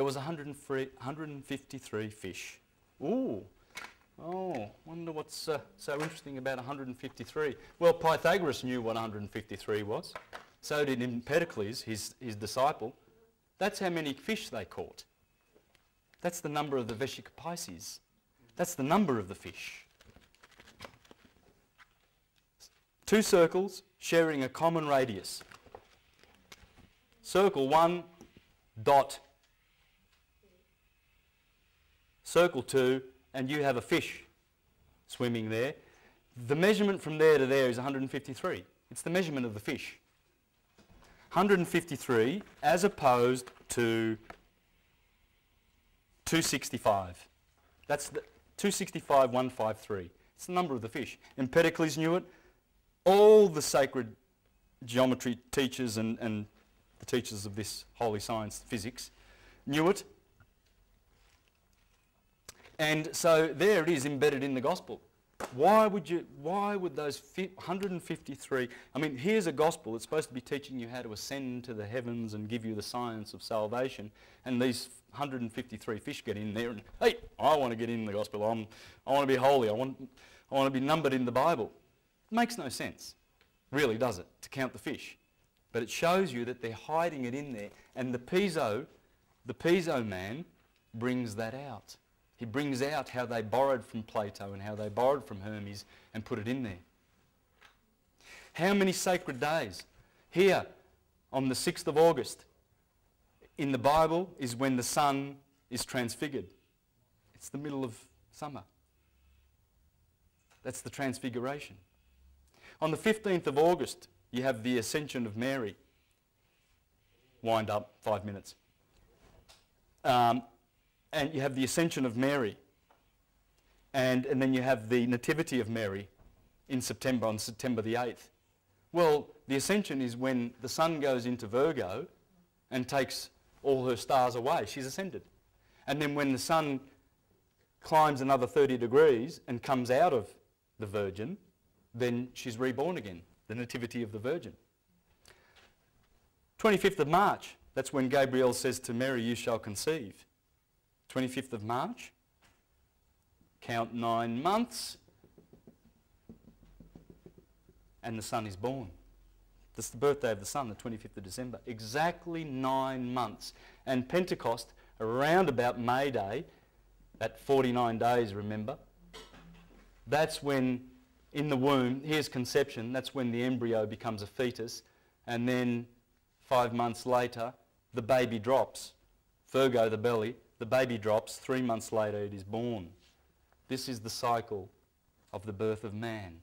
was 153 fish. Ooh. Oh, wonder what's so interesting about 153. Well, Pythagoras knew what 153 was. So did Empedocles, his disciple. That's how many fish they caught. That's the number of the Vesica Pisces. That's the number of the fish. Two circles sharing a common radius. Circle 1, dot. Circle 2, and you have a fish swimming there. The measurement from there to there is 153. It's the measurement of the fish. 153 as opposed to 265. That's the 265, 153. It's the number of the fish. Empedocles knew it. All the sacred geometry teachers and the teachers of this holy science, physics, knew it. And so there it is embedded in the gospel. Why would those 153, I mean, here's a gospel that's supposed to be teaching you how to ascend to the heavens and give you the science of salvation, and these 153 fish get in there and, hey, I want to get in the gospel, I want to be holy, I want to be numbered in the Bible. It makes no sense, really, does it, to count the fish? But it shows you that they're hiding it in there, and the Piso man brings that out. He brings out how they borrowed from Plato and how they borrowed from Hermes and put it in there. How many sacred days? Here, on the 6th of August, in the Bible, is when the sun is transfigured. It's the middle of summer. That's the transfiguration. On the 15th of August, you have the Ascension of Mary. Wind up, 5 minutes. And you have the Ascension of Mary. And then you have the Nativity of Mary in September, on September the 8th. Well, the Ascension is when the sun goes into Virgo and takes all her stars away. She's ascended. And then when the sun climbs another 30 degrees and comes out of the Virgin, then she's reborn again, the Nativity of the Virgin. 25th of March, that's when Gabriel says to Mary, you shall conceive. 25th of March, count 9 months, and the Son is born. That's the birthday of the Son, the 25th of December. Exactly 9 months. And Pentecost, around about May Day, at 49 days, remember, that's when, in the womb, here's conception, that's when the embryo becomes a fetus, and then 5 months later, the baby drops. Virgo, the belly, the baby drops, 3 months later it is born. This is the cycle of the birth of man.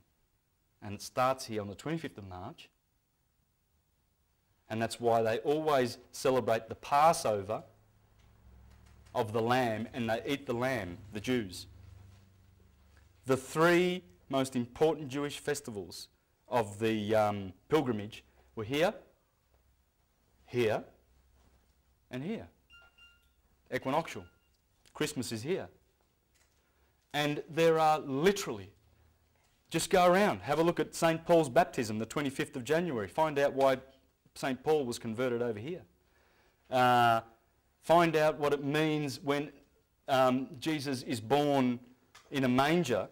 And it starts here on the 25th of March. And that's why they always celebrate the Passover of the lamb, and they eat the lamb, the Jews. The three most important Jewish festivals of the pilgrimage were here, here, and here. Equinoctial. Christmas is here. And there are literally, just go around, have a look at St. Paul's baptism, the 25th of January. Find out why St. Paul was converted over here. Find out what it means when Jesus is born in a manger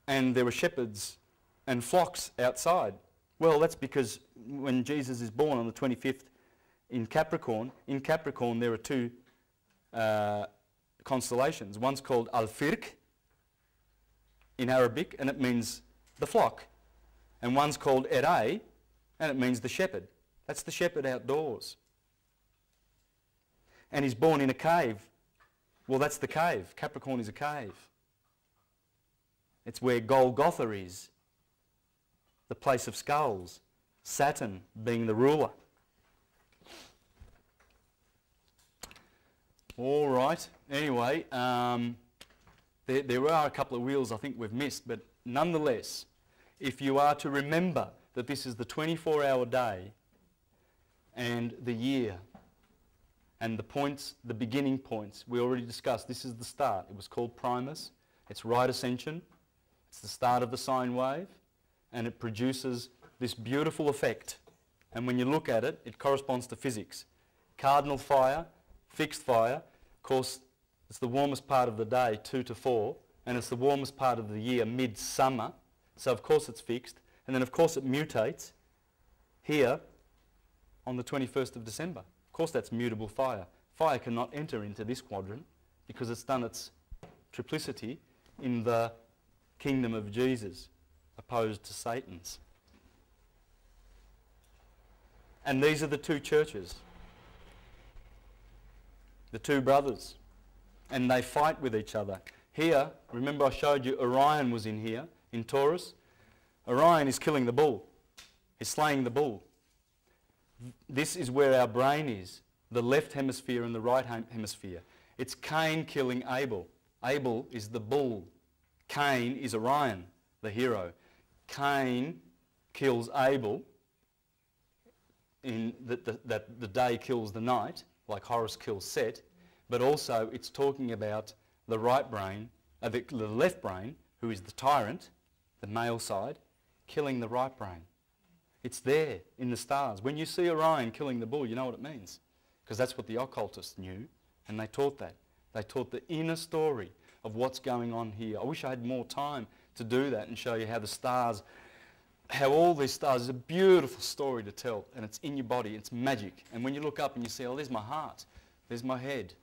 and there were shepherds and flocks outside. Well, that's because when Jesus is born on the 25th in Capricorn there are two constellations. One's called Al-Firq in Arabic, and it means the flock. And one's called Eray, and it means the shepherd. That's the shepherd outdoors. And he's born in a cave. Well, that's the cave. Capricorn is a cave. It's where Golgotha is, the place of skulls, Saturn being the ruler. All right. Anyway, there are a couple of wheels I think we've missed, but nonetheless, if you are to remember that this is the 24-hour day and the year and the points, the beginning points, we already discussed, this is the start. It was called Primus. It's right ascension. It's the start of the sine wave, and it produces this beautiful effect. And when you look at it, it corresponds to physics. Cardinal fire, fixed fire. Of course, it's the warmest part of the day, 2 to 4, and it's the warmest part of the year, midsummer. So of course it's fixed. And then of course it mutates here on the 21st of December. Of course that's mutable fire. Fire cannot enter into this quadrant because it's done its triplicity in the kingdom of Jesus, opposed to Satan's. And these are the two churches, the two brothers, and they fight with each other. Here, remember I showed you Orion was in here, in Taurus. Orion is killing the bull. He's slaying the bull. This is where our brain is, the left hemisphere and the right hemisphere. It's Cain killing Abel. Abel is the bull. Cain is Orion, the hero. Cain kills Abel in that the day kills the night, like Horus kills Set, but also it's talking about the right brain, the left brain, who is the tyrant, the male side, killing the right brain. It's there in the stars. When you see Orion killing the bull, you know what it means, because that's what the occultists knew, and they taught that. They taught the inner story of what's going on here. I wish I had more time to do that and show you how the stars, how all these stars, is a beautiful story to tell, and it's in your body, it's magic. And when you look up and you see, oh, there's my heart, there's my head,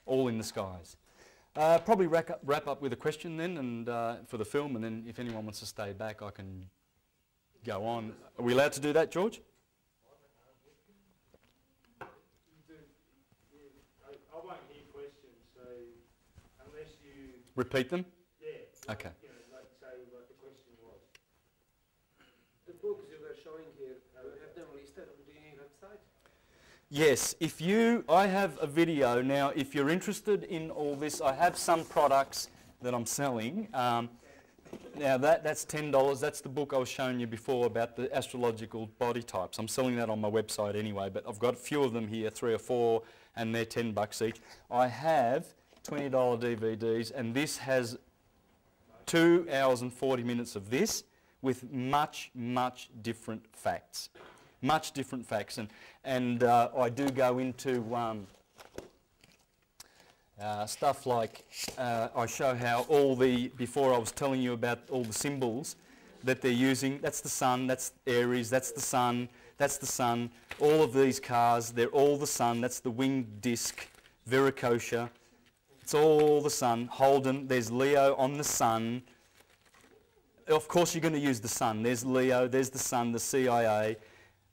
all in the skies. Probably wrap up with a question then, and for the film, and then if anyone wants to stay back, I can go on. Are we allowed to do that, George? I won't hear questions, so unless you... Repeat them? Yeah. Okay. You know, like say what the question was. The books you were showing here, you have them listed on the website? Yes, I have a video now. If you're interested in all this, I have some products that I'm selling. Now that's $10. That's the book I was showing you before about the astrological body types. I'm selling that on my website anyway, but I've got a few of them here, 3 or 4, and they're $10 each. I have $20 DVDs, and this has 2 hours and 40 minutes of this with much, much different facts. Much different facts, and I do go into stuff like I show how before I was telling you about all the symbols that they're using. That's the sun, that's Aries, that's the sun, that's the sun. All of these cars, they're all the sun. That's the winged disc, Viracocha. It's all the sun. Holden, there's Leo on the sun. Of course you're going to use the sun. There's Leo, there's the sun, the CIA.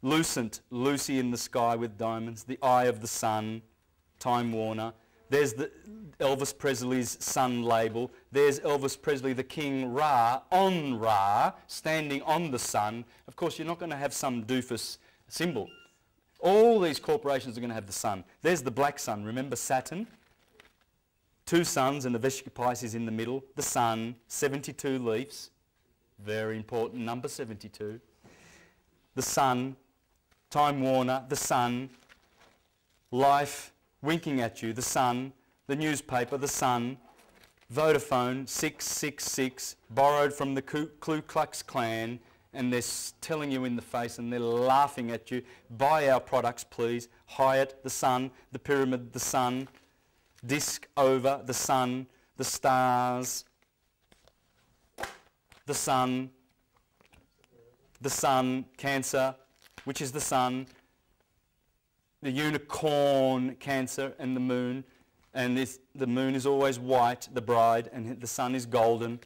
Lucent, Lucy in the sky with diamonds. The eye of the sun, Time Warner. There's the Elvis Presley's sun label. There's Elvis Presley, the King Ra, on Ra, standing on the sun. Of course, you're not going to have some doofus symbol All these corporations are going to have the sun. There's the black sun. Remember Saturn? 2 suns and the Vesica Pisces in the middle. The sun, 72 leaves. Very important number, 72. The sun, Time Warner, the sun, Life winking at you, the sun, the newspaper, the sun, Vodafone, 666, borrowed from the Ku Klux Klan, and they're telling you in the face and they're laughing at you, buy our products please, Hyatt, the sun, the pyramid, the sun, disc over, the sun, the stars, the sun, Cancer, which is the sun, the unicorn, Cancer, and the moon. And the moon is always white, the bride, and the sun is golden.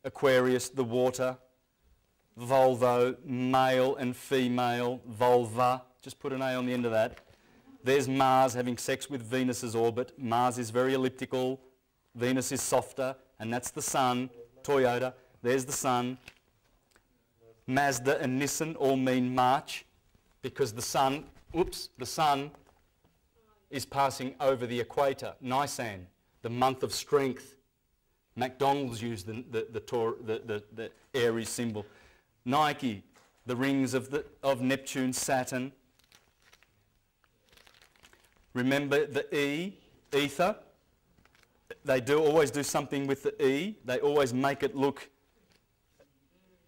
Aquarius, the water. Volvo, male and female. Vulva, just put an A on the end of that. There's Mars having sex with Venus's orbit. Mars is very elliptical. Venus is softer, and that's the sun. Toyota, there's the sun. Mazda and Nissan all mean March because the sun is passing over the equator. Nisan, the month of strength. McDonald's used the Aries symbol. Nike, the rings of Neptune, Saturn. Remember the E, ether. They always do something with the E. They always make it look,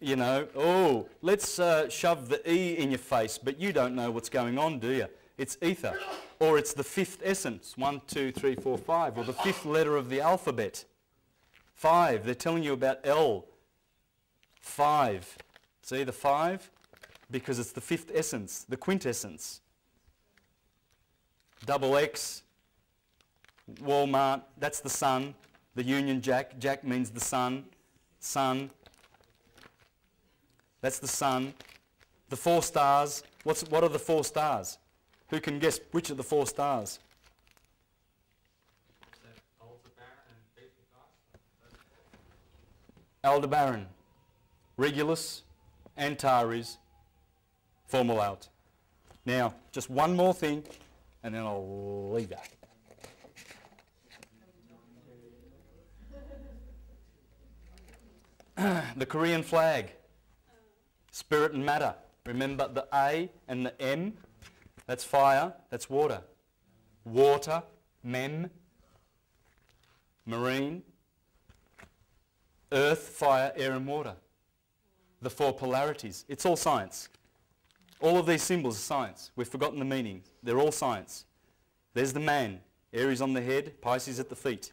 you know, oh, let's shove the E in your face, but you don't know what's going on, do you? It's ether. Or it's the 5th essence, 1, 2, 3, 4, 5, or the 5th letter of the alphabet. 5, they're telling you about L. 5. See the 5? Because it's the 5th essence, the quintessence. Double X, Walmart, that's the sun. The Union Jack, Jack means the sun. Sun. That's the sun. The 4 stars, what are the 4 stars? Who can guess which of the 4 stars? Aldebaran, Regulus, Antares, Fomalhaut. Now, just one more thing, and then I'll leave that. The Korean flag, spirit and matter. Remember the A and the M? That's fire, that's water. Water, mem, marine, earth, fire, air and water. The 4 polarities. It's all science. All of these symbols are science. We've forgotten the meaning. They're all science. There's the man, Aries on the head, Pisces at the feet.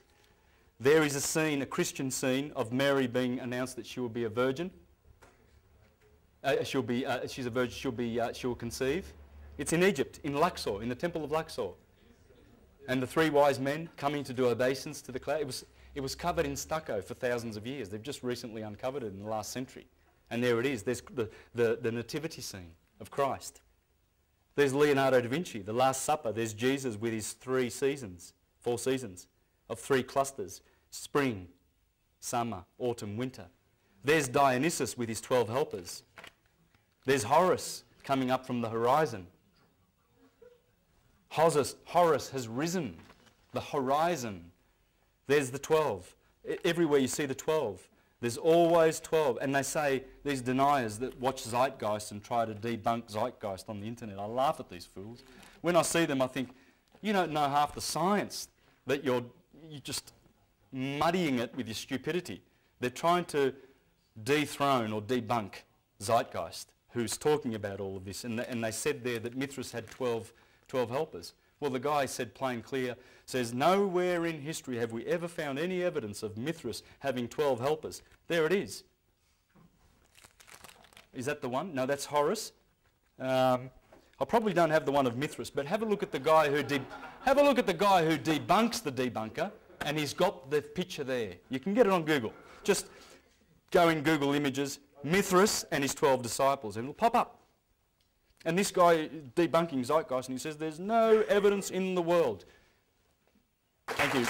There is a scene, a Christian scene, of Mary being announced that she will be a virgin. She's a virgin, she'll conceive. It's in Egypt, in Luxor, in the temple of Luxor. And the 3 wise men coming to do obeisance to the cloud. It was covered in stucco for thousands of years. They've just recently uncovered it in the last century. And there it is. There's the nativity scene of Christ. There's Leonardo da Vinci, the Last Supper. There's Jesus with his 4 seasons of 3 clusters. Spring, summer, autumn, winter. There's Dionysus with his 12 helpers. There's Horus coming up from the horizon. Horus has risen, the horizon. There's the 12. Everywhere you see the 12. There's always 12. And they say, these deniers that watch Zeitgeist and try to debunk Zeitgeist on the internet, I laugh at these fools. When I see them, I think, you don't know half the science, that you're just muddying it with your stupidity. They're trying to dethrone or debunk Zeitgeist, who's talking about all of this. And they said there that Mithras had 12 helpers. Well, the guy said plain clear, says, nowhere in history have we ever found any evidence of Mithras having 12 helpers. There it is. Is that the one? No, that's Horus. I probably don't have the one of Mithras, but have a look at the guy who debunks the debunker, and he's got the picture there. You can get it on Google. Just go in Google Images, Mithras and his 12 disciples, and it'll pop up. And this guy debunking Zeitgeist, and he says there's no evidence in the world. Thank you.